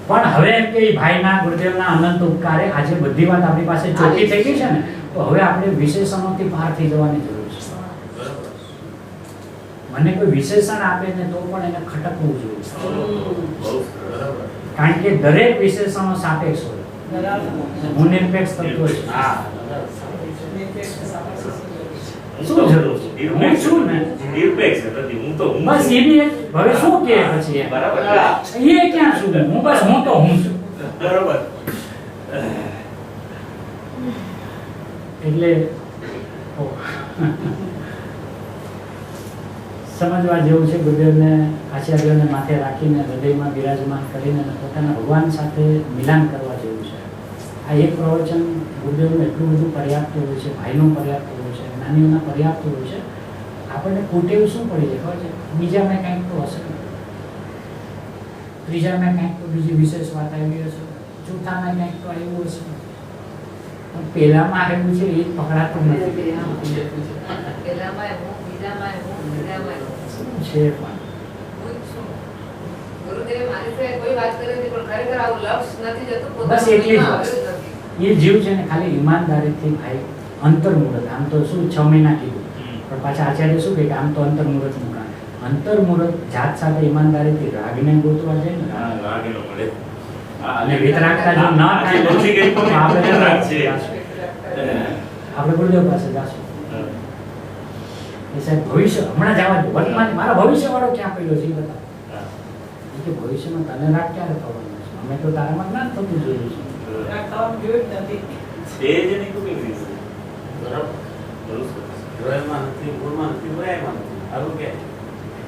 પણ હવે એમ કે ઈ ભાઈના ગુરુદેવના અનંત ઉપકારે આજે બધી વાત આપણી પાસે ચોખ્ખી થઈ ગઈ છે ને, તો હવે આપણે વિશેષણોથી બહાર થઈ જવાની જરૂર છે. મને કોઈ વિશેષણ આપે ને તો પણ એને ખટકવું જોઈએ, કારણ કે દરેક વિશેષણો સાપેક્ષ હોય. હું નિરપેક્ષ તત્વ છું. શું જરૂર છે? હું છું ને, નિરપેક્ષ નથી. હું તો હું બસ છું. એ બી એક હવે શું કહે પછી એમ? બરાબર. એ ક્યાં છું હું? બસ હું તો હું છું. બરોબર. એટલે સમજવા જેવું છે. ગુરુદેવને આચાર્યોને માથે રાખીને હૃદયમાં બિરાજમાન કરીને અને પોતાના ભગવાન સાથે મિલાન કરવા જેવું છે. આ એક પ્રવચન ગુરુદેવનું એટલું બધું પર્યાપ્ત હોય છે, ભાઈનું પર્યાપ્ત હોય છે, જ્ઞાનીઓના પર્યાપ્ત હોય છે. આપણને કુટેવ શું પડી જાય ખબર છે? બીજામાં કંઈક તો હશે, ત્રીજામાં કંઈક તો બીજી વિશેષ વાત આવી હશે, ચોથામાં કંઈક તો આવ્યું હશે. પણ પેલામાં આવ્યું છે એ જ પકડાતું નથી. પેલામાંય હું, બીજામાંય હું, ત્રીજામાંય હું. શું છે પણ હું જ છું. ગુરુદેવે મારી સાથે કોઈ વાત કરી હતી પણ ખરેખર આવું લક્ષ નથી જતું બસ એટલી જ પોતાના વાત. આવ્યું જ નથી. એ જીવ છે ને ખાલી ઈમાનદારીથી ભાઈ અંતર્મુહૂર્ત, આમ તો શું 6 મહિના કીધું, પણ પાછા આચાર્ય શું કહે કે આમ તો અંતર્મુહૂર્ત મુકાય. અંતર્મુહૂર્ત જાત સાથે ઈમાનદારીથી રાગને ગોતવા જાય ને, હા, લાગેલો મળે. અને વિતરાગતા જો ન થાય તો ઓછી ગઈ તો આપણે વિતરાગ છે. આપણે ગુરુદેવ પાસે જાશું. એ સાહેબ ભવિષ્ય હમણાં જવા દો, વર્તમાન મારા ભવિષ્ય વાળો ક્યાં પડ્યો છે એ બતાવો. એ કે ભવિષ્યમાં તને રાગ ક્યારે થવાનું છે? અમે તો તારામાં જ્ઞાન થતું જોયું છે. રાગ થવાનું જોયું જ નથી. છે જ નહીં તો કેવી રીતે? બરાબર. બહુ સરસ. હૃદયમાં નથી, મૂળમાં નથી, હૃદયમાં નથી. આવું કે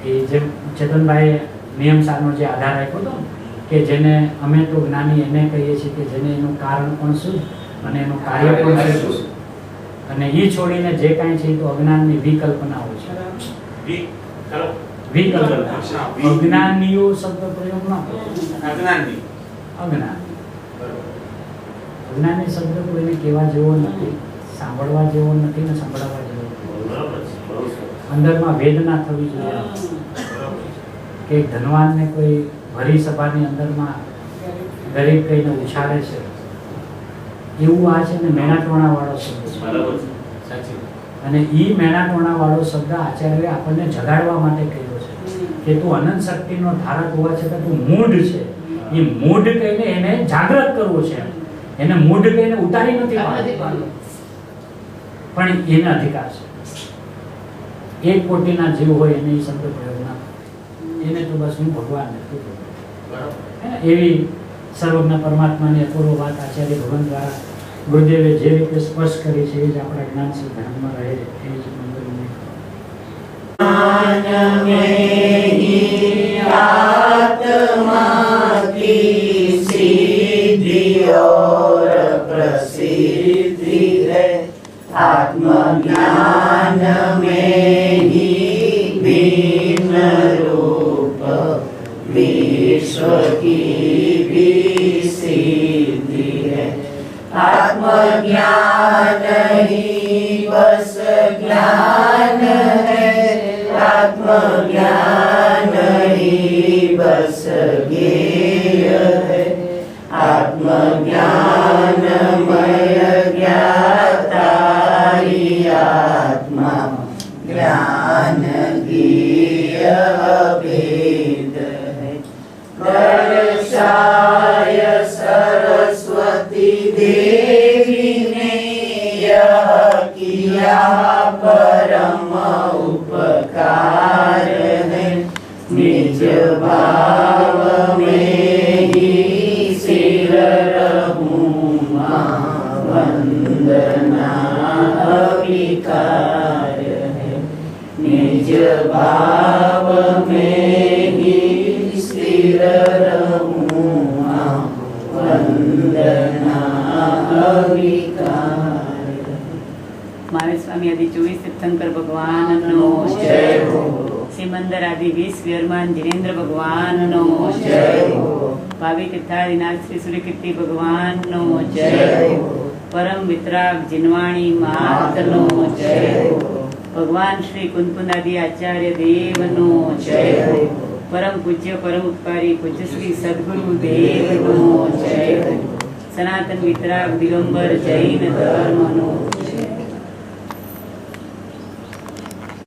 એ જેમ ચેતનભાઈ નિયમ સારનો જે આધાર આપ્યો હતો ને, કે જેને અમે તો જ્ઞાની એને કહીએ છીએ કે જેને એનું કારણ પણ શું અને એનું કાર્ય પણ શું, અને એ છોડીને જે કાંઈ છે એ તો અજ્ઞાનની વિકલ્પનાઓ છે. વી કરો વિકલ્પના. અજ્ઞાનીઓ શબ્દ પ્રયોગ ન કરો. અજ્ઞાનની. અજ્ઞાન. બરાબર. અજ્ઞાની શબ્દ કોઈને કહેવા જેવો નથી, સાંભળવા જેવો નથી ને સંભળાવવા જેવો નથી. બરાબર છે. બહુ સરસ. અંદરમાં વેદના થવી જોઈએ. કે ધનવાનને કોઈ ભરી સભાની અંદરમાં ગરીબ કહીને ઉછાળે છે, એવું આ છે ને મેણાટોણા વાળો શબ્દ છે. બરાબર છે. સાચી વાત. અને ઈ મેણાટોણા વાળો શબ્દ આચાર્યએ આપણને જગાડવા માટે કહ્યો છે કે તું અનંત શક્તિનો ધારક હોવા છતાં તું મૂઢ છે. એ મૂઢ કહીને એને જાગૃત કરવો છે, એને મૂઢ કહીને ઉતારી નથી નથી પાડવું. પાડવું. પણ એને અધિકાર છે. 1 કોટીના જીવ હોય એને એ શબ્દ પ્રયોગ ના થાય. એને તો બસ હું ભગવાન નથી. બરાબર. એવી સર્વજ્ઞ પરમાત્માની અપૂર્વ વાત આચાર્ય ભગવાન દ્વારા ગુરુદેવે જે રીતે સ્પષ્ટ કરી છે એ જ આપણા જ્ઞાન સિદ્ધાંતમાં રહે, એ જ મંદિરની आत्मज्ञान में ही भिन्न रूप विश्व की भी सिद्धि है। आत्मज्ञान ही बस ज्ञान है, आत्मज्ञान ही बस ज्ञेय है। आत्मज्ञानमय ज्ञाता आत्मा ज्ञान ज्ञेय भेद है। दर्शाय सरस्वती देवी ने यह किया परम उपकार है। निज भाव में ही सिर रहूँगा, वंदना विकार है। निज भाव में ही स्थिर रहूँगा, वंदना विकार है। महावीर स्वामी आदि 24 तीर्थंकर भगवान नो जय हो। सिमंदर आदि 20 वीरमान जिनेन्द्र भगवान नो जय हो। भावी तीर्थादिनाथ श्री सूर्यकीर्ति भगवान नो जय जय हो। परम वितराग जिनवाणी मात नो जय हो। भगवान श्री कुंदकुंदादि आचार्य देव नो जय हो। परम पूज्य परम उपकारी पूज्य श्री सद्गुरु देव नो जय हो। सनातन वितराग दिगंबर जैन धर्म नो